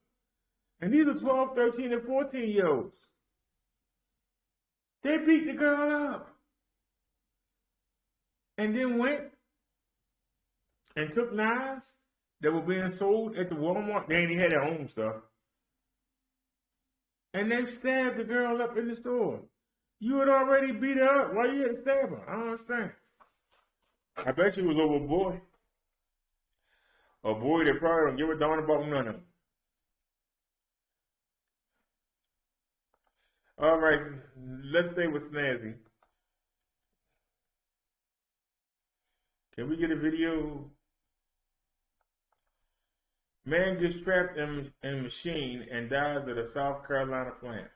And these are 12, 13, and 14-year-olds. They beat the girl up. And then went and took knives that were being sold at the Walmart. They ain't had their own stuff. And they stabbed the girl up in the store. You had already beat her up. Why you had to stab her? I don't understand. I bet she was over a boy. A boy that probably don't give a darn about none of them. All right, let's stay with Snazzy. Can we get a video? Man gets trapped in machine and dies at a South Carolina plant.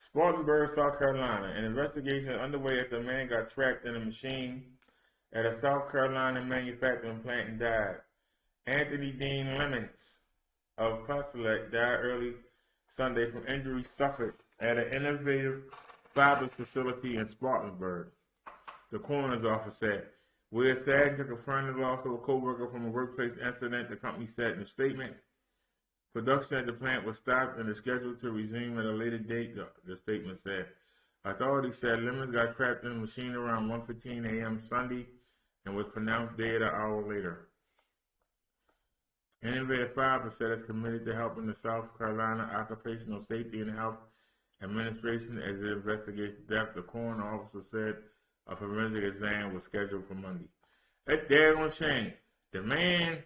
Spartanburg, South Carolina. An investigation is underway after a man got trapped in a machine at a South Carolina manufacturing plant and died. Anthony Dean Lemons of Poncelet died early Sunday from injuries suffered at an innovative fibers facility in Spartanburg, the coroner's office said. We are saddened to confirm the loss of a co-worker from a workplace incident, the company said in a statement. Production at the plant was stopped and is scheduled to resume at a later date, the statement said. Authorities said Lemons got trapped in a machine around 1:15 a.m. Sunday and was pronounced dead an hour later. Innovative Fibers said it's committed to helping the South Carolina Occupational Safety and Health Administration as it investigates the death. The coroner officer said a forensic exam was scheduled for Monday. That daggone shame. The man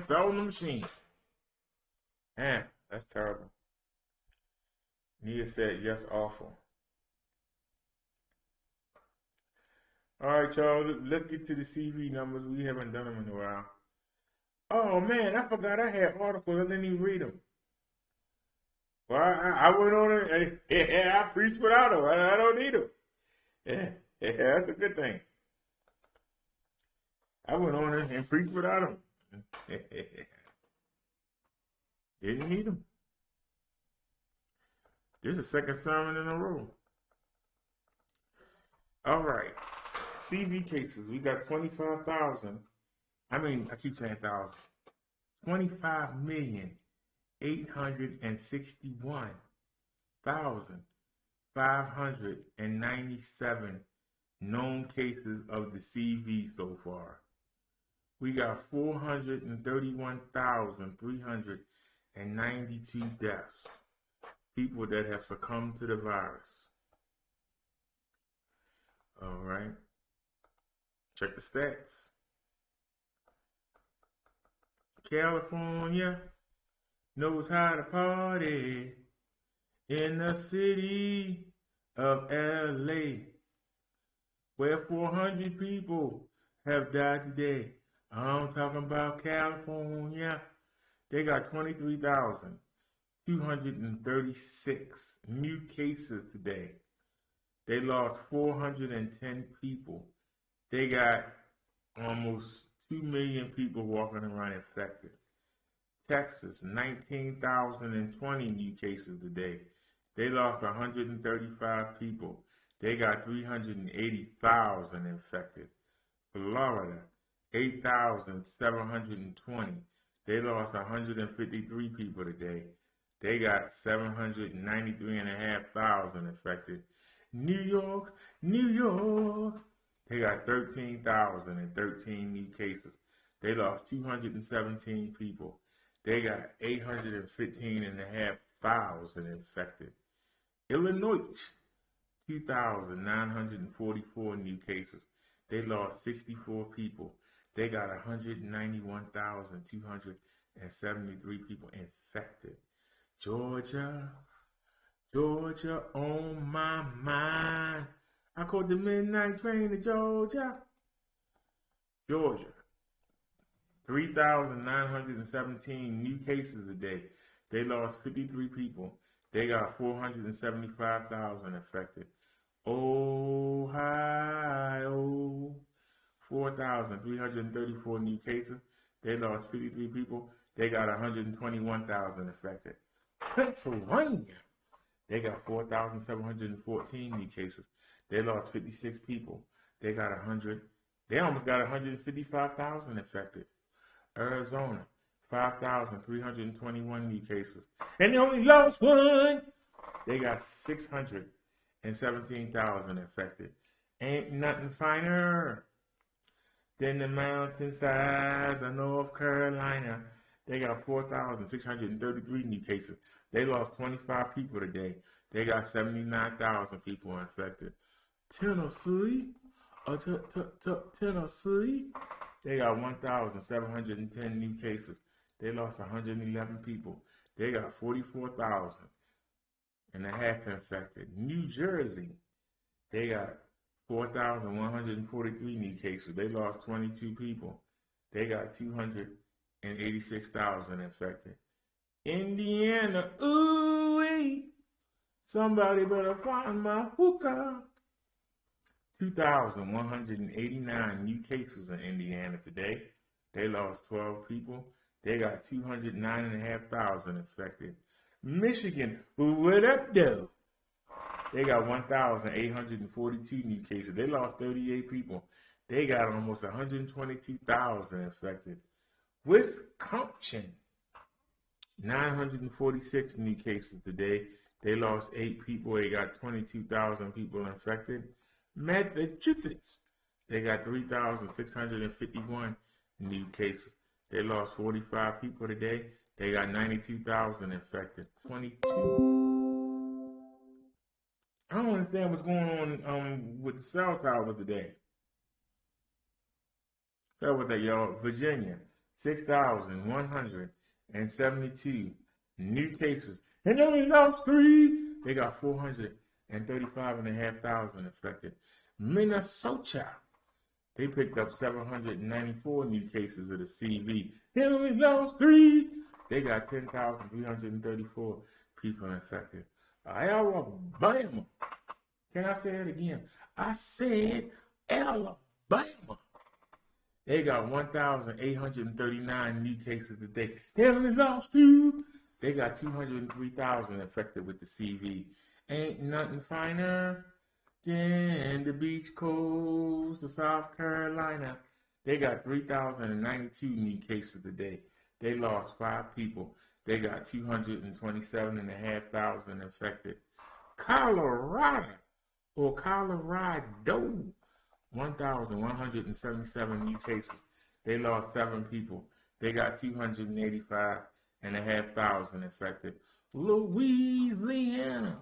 fell in the machine. Man, that's terrible. Nia said, yes, awful. All right, y'all. Let's get to the CV numbers. We haven't done them in a while. Oh, man, I forgot I had articles. I didn't even read them. Well, I went on it. I preached without them. I don't need them. Yeah, that's a good thing. I went on it and preached without them. Didn't need them. This is the second sermon in a row. All right. CV cases. We got 25,000. I keep saying 1,000. 25,861,597 known cases of the CV so far. We got 431,392 deaths. People that have succumbed to the virus. All right. Check the stats. California knows how to party in the city of LA, where 400 people have died today. I'm talking about California. They got 23,236 new cases today. They lost 410 people. They got almost 2 million people walking around infected. Texas, 19,020 new cases today. They lost 135 people. They got 380,000 infected. Florida, 8,720. They lost 153 people today. They got 793,500 infected. New York, they got 13,013 new cases. They lost 217 people. They got 815,500 infected. Illinois, 2,944 new cases. They lost 64 people. They got 191,273 people infected. Georgia on my mind. I caught the midnight train to Georgia. 3,917 new cases a day. They lost 53 people. They got 475,000 infected. Ohio, 4,334 new cases. They lost 53 people. They got 121,000 infected. Pennsylvania, they got 4,714 new cases. They lost 56 people. They almost got 155,000 infected. Arizona, 5,321 new cases. And they only lost one. They got 617,000 infected. Ain't nothing finer than the mountainsides of North Carolina. They got 4,633 new cases. They lost 25 people today. They got 79,000 people infected. Tennessee, they got 1,710 new cases. They lost 111 people. They got 44,500 infected. New Jersey, they got 4,143 new cases. They lost 22 people. They got 286,000 infected. Indiana, ooh-wee, somebody better find my hookah. 2,189 new cases in Indiana today. They lost 12 people. They got 209,500 infected. Michigan, what up, though? They got 1,842 new cases. They lost 38 people. They got almost 122,000 infected. Wisconsin, 946 new cases today. They lost 8 people. They got 22,000 people infected. Massachusetts, they got 3,651 new cases. They lost 45 people today. They got 92,000 infected. 22. I don't understand what's going on with the cell tower today. That was that, y'all. Virginia, 6,172 new cases. And they only lost 3. They got 435,500 infected. Minnesota, They picked up 794 new cases of the CV. They only lost 3. They got 10,334 people infected. Alabama. Can I say it again? I said Alabama. They got 1,839 new cases today. They only lost 2. They got 203,000 infected with the CV. Ain't nothing finer than the beach coast of South Carolina. They got 3,092 new cases today. They lost 5 people. They got 227,500 infected. Colorado, 1,177 new cases. They lost 7 people. They got 285,500 infected. Louisiana,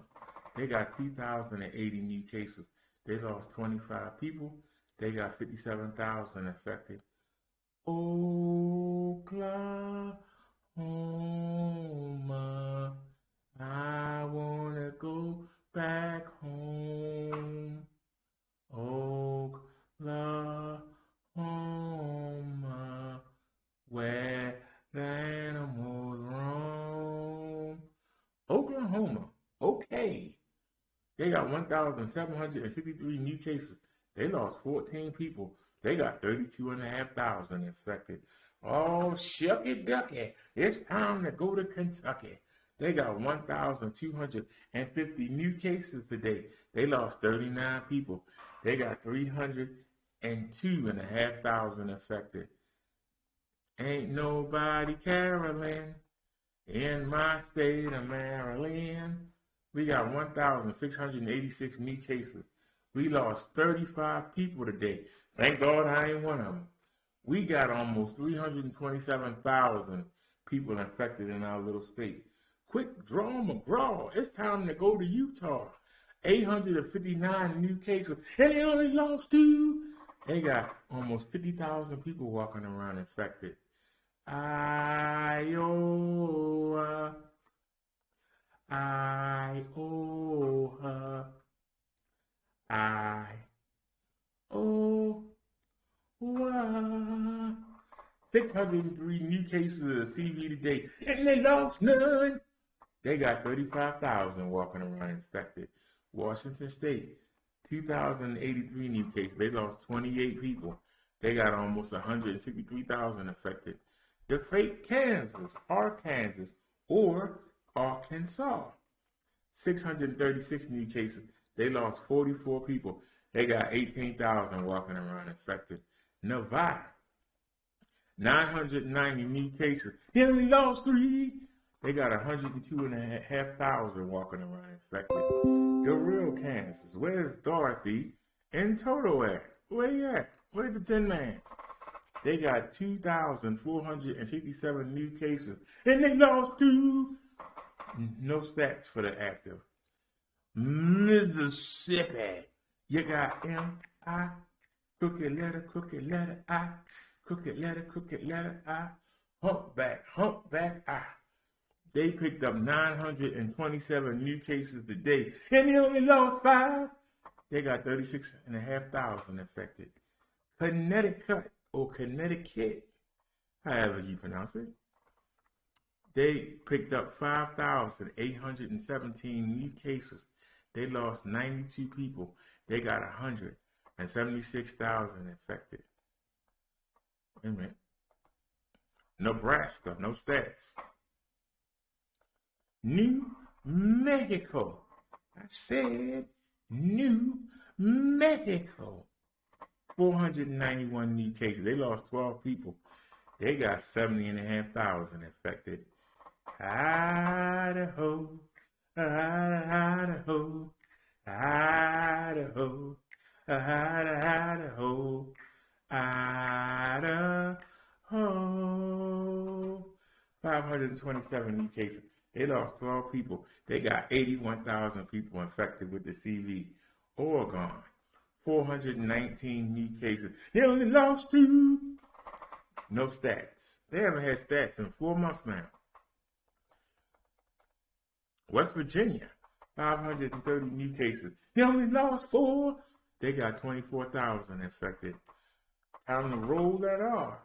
they got 2,080 new cases. They lost 25 people. They got 57,000 infected. Oklahoma, I wanna go back home. Oklahoma, where the animals roam. Oklahoma, okay. They got 1,753 new cases. They lost 14 people. They got 32,500 infected. Oh, shucky ducky. It's time to go to Kentucky. They got 1,250 new cases today. They lost 39 people. They got 302,500 infected. Ain't nobody caroling in my state of Maryland. We got 1,686 new cases. We lost 35 people today. Thank God I ain't one of them. We got almost 327,000 people infected in our little state. Quick draw McGraw. It's time to go to Utah. 859 new cases. And they only lost 2. They got almost 50,000 people walking around infected. Iowa. Iowa. 603 new cases of CV today, and they lost none. They got 35,000 walking around infected. Washington State, 2,083 new cases. They lost 28 people. They got almost 163,000 affected. The fake Kansas, Arkansas, or Arkansas, 636 new cases. They lost 44 people. They got 18,000 walking around infected. Nevada, 990 new cases. They only lost 3. They got 102,500 walking around infected. The real Kansas. Where's Dorothy and Toto at? Where you at? Where's the Tin Man? They got 2,457 new cases. And they lost 2. No stats for the active. Mississippi. You got M-I, crooked letter I, crooked letter I, humpback I. They picked up 927 new cases today, and they only lost 5. They got 36,500 infected. Connecticut, or Connecticut, however you pronounce it, they picked up 5,817 new cases. They lost 92 people. They got 176,000 infected. Wait a minute. Nebraska, no stats. New Mexico. I said New Mexico. 491 new cases. They lost 12 people. They got 70,500 infected. Idaho, Idaho, Idaho, Idaho, Idaho. 527 new cases. They lost 12 people. They got 81,000 people infected with the CV. Oregon, 419 new cases. They only lost 2. No stats. They haven't had stats in 4 months now. West Virginia, 530 new cases. They only lost 4. They got 24,000 infected. Time to roll that R.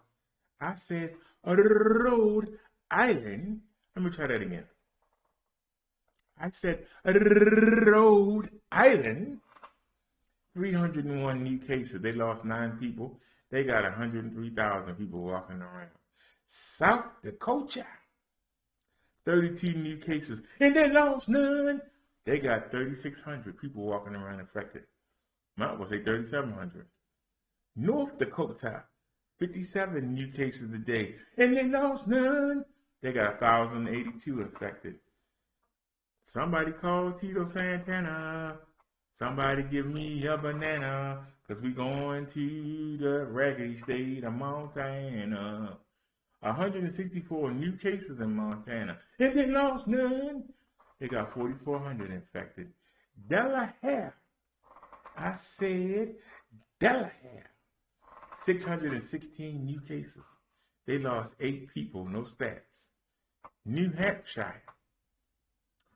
I said Rhode Island. Let me try that again. I said Rhode Island. 301 new cases. They lost 9 people. They got 103,000 people walking around. South Dakota. 32 new cases. And they lost none. They got 3,600 people walking around infected. Mount will say 3,700. North Dakota. 57 new cases a day. And they lost none. They got 1,082 infected. Somebody call Tito Santana. Somebody give me a banana. Cause we going to the reggae state of Montana. 164 new cases in Montana. And they lost none. They got 4,400 infected. Delaware. I said Delaware. 616 new cases. They lost 8 people, no stats. New Hampshire.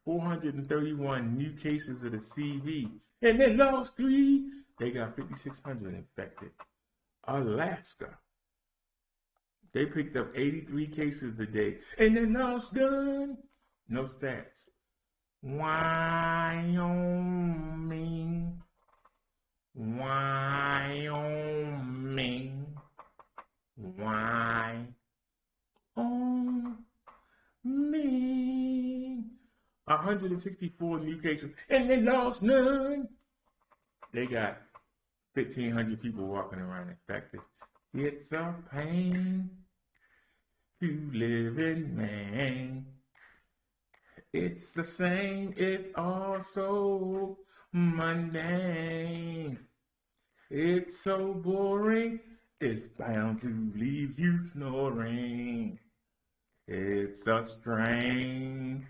431 new cases of the CV. And they lost 3. They got 5,600 infected. Alaska. They picked up 83 cases a day. And they lost none. No stats. Wyoming. Wyoming. Wyoming. 164 new cases. And they lost none. They got 1,500 people walking around infected. It's a pain to live in Maine. It's the same, it's also mundane. It's so boring, it's bound to leave you snoring. It's a strain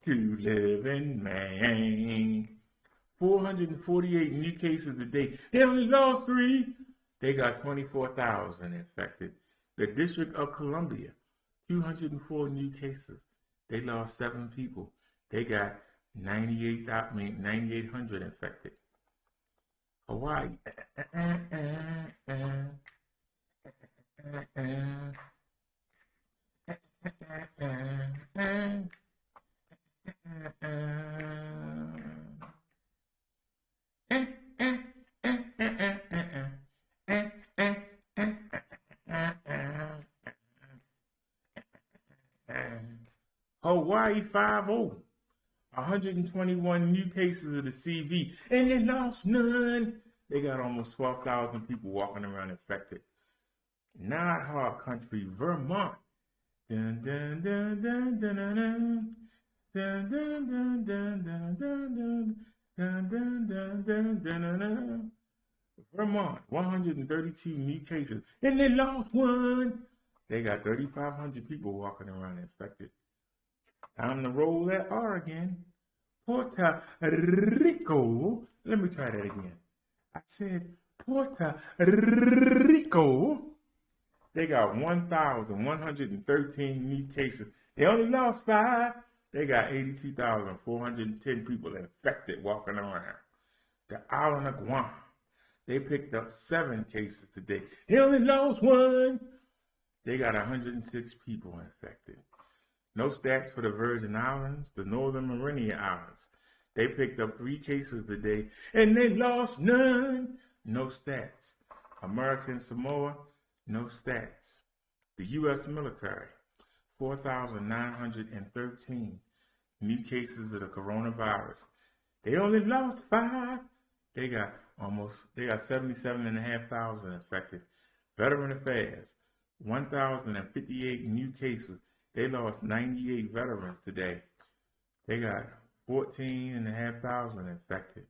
to live in Maine. 448 new cases a day. They only lost 3. They got 24,000 infected. The District of Columbia, 204 new cases. They lost 7 people. They got 9,800 infected. Hawaii. Hawaii 5-0. 121 new cases of the CV. And they lost none. They got almost 12,000 people walking around infected. Not hard country, Vermont. Dun, dun, dun, dun, dun, dun, dun. Dun, dun, dun, dun, dun, dun, dun. Dun, dun, dun, dun, dun, dun, dun. Vermont, 132 new cases. And they lost 1. They got 3,500 people walking around infected. Time to roll that R again. Puerto Rico. Let me try that again. I said Puerto Rico. They got 1,113 new cases. They only lost 5. They got 82,410 people infected walking around. The island of Guam. They picked up 7 cases today. They only lost 1. They got 106 people infected. No stats for the Virgin Islands, the Northern Mariana Islands. They picked up 3 cases today, and they lost none. No stats. American Samoa, no stats. The U.S. military, 4,913 new cases of the coronavirus. They only lost 5. They got 77,500 infected. Veteran Affairs, 1,058 new cases. They lost 98 veterans today. They got 14,500 infected.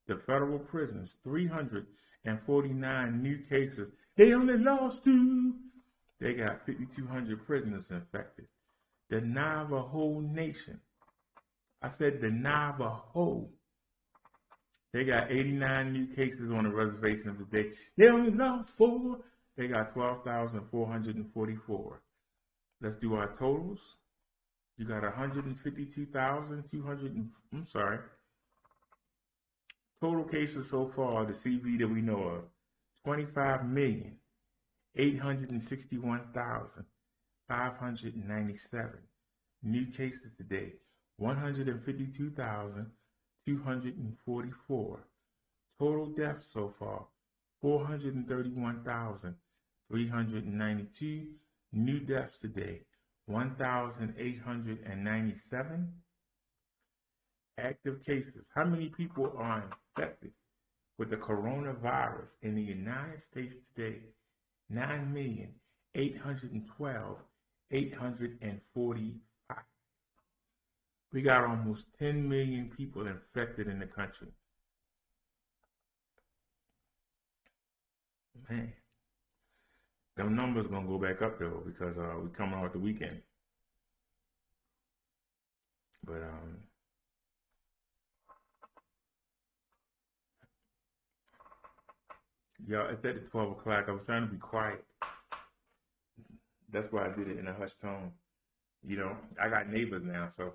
The federal prisons, 349 new cases. They only lost 2. They got 5,200 prisoners infected. The Navajo Nation. I said the Navajo. They got 89 new cases on the reservation today. They only lost 4. They got 12,444. Let's do our totals. You got 152,200. I'm sorry. Total cases so far, the CV that we know of, 25,861,597. New cases today, 152,244. Total deaths so far, 431,392. New deaths today, 1,897. Active cases. How many people are infected with the coronavirus in the United States today? 9,812,845. We got almost 10 million people infected in the country. Man, them numbers gonna go back up though because we coming off the weekend. But y'all, it's at 12 o'clock. I was trying to be quiet. That's why I did it in a hushed tone. You know, I got neighbors now, so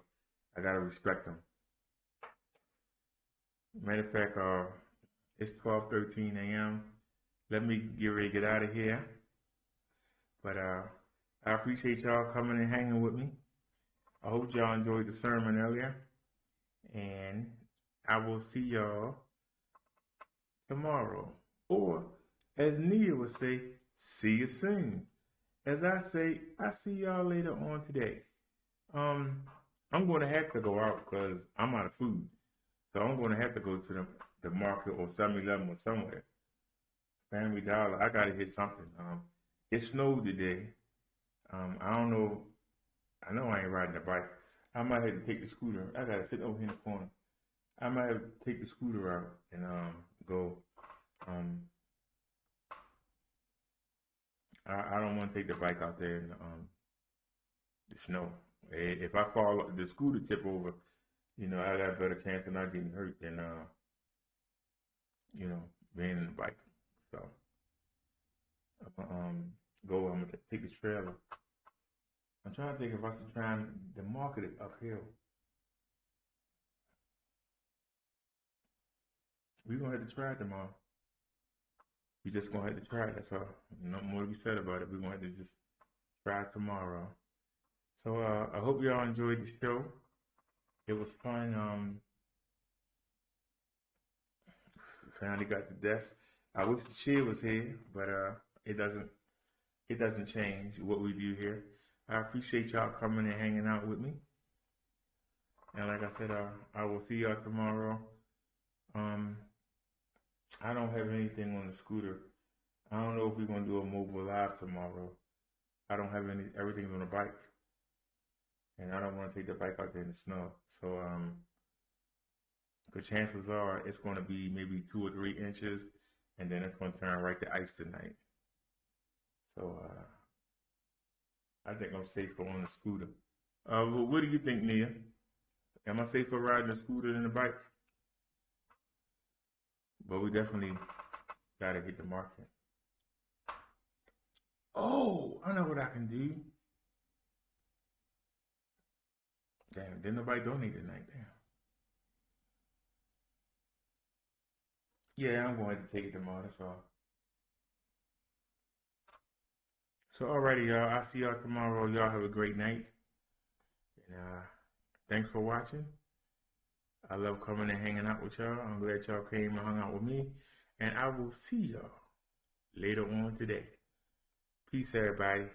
I gotta respect them. Matter of fact, it's 12:13 a.m. Let me get ready to get out of here. But I appreciate y'all coming and hanging with me. I hope y'all enjoyed the sermon earlier. And I will see y'all tomorrow. Or, as Nia would say, see you soon. As I say, I see y'all later on today. I'm going to have to go out because I'm out of food. So I'm going to have to go to the market or 7-Eleven or somewhere. Family Dollar. I got to hit something. It snowed today. I don't know. I know I ain't riding a bike. I might have to take the scooter. I got to sit over here in the corner. I might have to take the scooter out and go. I don't want to take the bike out there in the snow. If I fall, the scooter tip over, you know, I got a better chance of not getting hurt than, you know, being in the bike. So, I'm going to take this trailer. I'm trying to think if I should try and market it uphill. We're going to have to try it tomorrow. We just going to have to try it, that's all. No more to be said about it. We're going to have to just try it tomorrow. So I hope y'all enjoyed the show. It was fun. Finally got the desk. I wish the chair was here, but it doesn't change what we do here. I appreciate y'all coming and hanging out with me. And like I said, I will see y'all tomorrow. I don't have anything on the scooter. I don't know if we're gonna do a mobile live tomorrow. I don't have everything's on the bike. And I don't want to take the bike out there in the snow. So the chances are it's going to be maybe 2 or 3 inches, and then it's going to turn right to ice tonight. So I think I'm safer on the scooter. What do you think, Nia? Am I safer riding the scooter than the bike? But we definitely got to hit the market. Oh, I know what I can do. Damn, didn't nobody donate tonight? Damn. Yeah, I'm going to take it tomorrow, that's all. So, alrighty, y'all. I'll see y'all tomorrow. Y'all have a great night. And thanks for watching. I love coming and hanging out with y'all. I'm glad y'all came and hung out with me. And I will see y'all later on today. Peace, everybody.